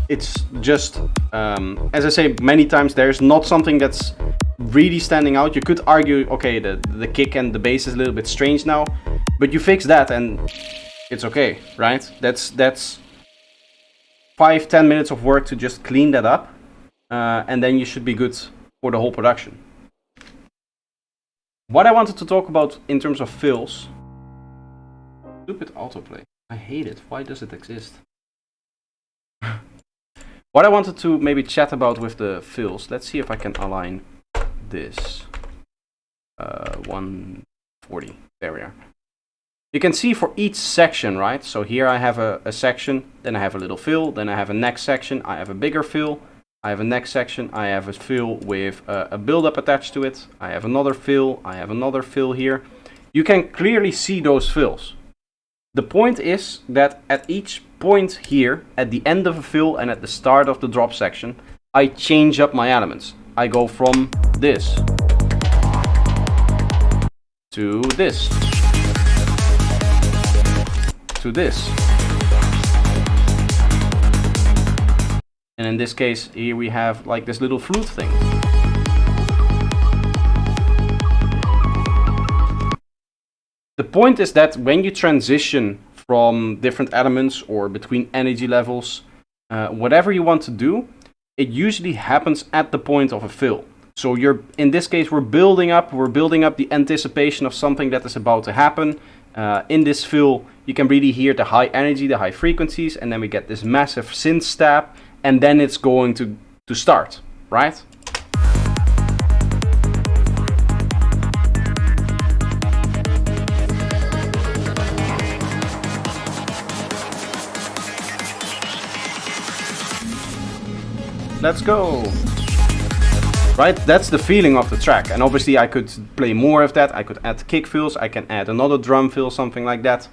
It's just, as I say many times, there's not something that's really standing out. You could argue, okay, the kick and the bass is a little bit strange now, but you fix that and it's okay, right? That's 5-10 minutes of work to just clean that up, and then you should be good for the whole production. What I wanted to talk about in terms of fills. Stupid autoplay. I hate it. Why does it exist? What I wanted to maybe chat about with the fills. Let's see if I can align this. 140. There we are. You can see for each section, right? So here I have a section, then I have a little fill, then I have a next section, I have a bigger fill. I have a next section, I have a fill with a build-up attached to it. I have another fill, I have another fill here. You can clearly see those fills. The point is that at each point here, at the end of a fill and at the start of the drop section, I change up my elements. I go from this to this to this. And in this case, here we have like this little flute thing. The point is that when you transition from different elements or between energy levels, whatever you want to do, it usually happens at the point of a fill. So in this case, we're building up the anticipation of something that is about to happen. In this fill, you can really hear the high energy, the high frequencies, and then we get this massive synth stab. And then it's going to start, right? Let's go! Right, that's the feeling of the track. And obviously I could play more of that. I could add kick fills, I can add another drum fill, something like that.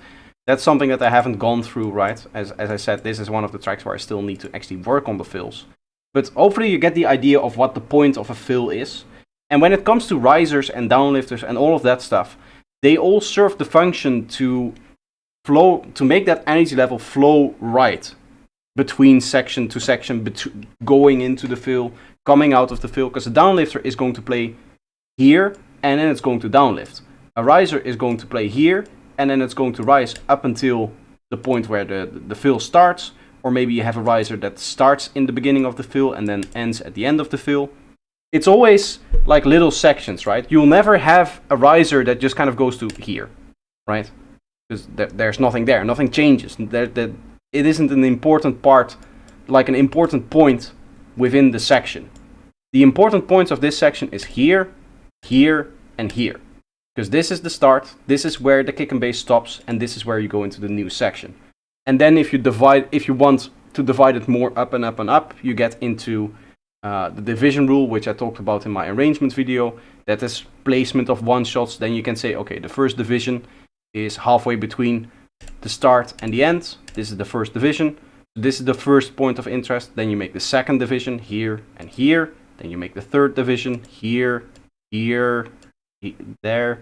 That's something that I haven't gone through, right? As I said, this is one of the tracks where I still need to actually work on the fills. But hopefully you get the idea of what the point of a fill is. And when it comes to risers and downlifters and all of that stuff, they all serve the function to make that energy level flow right between section to section, going into the fill, coming out of the fill. Because a downlifter is going to play here and then it's going to downlift. A riser is going to play here and then it's going to rise up until the point where the fill starts. Or maybe you have a riser that starts in the beginning of the fill and then ends at the end of the fill. It's always like little sections, right? You'll never have a riser that just kind of goes to here, right? Because there's nothing there, nothing changes. It isn't an important part, like an important point within the section. The important points of this section is here, here, and here. Because this is the start, this is where the kick and base stops, and this is where you go into the new section. And then if you want to divide it more up and up and up, you get into the division rule, which I talked about in my arrangement video. That is placement of one shots. Then you can say, okay, the first division is halfway between the start and the end. This is the first division. This is the first point of interest. Then you make the second division here and here. Then you make the third division here, here, there,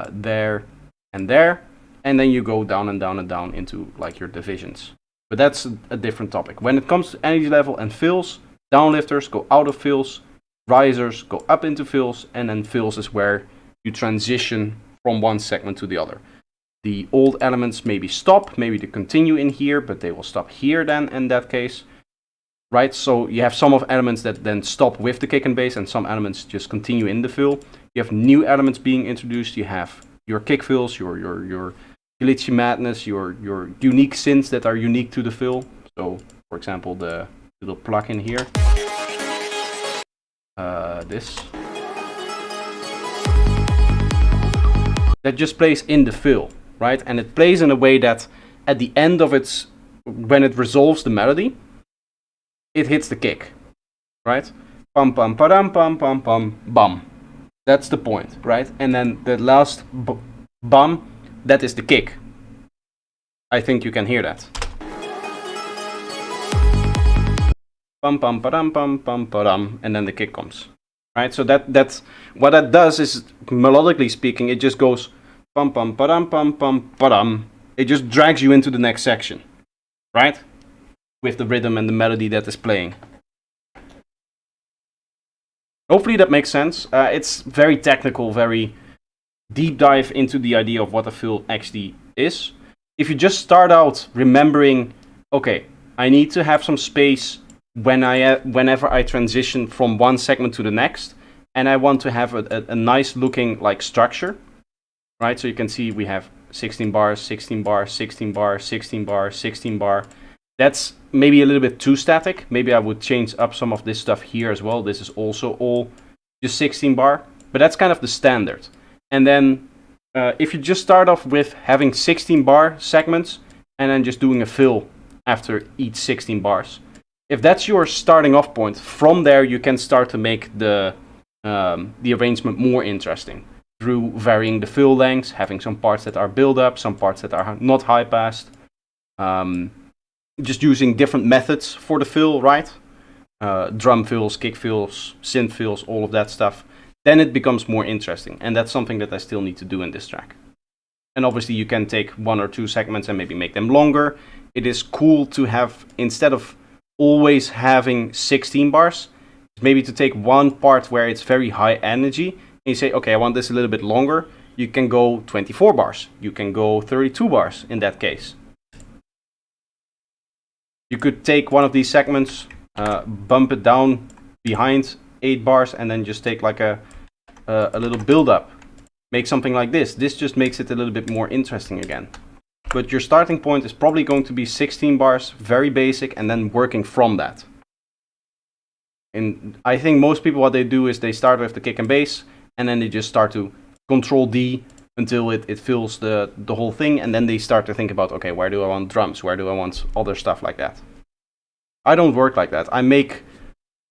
there, and there. And then you go down and down and down into like your divisions. But that's a different topic. When it comes to energy level and fills, downlifters go out of fills, risers go up into fills, and then fills is where you transition from one segment to the other. The old elements maybe stop, maybe they continue in here, but they will stop here then in that case. Right, so you have some of elements that then stop with the kick and base, and some elements just continue in the fill. You have new elements being introduced. You have your kick fills, your glitchy madness, your unique synths that are unique to the fill. So, for example, the little plugin here. This. That just plays in the fill, right? And it plays in a way that at the end of its, when it resolves the melody, it hits the kick, right? Pum pum padam pum pum pum bum. That's the point, right? And then the last bum, that is the kick. I think you can hear that. Pum pum padam pum pum padam, and then the kick comes, right? So that's what that does is, melodically speaking, it just goes pum pum padam pum pum padam. It just drags you into the next section, right? With the rhythm and the melody that is playing. Hopefully that makes sense. It's very technical, very deep dive into the idea of what a fill actually is. If you just start out remembering, okay, I need to have some space whenever I transition from one segment to the next, and I want to have a nice looking like structure, right? So you can see we have 16 bars, 16 bars, 16 bars, 16 bars, 16 bar. That's maybe a little bit too static. Maybe I would change up some of this stuff here as well. This is also all just 16 bar, but that's kind of the standard. And then if you just start off with having 16 bar segments and then just doing a fill after each 16 bars, if that's your starting off point, from there you can start to make the arrangement more interesting through varying the fill lengths, having some parts that are build up, some parts that are not high passed. Just using different methods for the fill, right? Drum fills, kick fills, synth fills, all of that stuff. Then it becomes more interesting. And that's something that I still need to do in this track. And obviously you can take one or two segments and maybe make them longer. It is cool to have, instead of always having 16 bars, maybe to take one part where it's very high energy, and you say, okay, I want this a little bit longer. You can go 24 bars. You can go 32 bars in that case. You could take one of these segments, bump it down behind 8 bars, and then just take like a little build up. Make something like this. This just makes it a little bit more interesting again. But your starting point is probably going to be 16 bars, very basic, and then working from that. And I think most people, what they do is they start with the kick and bass, and then they just start to Control D until it fills the whole thing, and then they start to think about, okay, where do I want drums? Where do I want other stuff like that? I don't work like that. I make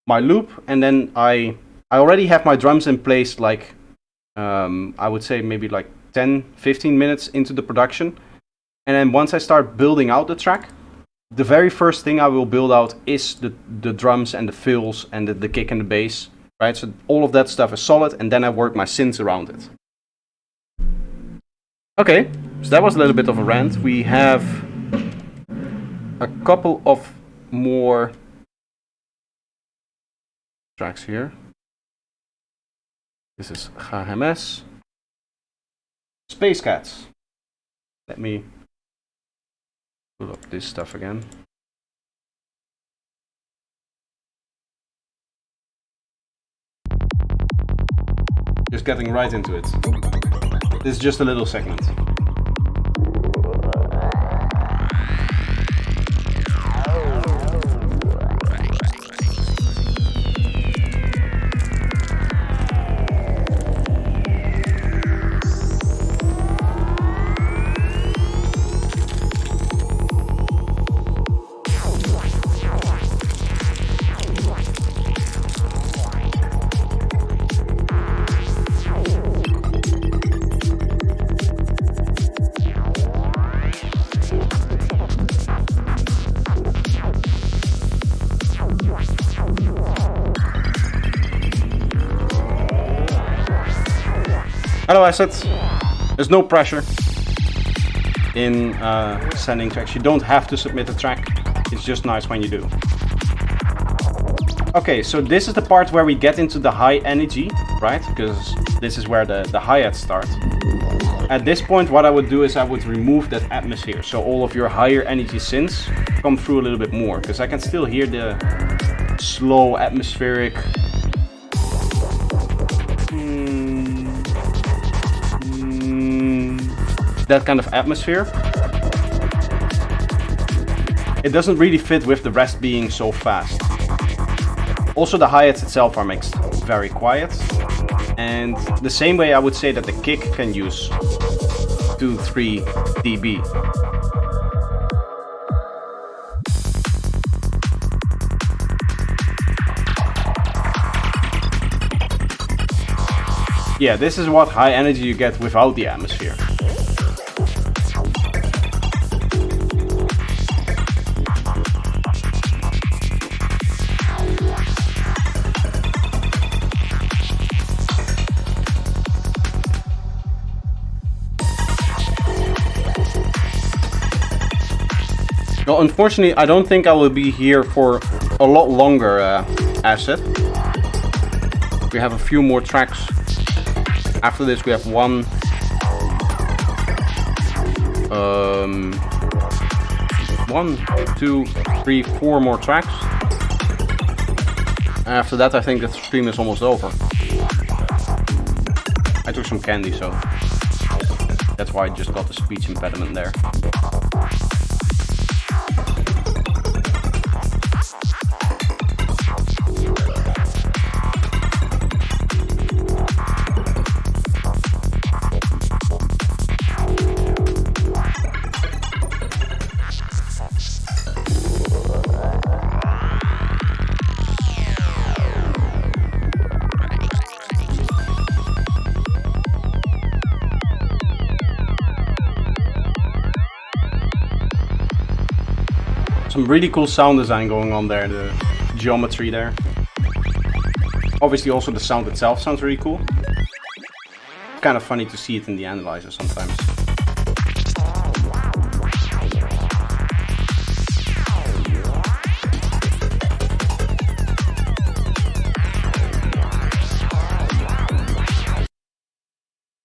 my loop, and then I already have my drums in place, like, I would say maybe like 10-15 minutes into the production. And then once I start building out the track, the very first thing I will build out is the drums and the fills and the kick and the bass, right? So all of that stuff is solid, and then I work my synths around it. Okay, so that was a little bit of a rant. We have a couple of more tracks here. This is HMS. Space Cats. Let me pull up this stuff again. Just getting right into it. This is just a little segment. Hello assets. There's no pressure in sending tracks. You don't have to submit a track. It's just nice when you do. Okay, so this is the part where we get into the high energy, right? Because this is where the hi-hats start. At this point, what I would do is I would remove that atmosphere. So all of your higher energy synths come through a little bit more. Because I can still hear the slow atmospheric... that kind of atmosphere. It doesn't really fit with the rest being so fast. Also the hi-hats itself are mixed very quiet. And the same way I would say that the kick can use 2-3 dB. Yeah, this is what high energy you get without the atmosphere. Well, unfortunately, I don't think I will be here for a lot longer, Asset. We have a few more tracks. After this, we have 1, 2, 3, 4 more tracks. After that, I think the stream is almost over. I took some candy, so that's why I just got the speech impediment there. Some really cool sound design going on there, the geometry there. Obviously also the sound itself sounds really cool. It's kind of funny to see it in the analyzer sometimes.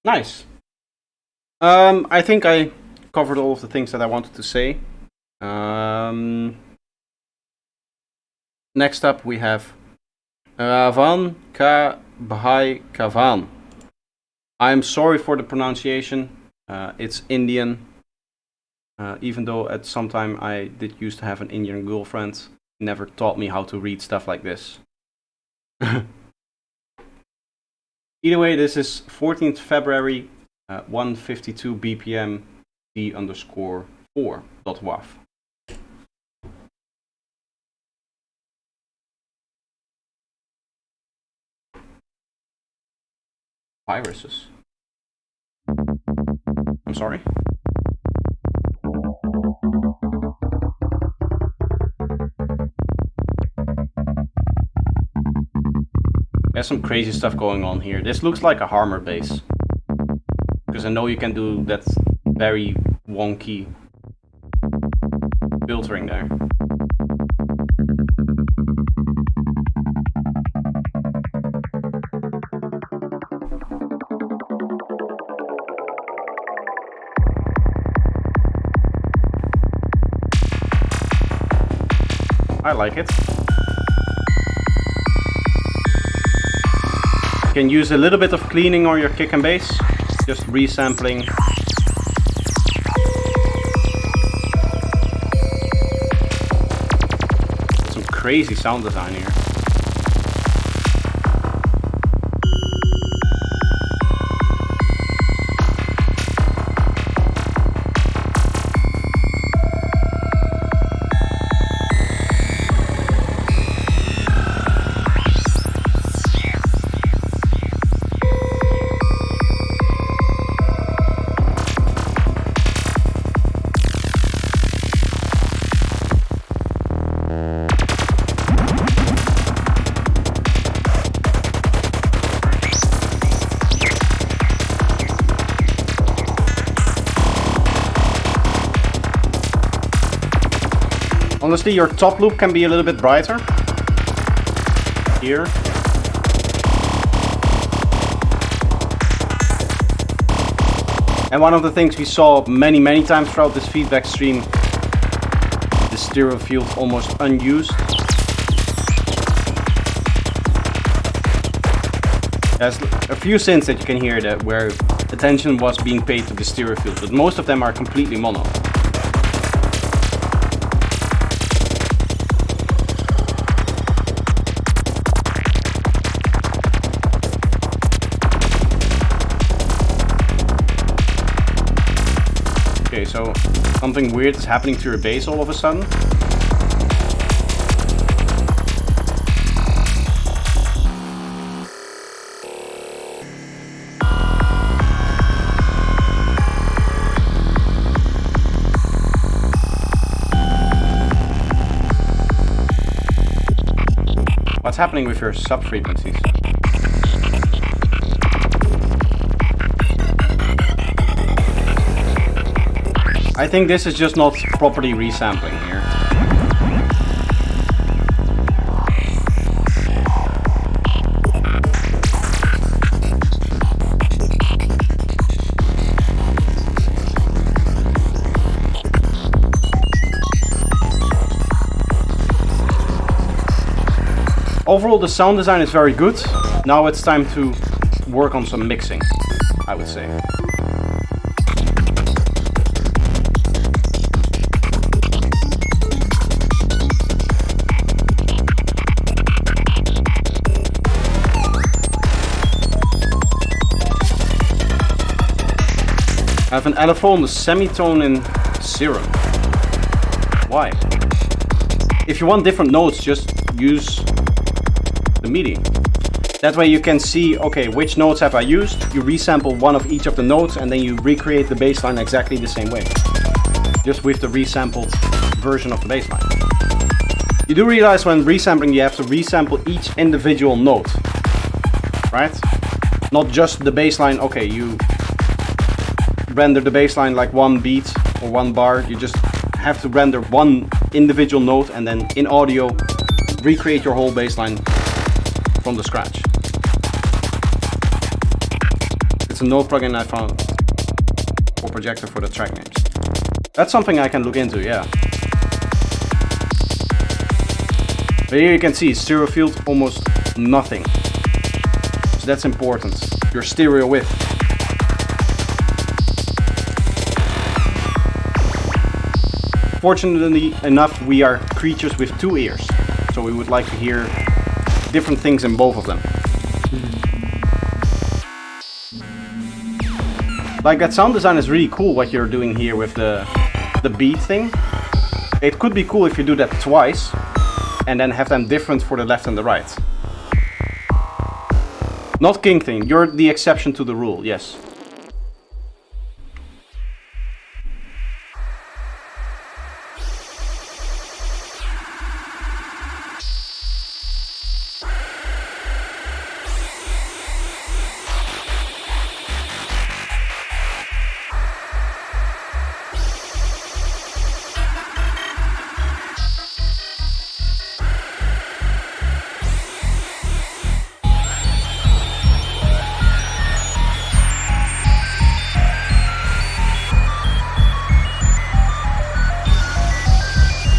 Nice. I think I covered all of the things that I wanted to say. Next up we have Ravan Ka Bhai Kavan. I'm sorry for the pronunciation. It's Indian. Even though at some time I did used to have an Indian girlfriend, never taught me how to read stuff like this. Either way, this is 14th February, 1:52 BPM, d_4.wav. Viruses. I'm sorry. There's some crazy stuff going on here. This looks like a Harmer bass. Because I know you can do that very wonky filtering there. I like it. You can use a little bit of cleaning on your kick and bass, just resampling. Some crazy sound design here. Honestly, your top loop can be a little bit brighter. Here. And one of the things we saw many times throughout this feedback stream, the stereo field almost unused. There's a few synths that you can hear that where attention was being paid to the stereo field, but most of them are completely mono. Okay, so something weird is happening to your bass all of a sudden. What's happening with your sub-frequencies? I think this is just not properly resampling here. Overall, the sound design is very good. Now it's time to work on some mixing, I would say. I have an LFO on the semitone in 0. Why? If you want different notes, just use the MIDI. That way you can see, okay, which notes have I used? You resample one of each of the notes and then you recreate the bass line exactly the same way. Just with the resampled version of the bass line. You do realize when resampling you have to resample each individual note. Right? Not just the bass line, okay, you render the bass line like one beat or one bar. You just have to render one individual note and then in audio recreate your whole bass line from the scratch. It's a note plugin I found for Projector for the track names. That's something I can look into, yeah. But here you can see stereo field almost nothing. So that's important. Your stereo width. Fortunately enough, we are creatures with 2 ears, so we would like to hear different things in both of them. Like that sound design is really cool what you're doing here with the beat thing. It could be cool if you do that twice and then have them different for the left and the right. Not King Thing, you're the exception to the rule, yes.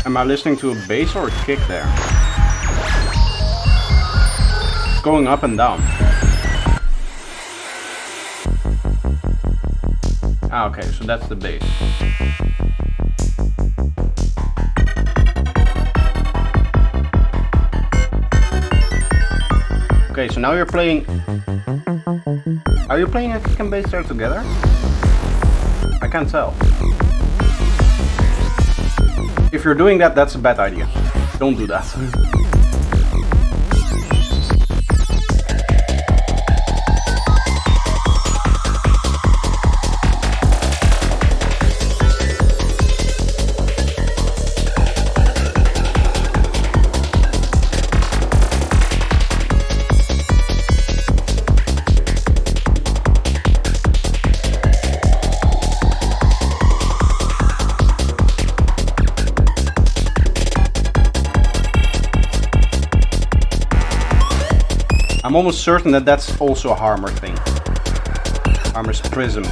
Am I listening to a bass or a kick there? It's going up and down. Ah, okay, so that's the bass. Okay, so now you're playing... Are you playing a kick and bass there together? I can't tell. If you're doing that, that's a bad idea. Don't do that. I'm almost certain that that's also a Harmer thing. Harmer's Prism.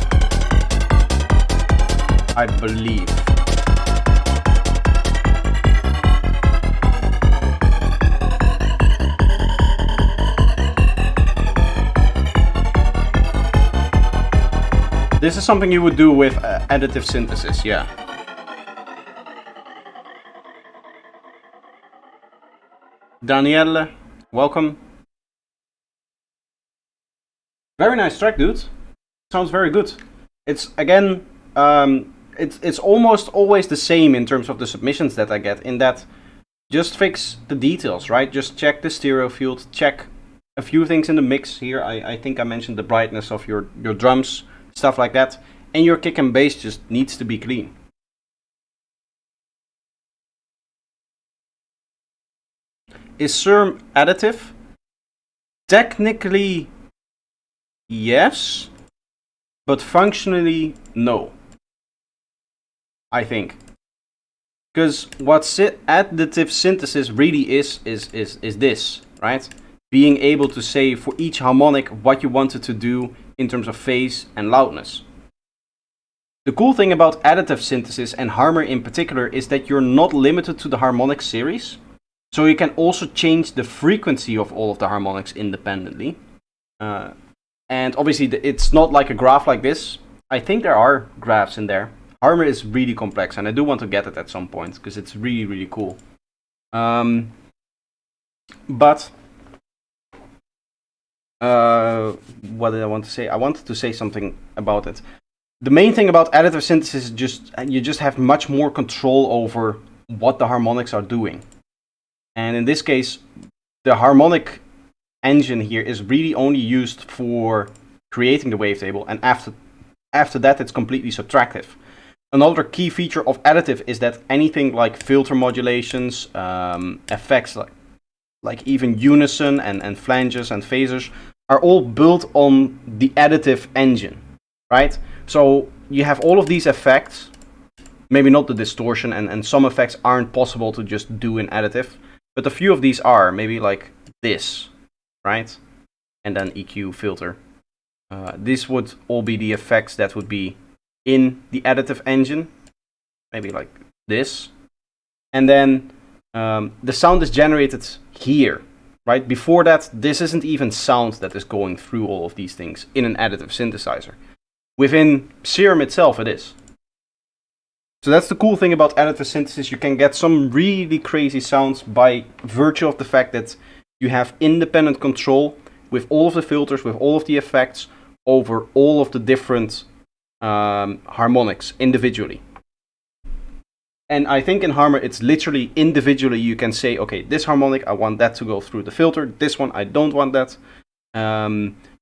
I believe. This is something you would do with additive synthesis, yeah. Danielle, welcome. Very nice track, dude. Sounds very good. It's again, it's almost always the same in terms of the submissions that I get. In that, just fix the details, right? Just check the stereo field, check a few things in the mix here. I think I mentioned the brightness of your drums, stuff like that, and your kick and bass just needs to be clean. Is SERM additive? Technically, yes, but functionally, no. I think. Because what additive synthesis really is this, right? Being able to say for each harmonic what you wanted to do in terms of phase and loudness. The cool thing about additive synthesis and Harmer in particular is that you're not limited to the harmonic series. So you can also change the frequency of all of the harmonics independently. And obviously it's not like a graph like this. I think there are graphs in there. Harmer is really complex and I do want to get it at some point because it's really, really cool. But what did I want to say? I wanted to say something about it. The main thing about additive synthesis is just you just have much more control over what the harmonics are doing. And in this case, the harmonic engine here is really only used for creating the wavetable, and after that it's completely subtractive. Another key feature of additive is that anything like filter modulations, effects like even unison and flanges and phasers are all built on the additive engine, right? So you have all of these effects, maybe not the distortion, and some effects aren't possible to just do in additive. But a few of these are, maybe like this, right? And then EQ filter. These would all be the effects that would be in the additive engine. Maybe like this. And then the sound is generated here, right? Before that, this isn't even sound that is going through all of these things in an additive synthesizer. Within Serum itself, it is. So that's the cool thing about additive synthesis. You can get some really crazy sounds by virtue of the fact that you have independent control with all of the filters, with all of the effects, over all of the different harmonics individually. And I think in Harmer, it's literally individually you can say, okay, this harmonic, I want that to go through the filter. This one, I don't want that.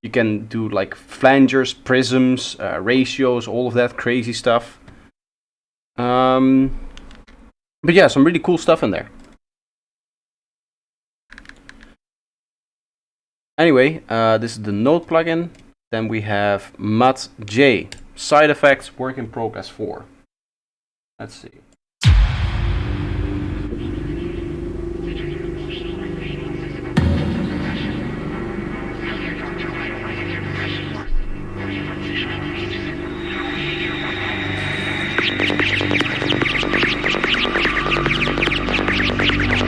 You can do like flangers, prisms, ratios, all of that crazy stuff. But yeah, some really cool stuff in there. Anyway, this is the Note plugin. Then we have Mat J, side effects, work in progress 4. Let's see.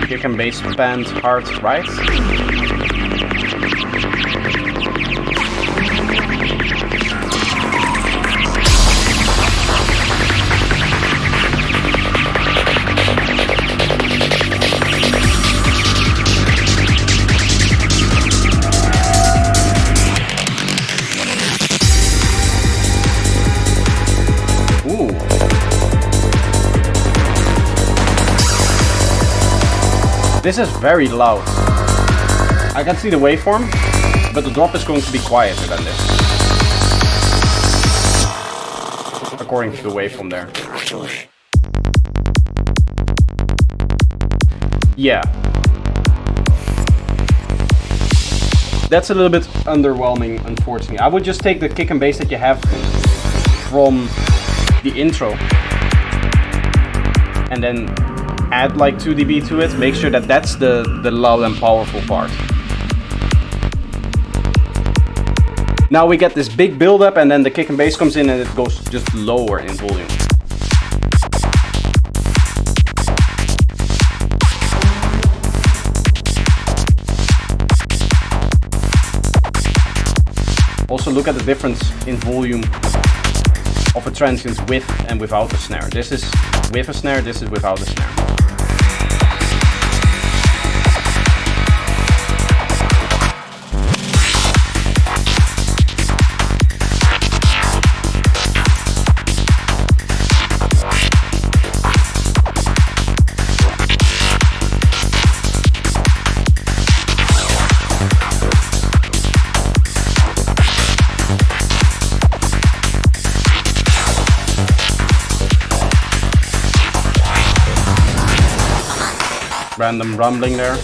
Kick and bass band hard, right? This is very loud. I can see the waveform, but the drop is going to be quieter than this. According to the waveform there. Yeah. That's a little bit underwhelming, unfortunately. I would just take the kick and bass that you have from the intro and then add like 2 dB to it. Make sure that that's the loud and powerful part. Now we get this big build-up, and then the kick and bass comes in and it goes just lower in volume. Also look at the difference in volume of a transient with and without a snare. This is with a snare, this is without a snare. Random rumbling there.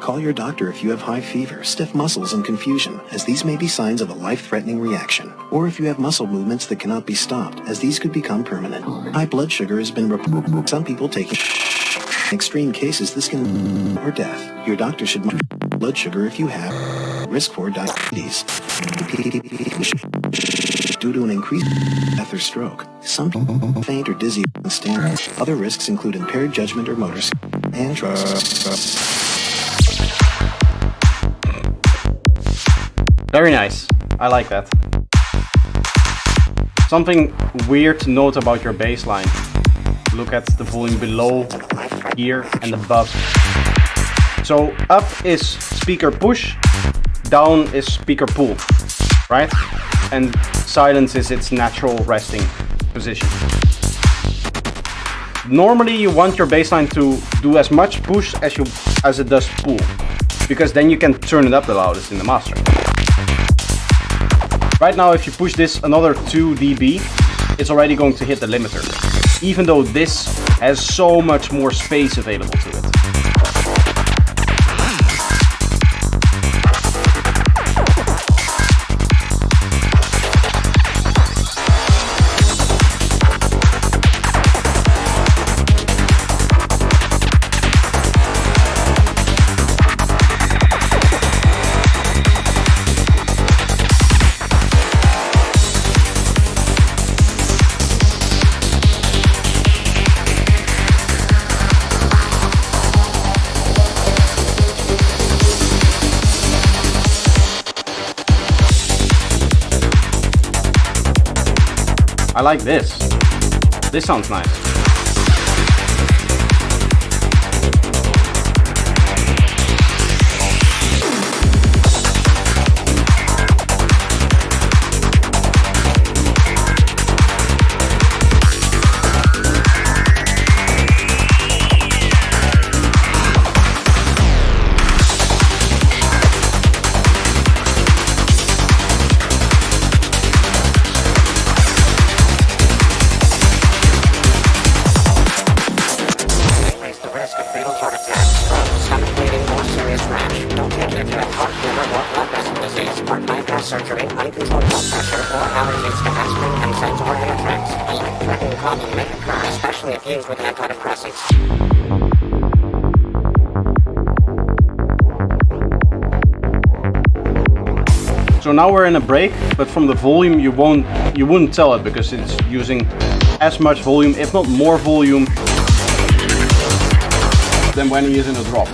Call your doctor if you have high fever, stiff muscles, and confusion, as these may be signs of a life-threatening reaction. Or if you have muscle movements that cannot be stopped, as these could become permanent. High blood sugar has been reported. Some people taking extreme cases, this can or death. Your doctor should monitor blood sugar if you have risk for diabetes. Due to an increased death or stroke, some people faint or dizzy on stand. Other risks include impaired judgment or motor skills and drugs. Very nice. I like that. Something weird to note about your bass line. Look at the volume below, here, and above. So up is speaker push, down is speaker pull, right? And silence is its natural resting position. Normally you want your bass line to do as much push as it does pull, because then you can turn it up the loudest in the master. Right now, if you push this another 2 dB, it's already going to hit the limiter, even though this has so much more space available to it. I like this. This sounds nice. Surgery, uncontrolled blood pressure, or allergies to aspirin, NSAIDs, or Anthrax. A life-threatening problem may occur, especially if used with antidepressants. So now we're in a break, but from the volume you wouldn't tell it because it's using as much volume, if not more volume, than when you're using a drop.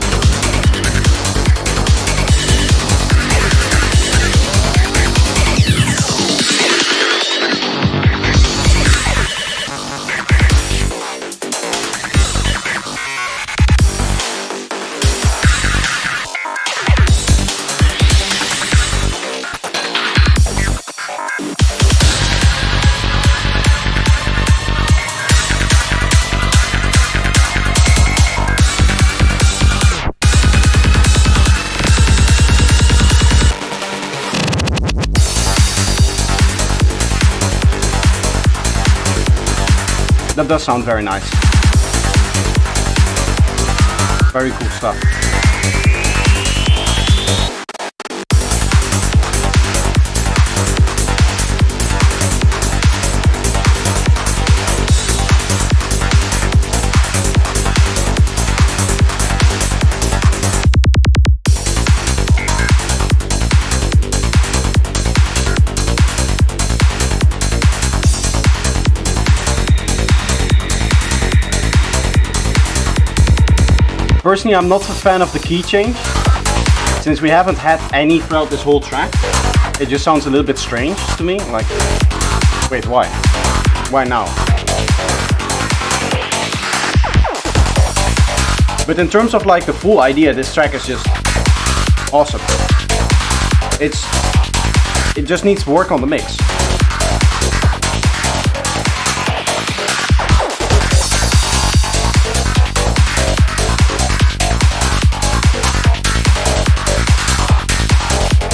that does sound very nice. Very cool stuff. Personally, I'm not a fan of the key change. Since we haven't had any throughout this whole track, it just sounds a little bit strange to me. Like, wait, why? Why now? But in terms of like the full idea, this track is just awesome. It just needs work on the mix.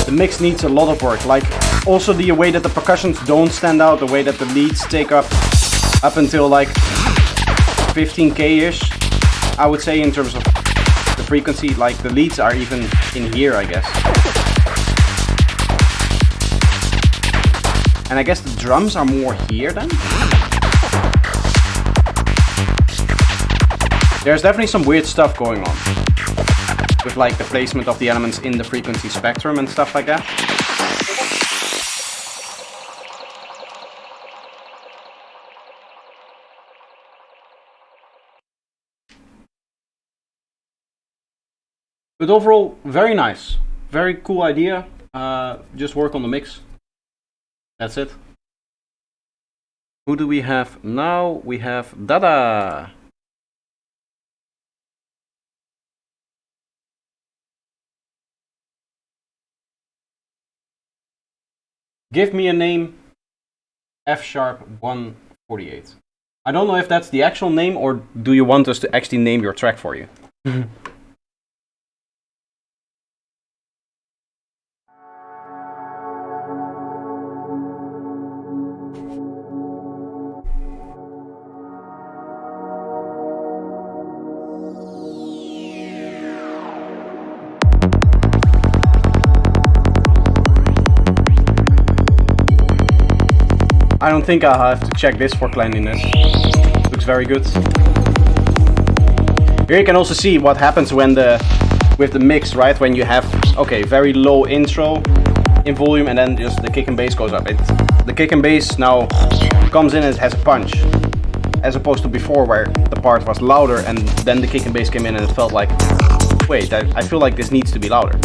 The mix needs a lot of work, like also the way that the percussions don't stand out, the way that the leads take up until like 15k-ish, I would say, in terms of the frequency. Like the leads are even in here, I guess. And I guess the drums are more here then? There's definitely some weird stuff going on with like the placement of the elements in the frequency spectrum and stuff like that. But overall, very nice. Very cool idea. Just work on the mix. That's it. Who do we have now? We have Dada. Give me a name, F# 148. I don't know if that's the actual name, or do you want us to actually name your track for you? I don't think I'll have to check this for cleanliness. Looks very good. Here you can also see what happens when with the mix, right? When you have, okay, very low intro in volume and then just the kick and bass goes up. The kick and bass now comes in and it has a punch. As opposed to before where the part was louder and then the kick and bass came in and it felt like, wait, I feel like this needs to be louder.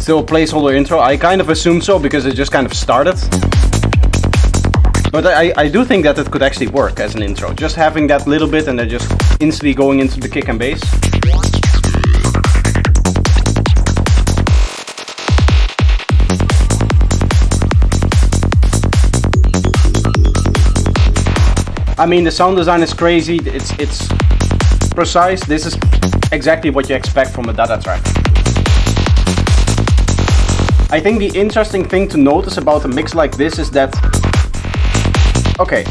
Still a placeholder intro. I kind of assumed so because it just kind of started. But I do think that it could actually work as an intro. Just having that little bit and then just instantly going into the kick and bass. I mean, the sound design is crazy. It's precise. This is exactly what you expect from a Dada track. I think the interesting thing to notice about a mix like this is that, okay,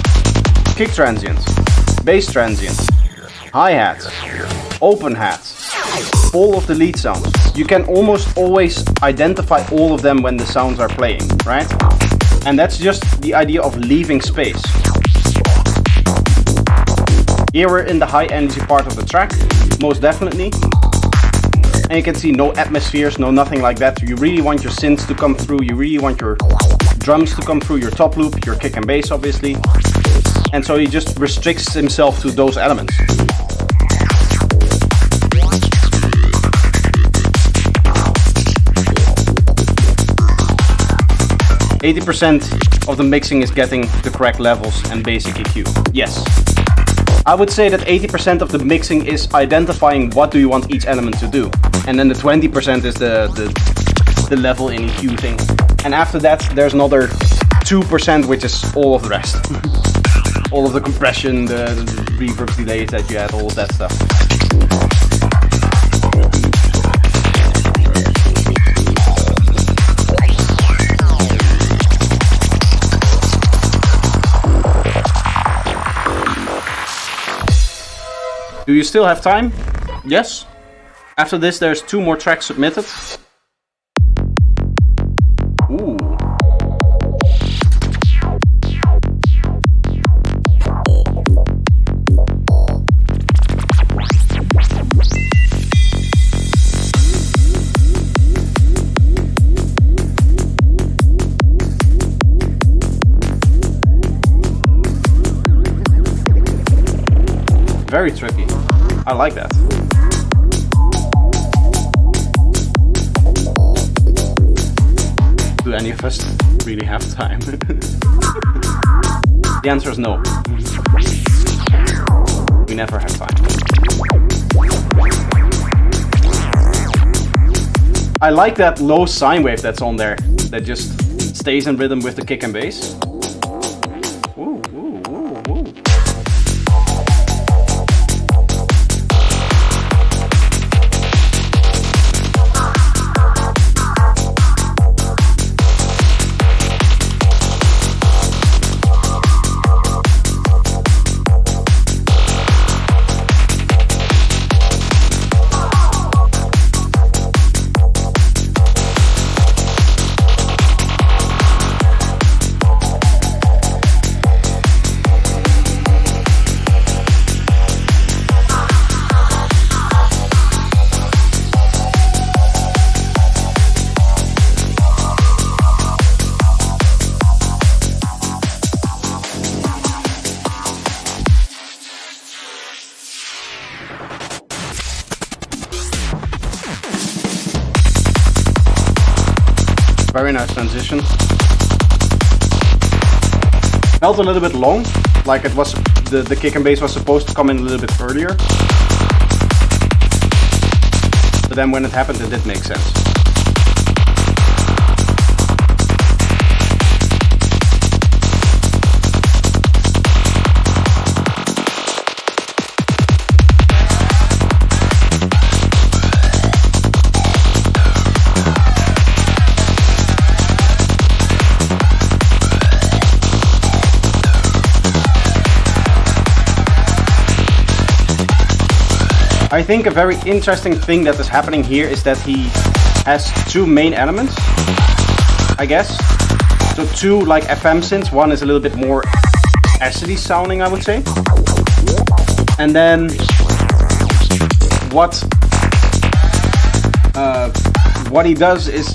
kick transients, bass transients, hi-hats, open hats, all of the lead sounds. You can almost always identify all of them when the sounds are playing, right? And that's just the idea of leaving space. Here we're in the high energy part of the track. most definitely. And you can see no atmospheres, no nothing like that. You really want your synths to come through, you really want your drums to come through, your top loop, your kick and bass obviously. And so he just restricts himself to those elements. %80 of the mixing is getting the correct levels and basic EQ. Yes. I would say that 80% of the mixing is identifying what do you want each element to do. And then the 20% is the level in EQ thing. And after that, there's another 2% which is all of the rest. All of the compression, the reverb delays that you had, all of that stuff. Do you still have time? Yes. After this, there's 2 more tracks submitted. Ooh. Very tricky. I like that. Do any of us really have time? The answer is no. We never have time. I like that low sine wave that's on there, that just stays in rhythm with the kick and bass. Ooh, ooh, ooh, ooh. Very nice transition. Felt a little bit long, like it was the kick and bass was supposed to come in a little bit earlier. But then when it happened, it did make sense. I think a very interesting thing that is happening here is that he has 2 main elements, I guess. So 2 like FM synths, one is a little bit more acidy sounding, I would say. And then what he does is,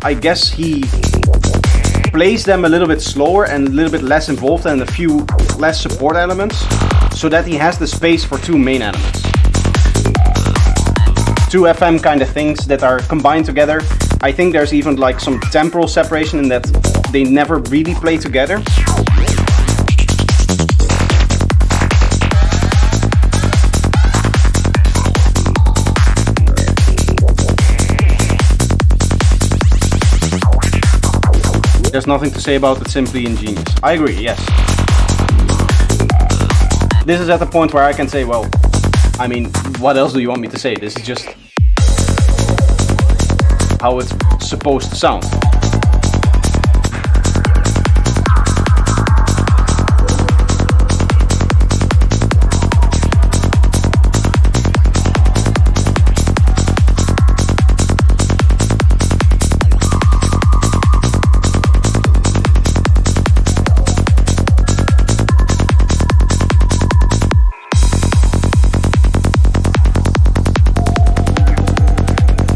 I guess he plays them a little bit slower and a little bit less involved and a few less support elements, so that he has the space for 2 main elements. 2 FM kind of things that are combined together. I think there's even like some temporal separation in that they never really play together. There's nothing to say about it, simply ingenious. I agree, yes. This is at the point where I can say, well, I mean, what else do you want me to say? This is just how it's supposed to sound.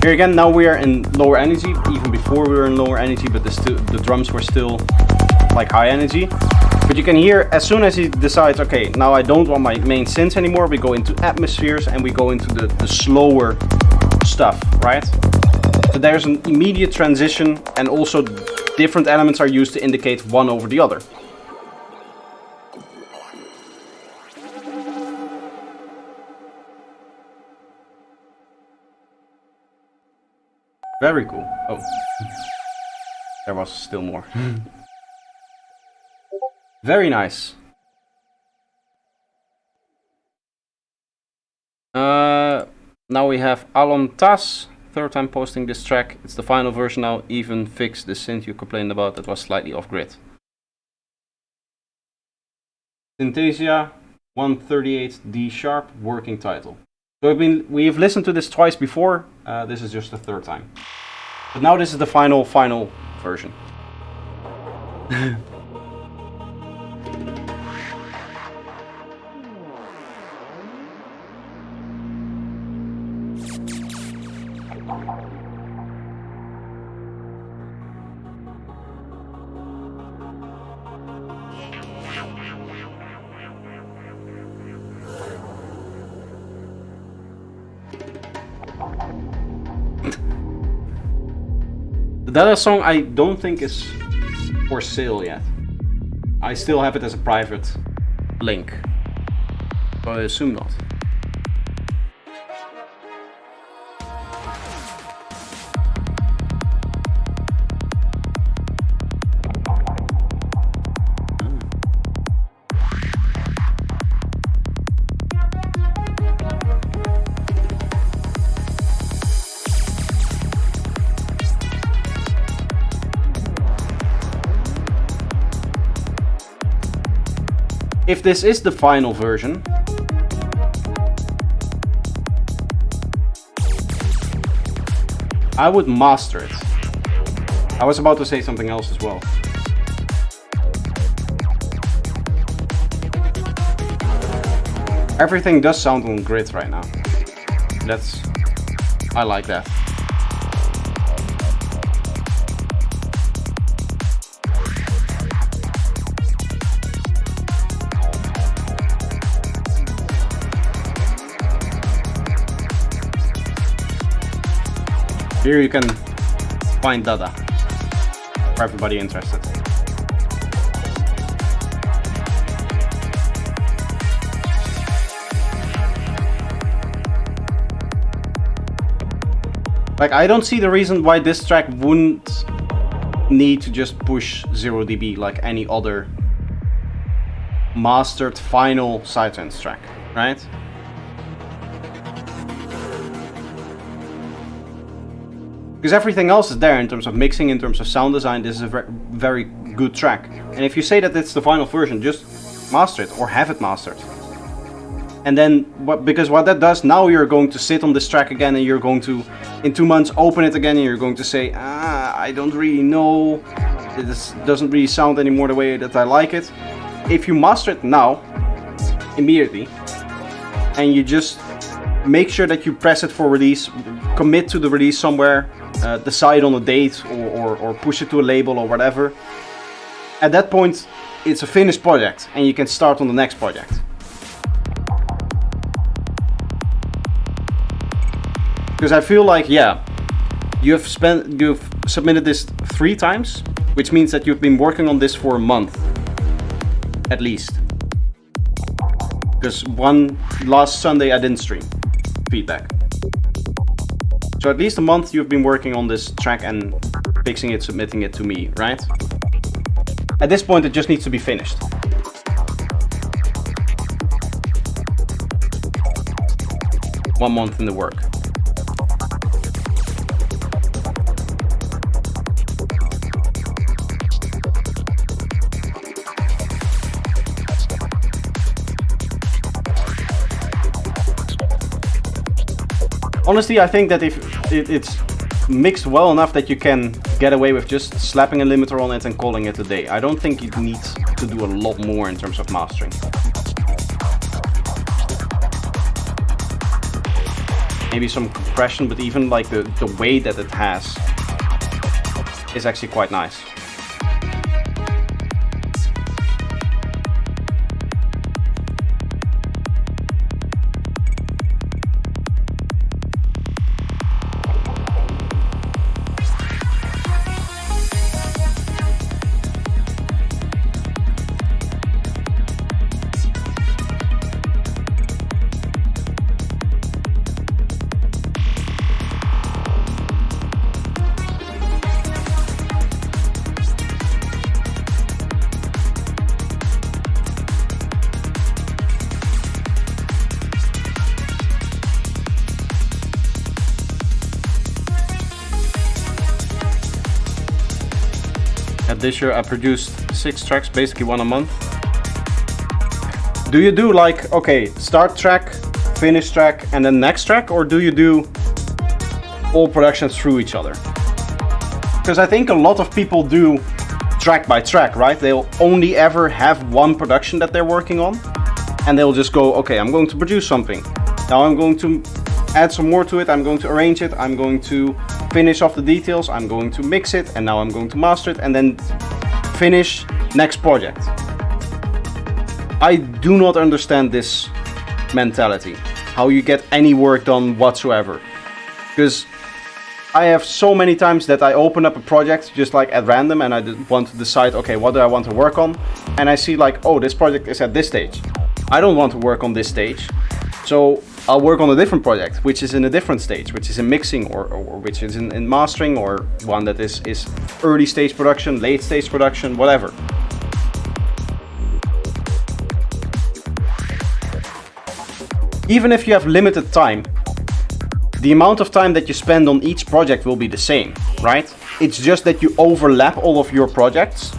Here again, now we are in lower energy. Even before we were in lower energy, but the drums were still like high energy. But you can hear as soon as he decides, okay, now I don't want my main synths anymore, we go into atmospheres and we go into the slower stuff, right? So there's an immediate transition, and also different elements are used to indicate one over the other. Very cool. Oh, there was still more. Very nice. Now we have Alon Tas, third time posting this track. It's the final version now, even fixed the synth you complained about that was slightly off grid. Synthesia 138 D sharp, working title. So we've listened to this twice before, this is just the third time. But now this is the final version. The other song I don't think is for sale yet. I still have it as a private link, so I assume not. If this is the final version, I would master it. I was about to say something else as well. Everything does sound on grid right now. I like that. Here you can find data for everybody interested. Like, I don't see the reason why this track wouldn't need to just push 0 dB like any other mastered final sidetrance track, right? Because everything else is there in terms of mixing, in terms of sound design. This is a very good track. And if you say that it's the final version, just master it or have it mastered. And then, because what that does, now you're going to sit on this track again and you're going to, in 2 months, open it again and you're going to say, I don't really know, this doesn't really sound anymore the way that I like it. If you master it now, immediately, and you just make sure that you press it for release, commit to the release somewhere, decide on a date or push it to a label or whatever. At that point, it's a finished project and you can start on the next project. Because I feel like, yeah, you've submitted this 3 times, which means that you've been working on this for a month, at least. Because last Sunday I didn't stream feedback. So at least a month you've been working on this track and fixing it, submitting it to me, right? At this point it just needs to be finished. One month in the work. Honestly, I think that if it's mixed well enough that you can get away with just slapping a limiter on it and calling it a day. I don't think you need to do a lot more in terms of mastering. maybe some compression, but even like the weight that it has is actually quite nice. This year I produced 6 tracks, basically 1 a month. Do you do like, okay, start track, finish track, and then next track, or do you do all productions through each other? Because I think a lot of people do track by track, right? They'll only ever have one production that they're working on, and they'll just go, okay, I'm going to produce something. Now I'm going to add some more to it, I'm going to arrange it, I'm going to finish off the details, I'm going to mix it, and now I'm going to master it, and then finish next project. I do not understand this mentality, how you get any work done whatsoever. Because I have so many times that I open up a project just like at random, and I want to decide, okay, what do I want to work on? And I see like, oh, this project is at this stage. I don't want to work on this stage. So I'll work on a different project, which is in a different stage, which is in mixing or which is in mastering, or one that is early stage production, late stage production, whatever. Even if you have limited time, the amount of time that you spend on each project will be the same, right? It's just that you overlap all of your projects.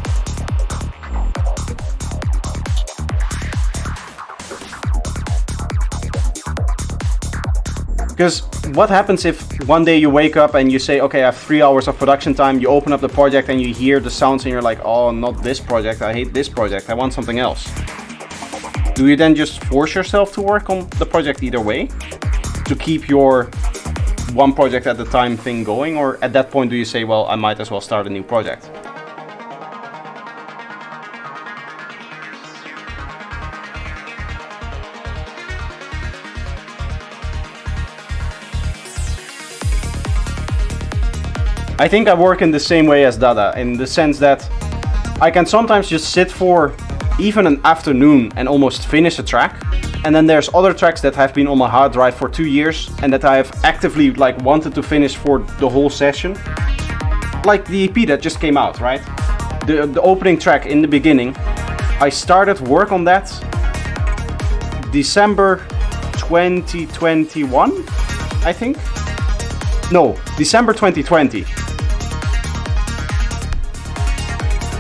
Because what happens if one day you wake up and you say, okay, I have 3 hours of production time, you open up the project and you hear the sounds and you're like, oh, not this project, I hate this project, I want something else. Do you then just force yourself to work on the project either way? To keep your one project at a time thing going? Or at that point do you say, well, I might as well start a new project? I think I work in the same way as Dada, in the sense that I can sometimes just sit for even an afternoon and almost finish a track. And then there's other tracks that have been on my hard drive for 2 years and that I have actively like wanted to finish for the whole session. Like the EP that just came out, right? The opening track in the beginning. I started work on that December 2021, I think. No, December 2020.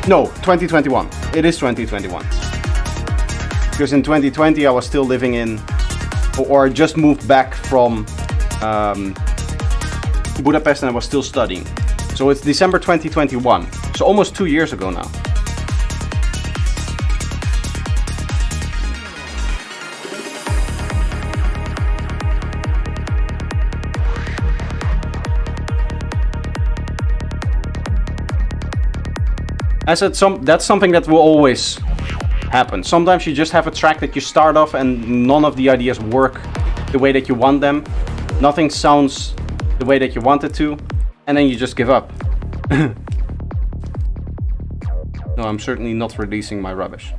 No, 2021. It is 2021. Because in 2020 I was still living in, or just moved back from Budapest and I was still studying. So it's December 2021. So almost 2 years ago now. I said that's something that will always happen. Sometimes you just have a track that you start off and none of the ideas work the way that you want them. Nothing sounds the way that you want it to, and then you just give up. No, I'm certainly not releasing my rubbish.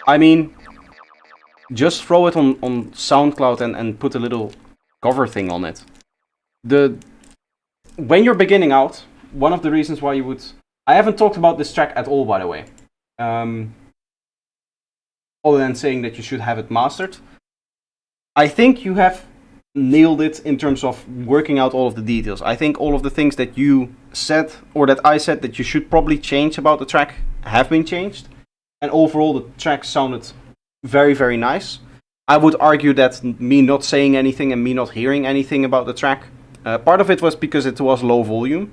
I mean, just throw it on SoundCloud and put a little cover thing on it. When you're beginning out, one of the reasons why you would... I haven't talked about this track at all, by the way. Other than saying that you should have it mastered. I think you have nailed it in terms of working out all of the details. I think all of the things that you said, or that I said that you should probably change about the track, have been changed. And overall the track sounded very, very nice. I would argue that me not saying anything and me not hearing anything about the track, part of it was because it was low volume.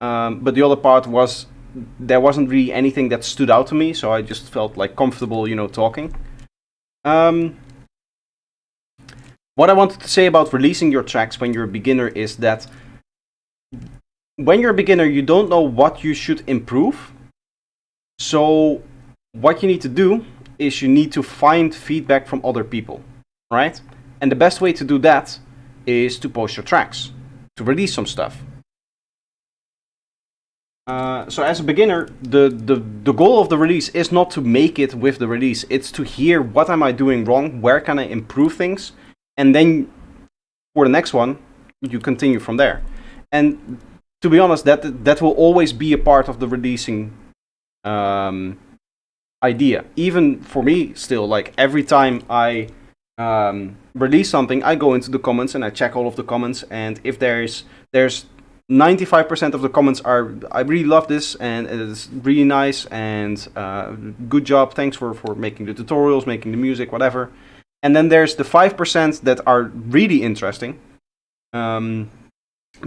But the other part was there wasn't really anything that stood out to me, so I just felt like comfortable, talking. One what I wanted to say about releasing your tracks when you're a beginner is that when you're a beginner, you don't know what you should improve. So what you need to do is you need to find feedback from other people, right? And the best way to do that is to post your tracks, to release some stuff. So as a beginner, the goal of the release is not to make it with the release. It's to hear what am I doing wrong, where can I improve things, and then for the next one, you continue from there. And to be honest, that will always be a part of the releasing idea. Even for me, still, like every time I release something, I go into the comments and I check all of the comments. And if there's 95% of the comments are, I really love this and it is really nice and good job, thanks for making the tutorials, making the music, whatever. And then there's the 5% that are really interesting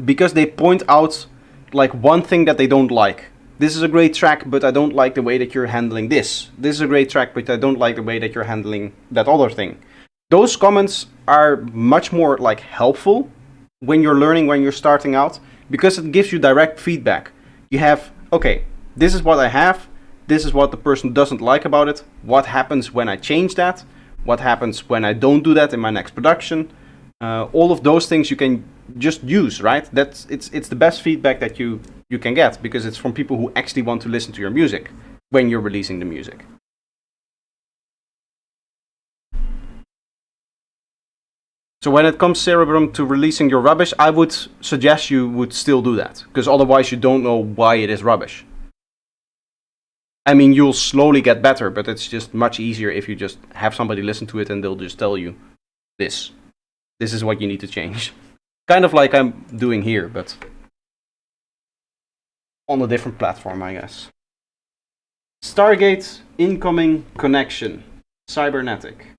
because they point out like one thing that they don't like. This is a great track, but I don't like the way that you're handling this. This is a great track, but I don't like the way that you're handling that other thing. Those comments are much more like helpful when you're learning, when you're starting out, because it gives you direct feedback. You have, okay, this is what I have, this is what the person doesn't like about it, what happens when I change that, what happens when I don't do that in my next production. All of those things you can just use, right? It's the best feedback that you can get, because it's from people who actually want to listen to your music when you're releasing the music. So when it comes, Cerebrum, to releasing your rubbish, I would suggest you would still do that, because otherwise you don't know why it is rubbish. I mean, you'll slowly get better, but it's just much easier if you just have somebody listen to it and they'll just tell you, this is what you need to change. Kind of like I'm doing here, but on a different platform, I guess. Stargate incoming connection. Cybernetic.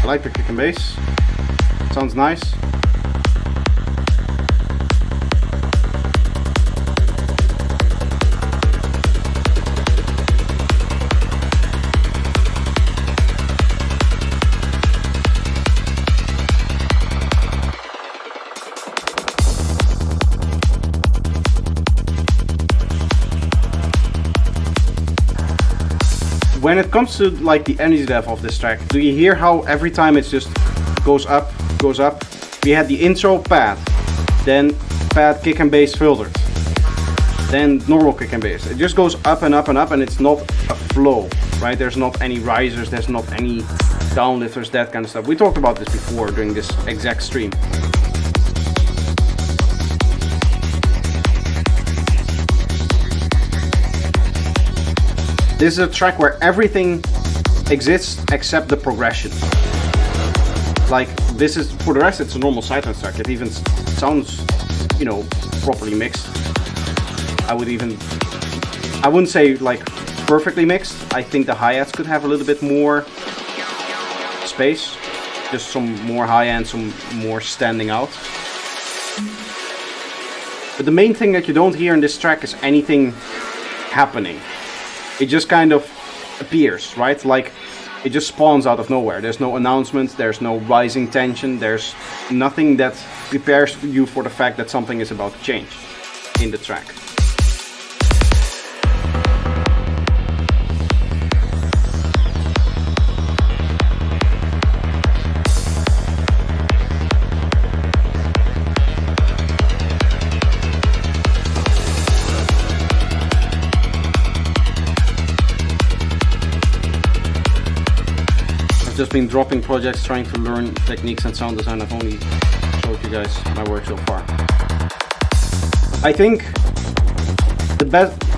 I like the kick and bass. Sounds nice. When it comes to like the energy level of this track, do you hear how every time it just goes up, goes up? We had the intro pad, then pad kick and bass filtered, then normal kick and bass. It just goes up and up and up, and it's not a flow, right? There's not any risers, there's not any downlifters, that kind of stuff. We talked about this before during this exact stream. This is a track where everything exists except the progression. Like, this is, for the rest, it's a normal sidetracks track. It even sounds, you know, properly mixed. I wouldn't say like perfectly mixed. I think the hi-hats could have a little bit more space. Just some more high-end, some more standing out. But the main thing that you don't hear in this track is anything happening. It just kind of appears, right? Like, it just spawns out of nowhere. There's no announcement, there's no rising tension, there's nothing that prepares you for the fact that something is about to change in the track. just been dropping projects, trying to learn techniques and sound design. I've only showed you guys my work so far. I think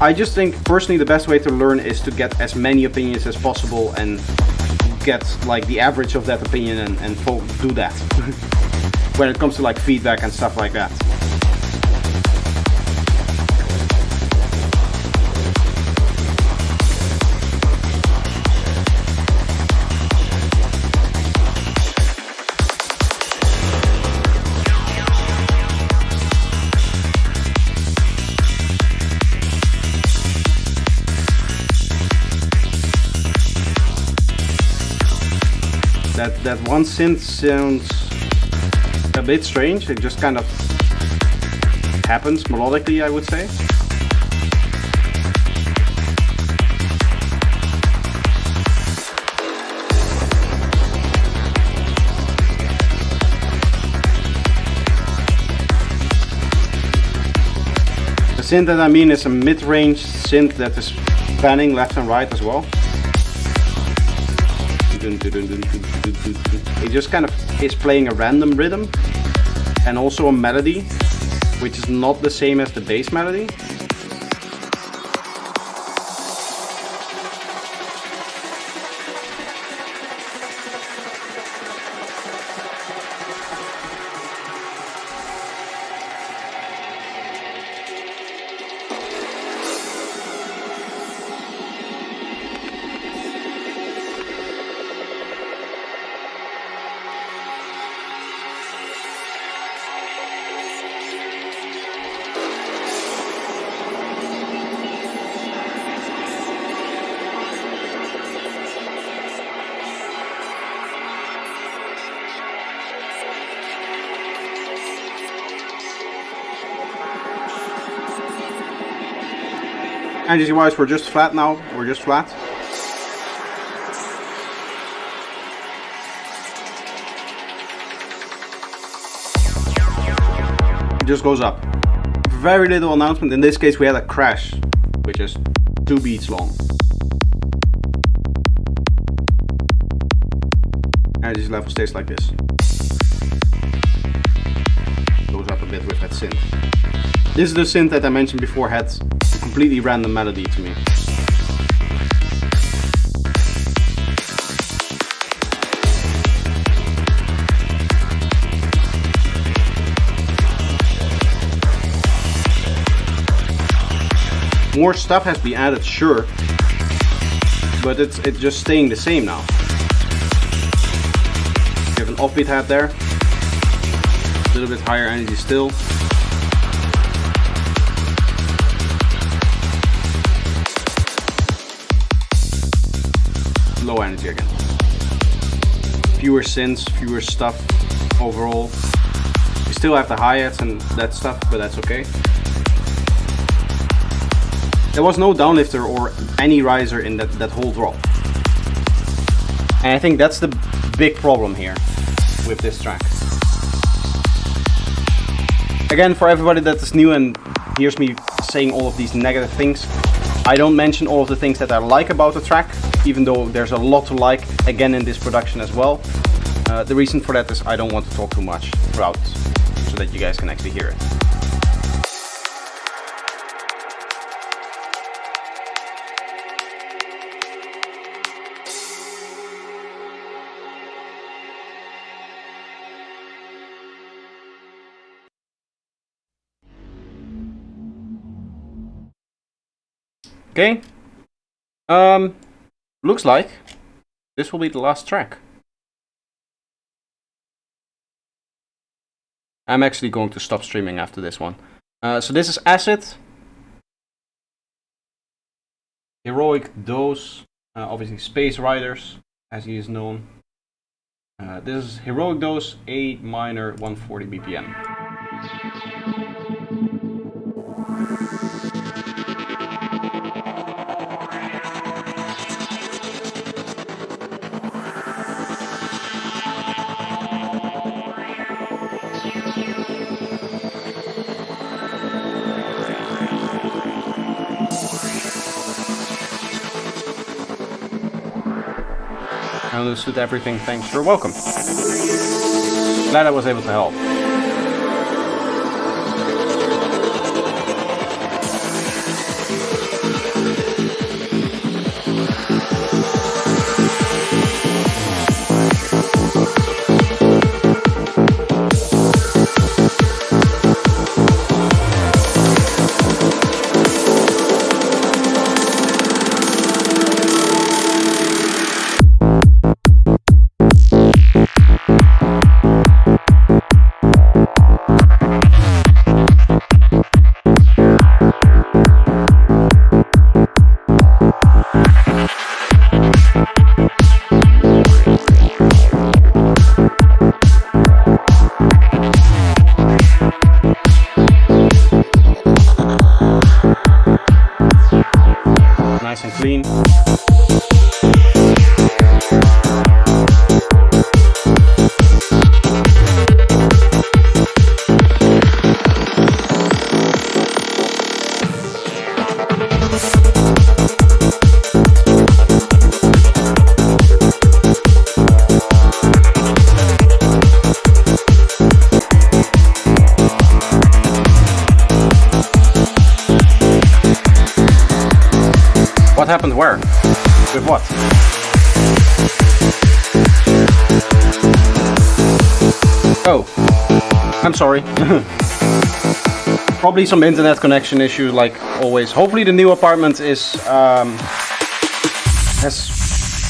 I just think personally the best way to learn is to get as many opinions as possible and get like the average of that opinion and do that when it comes to like feedback and stuff like that. That one synth sounds a bit strange. It just kind of happens melodically, I would say. The synth that I mean is a mid-range synth that is panning left and right as well. It just kind of is playing a random rhythm and also a melody, which is not the same as the bass melody. Energy wise, we're just flat now. We're just flat. It just goes up. Very little announcement. In this case, we had a crash, which is 2 beats long. Energy level stays like this. Goes up a bit with that synth. This is the synth that I mentioned before had a completely random melody to me. More stuff has been added, sure, but it's just staying the same now. You have an offbeat hat there, a little bit higher energy still. Low energy again. Fewer synths, fewer stuff overall. You still have the hi-hats and that stuff, but that's okay. There was no downlifter or any riser in that whole drop. And I think that's the big problem here with this track. Again, for everybody that is new and hears me saying all of these negative things, I don't mention all of the things that I like about the track, even though there's a lot to like again in this production as well. The reason for that is I don't want to talk too much throughout, so that you guys can actually hear it. Okay, looks like this will be the last track. I'm actually going to stop streaming after this one. So this is Acid, Heroic Dose, obviously Space Riders, as he is known. This is Heroic Dose, A minor, 140 BPM. I understood everything. Thanks. You're welcome. Glad I was able to help. Nice and clean. What happened where? With what? Oh, I'm sorry. Probably some internet connection issues like always. Hopefully the new apartment has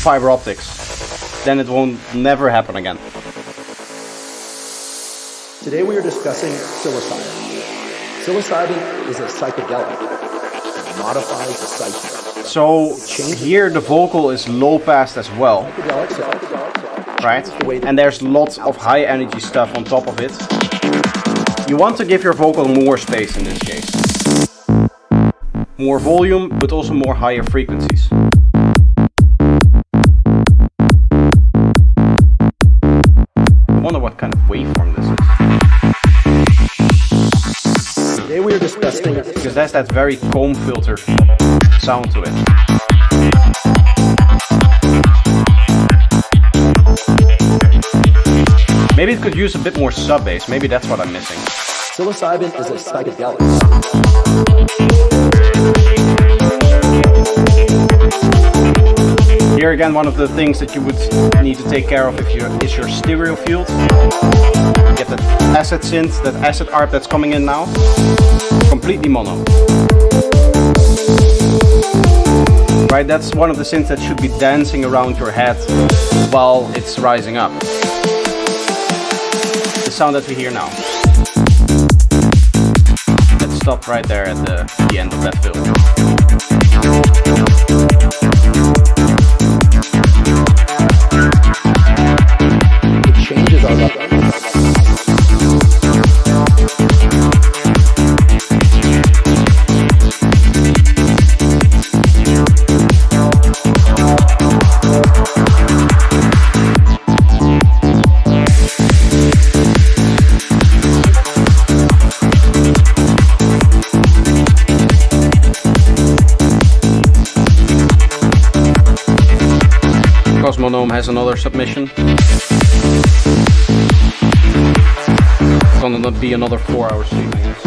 fiber optics. Then it won't never happen again. Today we are discussing psilocybin. Psilocybin is a psychedelic that modifies the psyche. So here the vocal is low passed as well, right? And there's lots of high energy stuff on top of it. You want to give your vocal more space in this case. More volume, but also more higher frequencies. I wonder what kind of waveform this is. Today we are discussing because there's that very comb filter sound to it. Maybe it could use a bit more sub bass. Maybe that's what I'm missing. Psilocybin is a psychedelic. Here again, one of the things that you would need to take care of is your stereo field. Get that acid synth, that acid ARP that's coming in now. Completely mono. Right, that's one of the synths that should be dancing around your head while it's rising up. The sound that we hear now. Let's stop right there at the end of that filter. It changes our level. Cosmonome has another submission. It's gonna be another 4-hour stream, I guess.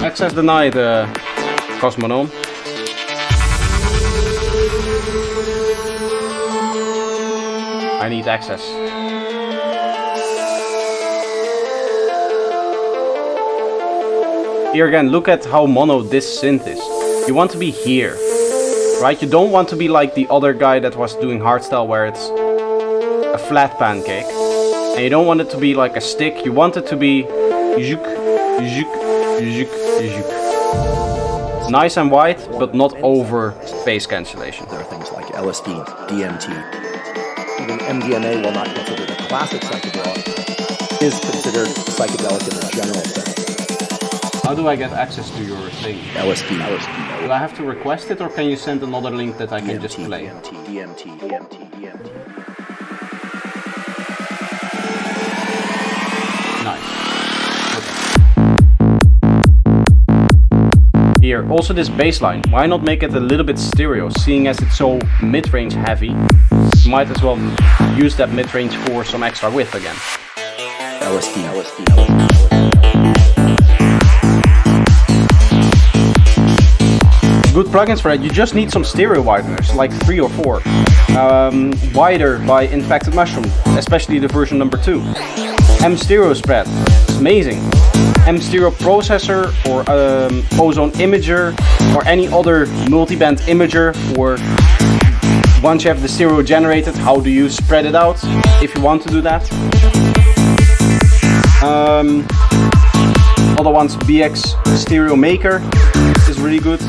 Access denied, Cosmonome. I need access. Here again, look at how mono this synth is. You want to be here, right? You don't want to be like the other guy that was doing hardstyle where it's a flat pancake. And you don't want it to be like a stick. You want it to be juk, juk, juk, juk. Nice and white, but not over bass cancellation. There are things like LSD, DMT, even MDMA, while not considered a classic psychedelic, is considered a psychedelic in the general sense. How do I get access to your thing? LSD. Do I have to request it, or can you send another link that I can just play? DMT. Nice. Okay. Here, Also this bass line, why not make it a little bit stereo, seeing as it's so mid-range heavy? Might as well use that mid-range for some extra width again. LSD. Good plugins for that, you just need some stereo wideners, like 3 or 4. Wider by Infected Mushroom, especially the version number 2. M Stereo Spread, it's amazing. M Stereo Processor or Ozone Imager or any other multiband imager for once you have the stereo generated, how do you spread it out if you want to do that. Other ones, BX Stereo Maker is really good.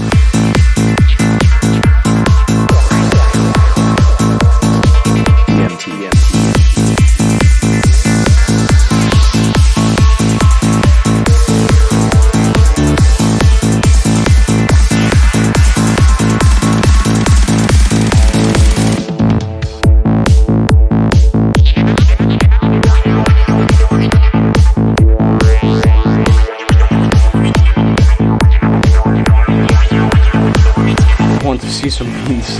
See some beans.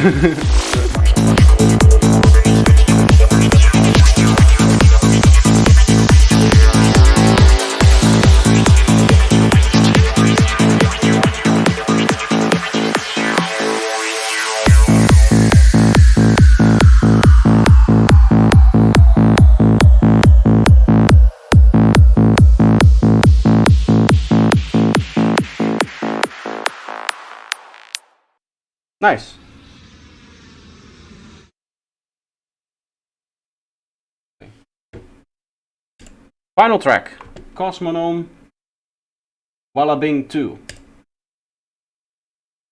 Nice. Final track, Cosmonome Wallabing 2.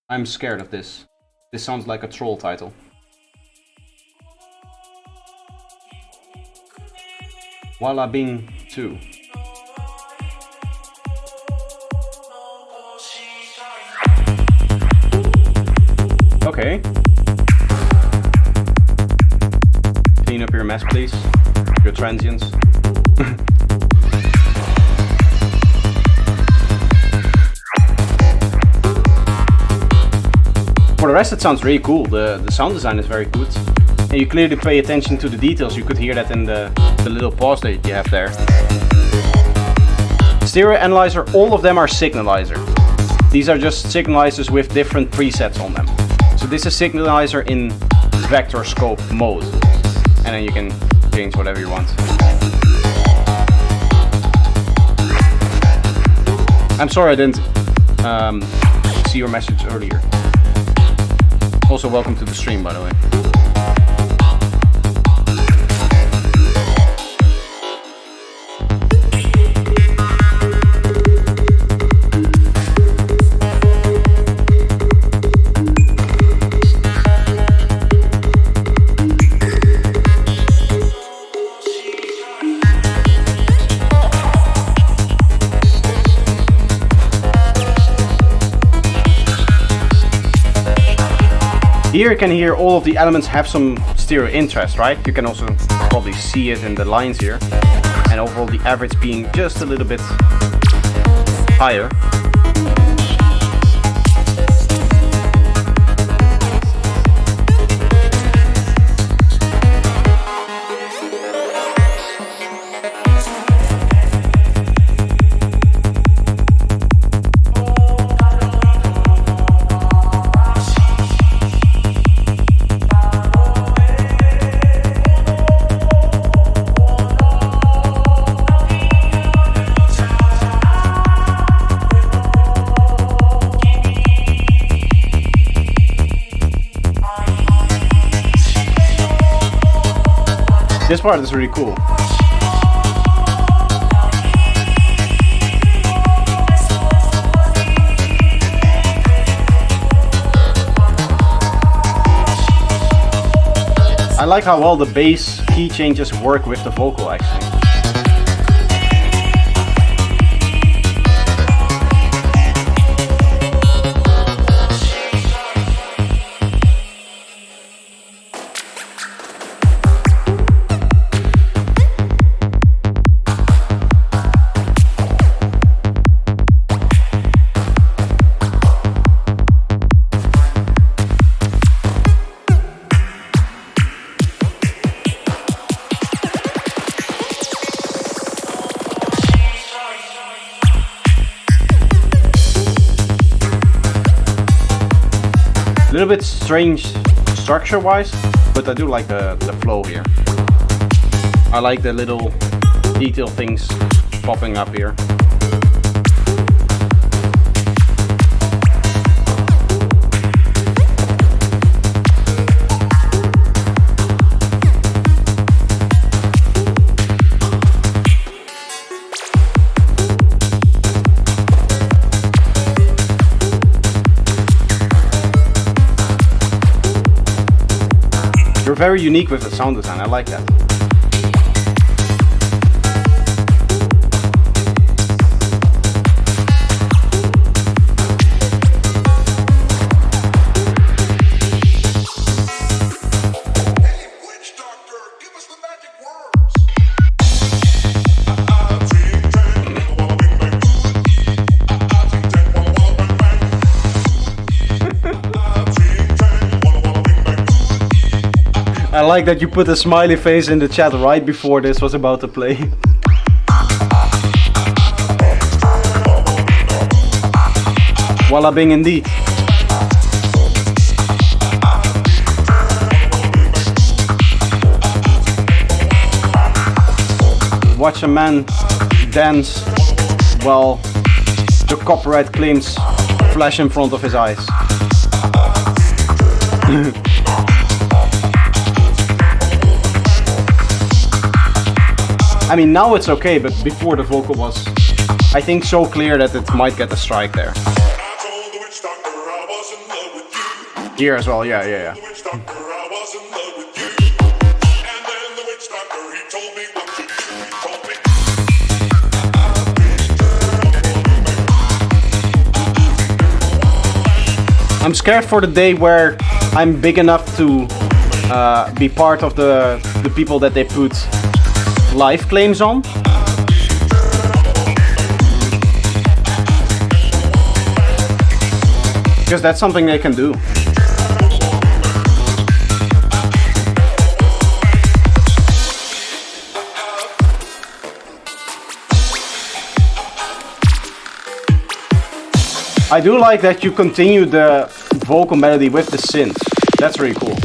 I'm scared of this. This sounds like a troll title. Wallabing 2. Okay. Clean up your mess, please. Your transients. For the rest, it sounds really cool. The sound design is very good. And you clearly pay attention to the details. You could hear that in the little pause that you have there. Stereo analyzer, all of them are signalizer. These are just signalizers with different presets on them. So this is signalizer in vector scope mode. And then you can change whatever you want. I'm sorry I didn't see your message earlier. Also, welcome to the stream, by the way. Here you can hear all of the elements have some stereo interest, right? You can also probably see it in the lines here. And overall the average being just a little bit higher. This part is really cool. I like how well the bass key changes work with the vocal actually. little bit strange structure-wise, but I do like the flow here. I like the little detail things popping up here. You're very unique with the sound design, I like that. I like that you put a smiley face in the chat right before this was about to play. Walla bing indeed. Watch a man dance while the copyright claims flash in front of his eyes. I mean, now it's okay, but before the vocal was, I think, so clear that it might get a strike there. Here as well, yeah. I'm scared for the day where I'm big enough to be part of the people that they put live claims on. Because that's something they can do. I do like that you continue the vocal melody with the synth. That's really cool.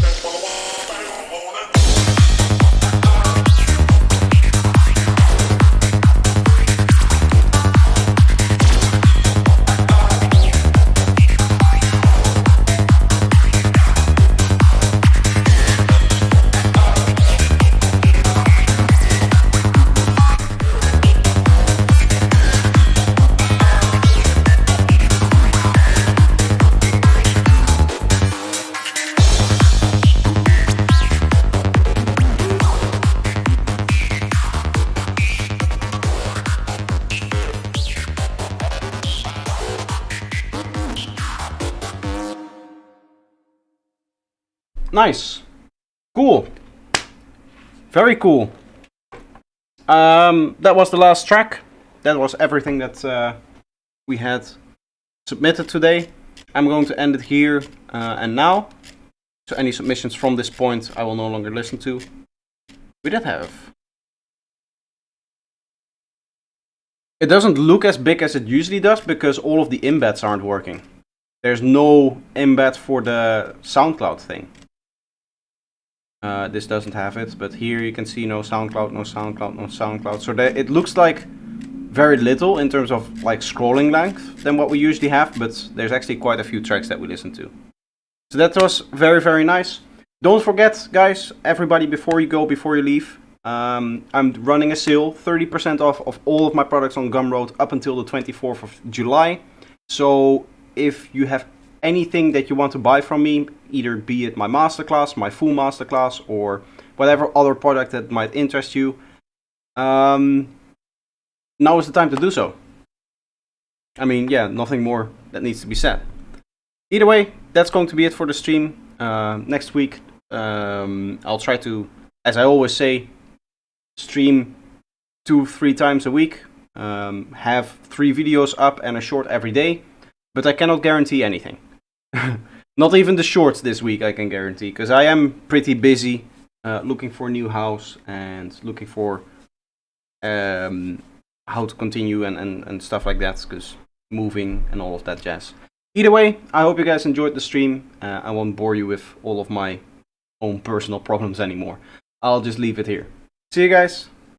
Nice. Cool. Very cool. That was the last track. That was everything that we had submitted today. I'm going to end it here and now. So any submissions from this point I will no longer listen to. We did have. It doesn't look as big as it usually does because all of the embeds aren't working. There's no embed for the SoundCloud thing. This doesn't have it, but here you can see no SoundCloud, no SoundCloud, no SoundCloud. So it looks like very little in terms of like scrolling length than what we usually have, but there's actually quite a few tracks that we listen to. So that was very, very nice. Don't forget, guys, everybody, before you leave, I'm running a sale, 30% off of all of my products on Gumroad up until the 24th of July. So if you have anything that you want to buy from me, either be it my masterclass, my full masterclass, or whatever other product that might interest you, now is the time to do so. I mean, yeah, nothing more that needs to be said. Either way, that's going to be it for the stream. Next week, I'll try to, as I always say, stream 2-3 times a week, have 3 videos up and a short every day, but I cannot guarantee anything. Not even the shorts this week I can guarantee, because I am pretty busy looking for a new house and looking for how to continue and stuff like that, because moving and all of that jazz. Either way, I hope you guys enjoyed the stream. I won't bore you with all of my own personal problems anymore. I'll just leave it here. See you guys.